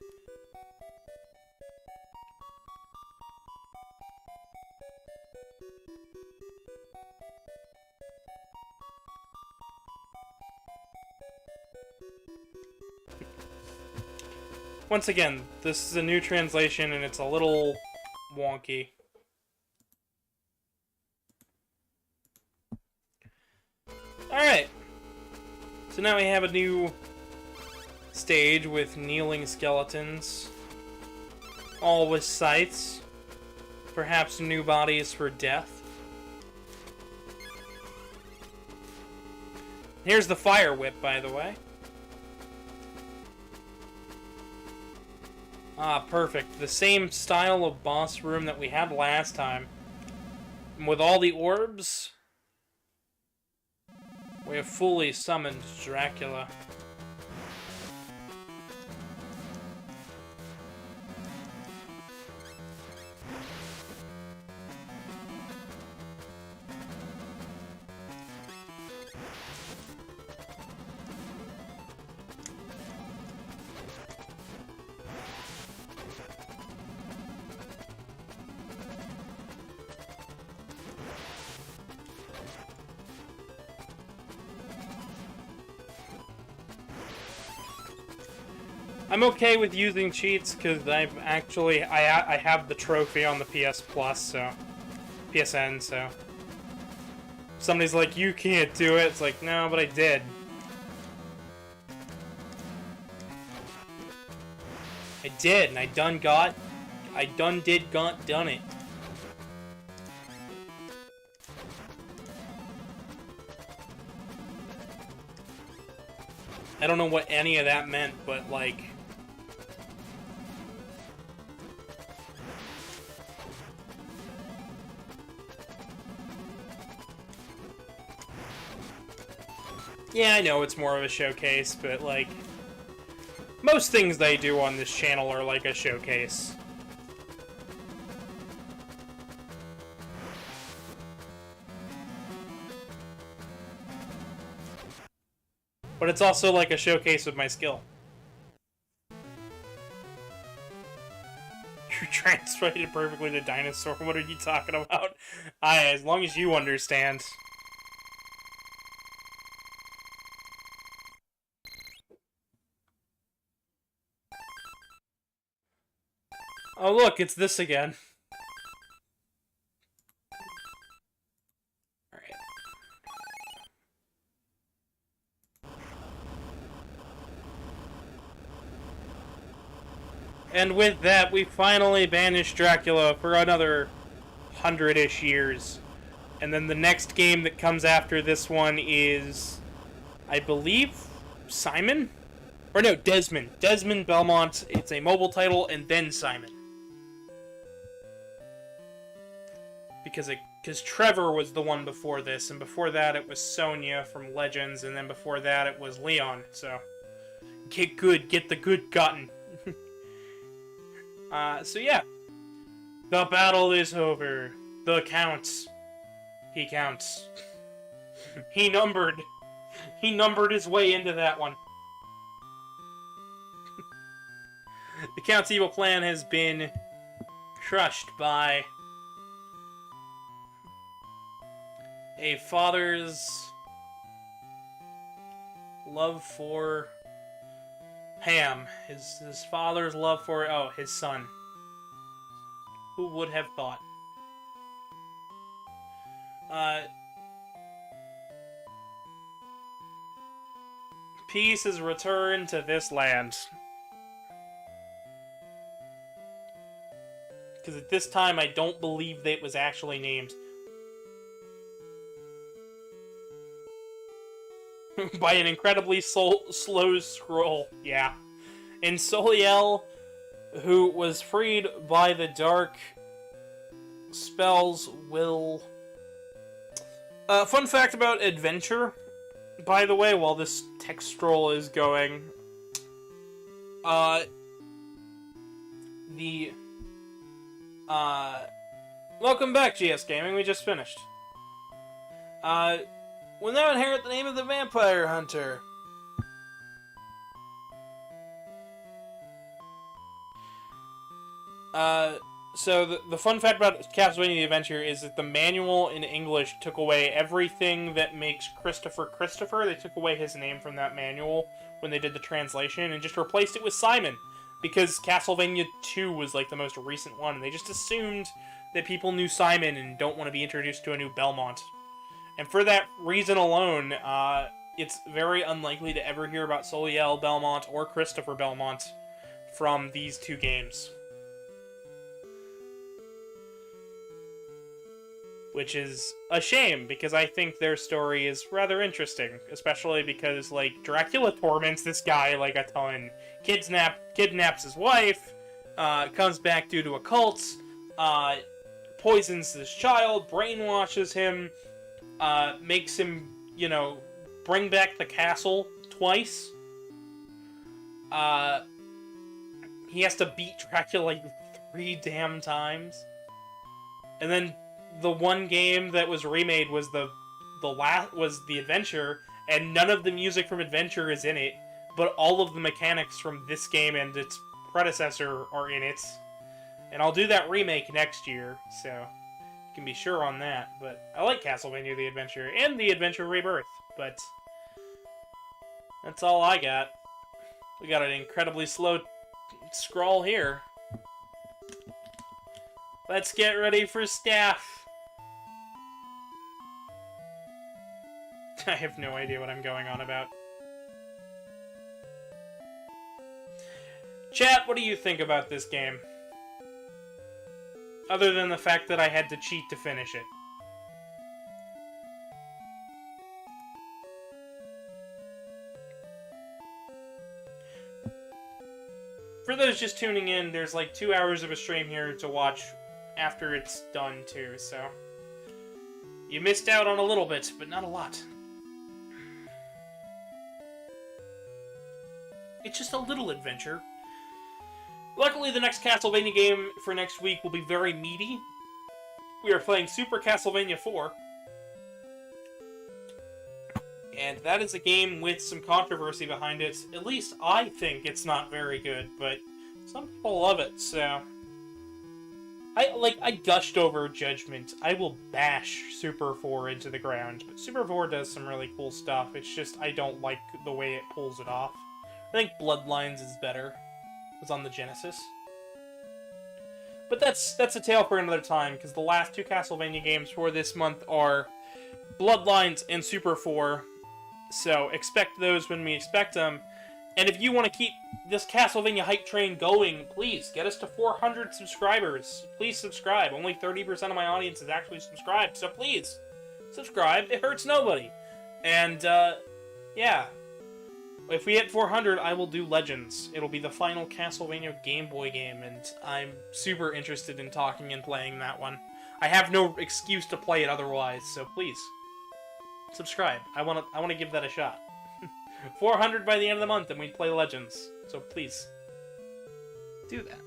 Once again, this is a new translation and it's a little wonky. Alright, so now we have a new stage with kneeling skeletons, all with sights, perhaps new bodies for death. Here's the fire whip, by the way. Ah, perfect. The same style of boss room that we had last time. With all the orbs, we have fully summoned Dracula. I'm okay with using cheats because I have the trophy on the PS Plus, so PSN. So if somebody's like, you can't do it. It's like, no, but I did. I did, and I done it. I don't know what any of that meant, but like... Yeah, I know it's more of a showcase, but like... Most things they do on this channel are like a showcase. But it's also like a showcase of my skill. You translated perfectly to dinosaur. What are you talking about? As long as you understand. Oh look, it's this again. Alright. And with that, we finally banished Dracula for another 100-ish years. And then the next game that comes after this one is, I believe, Simon? Or no, Desmond. Desmond Belmont. It's a mobile title, and then Simon. Because Trevor was the one before this, and before that it was Sonia from Legends, and then before that it was Leon, so... Get the good gotten. So yeah. The battle is over. The counts. He counts. He numbered his way into that one. The Count's evil plan has been crushed by a father's love for Ham. His father's love for, his son. Who would have thought? Peace is returned to this land. Because at this time, I don't believe that it was actually named. By an incredibly slow scroll, yeah. And Soliel, who was freed by the dark spells, will... fun fact about Adventure, by the way, while this text scroll is going, welcome back, GS Gaming, we just finished. Will now inherit the name of the Vampire Hunter. So the fun fact about Castlevania The Adventure is that the manual in English took away everything that makes Christopher Christopher. They took away his name from that manual when they did the translation and just replaced it with Simon. Because Castlevania 2 was like the most recent one, and they just assumed that people knew Simon and don't want to be introduced to a new Belmont. And for that reason alone, it's very unlikely to ever hear about Soliel Belmont or Christopher Belmont from these two games. Which is a shame, because I think their story is rather interesting. Especially because, like, Dracula torments this guy, like, a ton. Kidnaps his wife, comes back due to a cult, poisons his child, brainwashes him, makes him, bring back the castle twice. He has to beat Dracula, like, 3 damn times. And then the one game that was remade was the Adventure, and none of the music from Adventure is in it, but all of the mechanics from this game and its predecessor are in it. And I'll do that remake next year, so you can be sure on that. But I like Castlevania The Adventure and The Adventure Rebirth, but that's all I got. We got an incredibly slow scroll here. Let's get ready for staff. I have no idea what I'm going on about. Chat, what do you think about this game? Other than the fact that I had to cheat to finish it. For those just tuning in, there's like 2 hours of a stream here to watch after it's done too, so... You missed out on a little bit, but not a lot. It's just a little adventure. Luckily, the next Castlevania game for next week will be very meaty. We are playing Super Castlevania 4. And that is a game with some controversy behind it. At least I think it's not very good, but some people love it, so... I gushed over Judgment. I will bash Super 4 into the ground, but Super 4 does some really cool stuff. It's just, I don't like the way it pulls it off. I think Bloodlines is better. It was on the Genesis. But that's a tale for another time, because the last 2 Castlevania games for this month are Bloodlines and Super 4. So expect those when we expect them. And if you want to keep this Castlevania hype train going, please get us to 400 subscribers. Please subscribe. Only 30% of my audience is actually subscribed, so please subscribe. It hurts nobody. And yeah. If we hit 400, I will do Legends. It'll be the final Castlevania Game Boy game, and I'm super interested in talking and playing that one. I have no excuse to play it otherwise, so please, subscribe. I want to give that a shot. 400 by the end of the month, and we play Legends. So please, do that.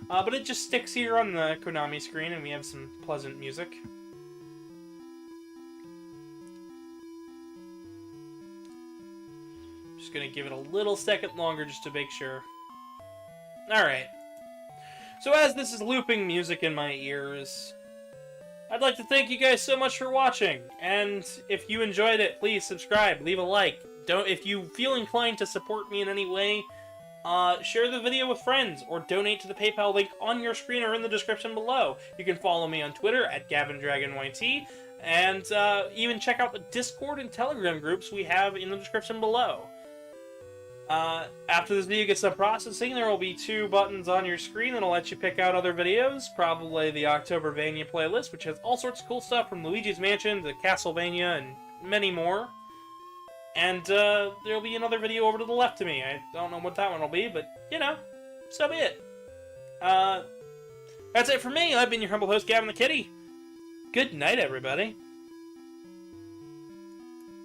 But it just sticks here on the Konami screen, and we have some pleasant music. Just gonna give it a little second longer just to make sure. Alright. So as this is looping music in my ears, I'd like to thank you guys so much for watching. And if you enjoyed it, please subscribe, leave a like. If you feel inclined to support me in any way, share the video with friends, or donate to the PayPal link on your screen or in the description below. You can follow me on Twitter at GavinDragonYT, and even check out the Discord and Telegram groups we have in the description below. After this video gets done processing, there will be 2 buttons on your screen that'll let you pick out other videos. Probably the Octobervania playlist, which has all sorts of cool stuff from Luigi's Mansion to Castlevania and many more. And there'll be another video over to the left of me. I don't know what that one will be, but, you know, so be it. That's it for me. I've been your humble host, Gavin the Kitty. Good night, everybody.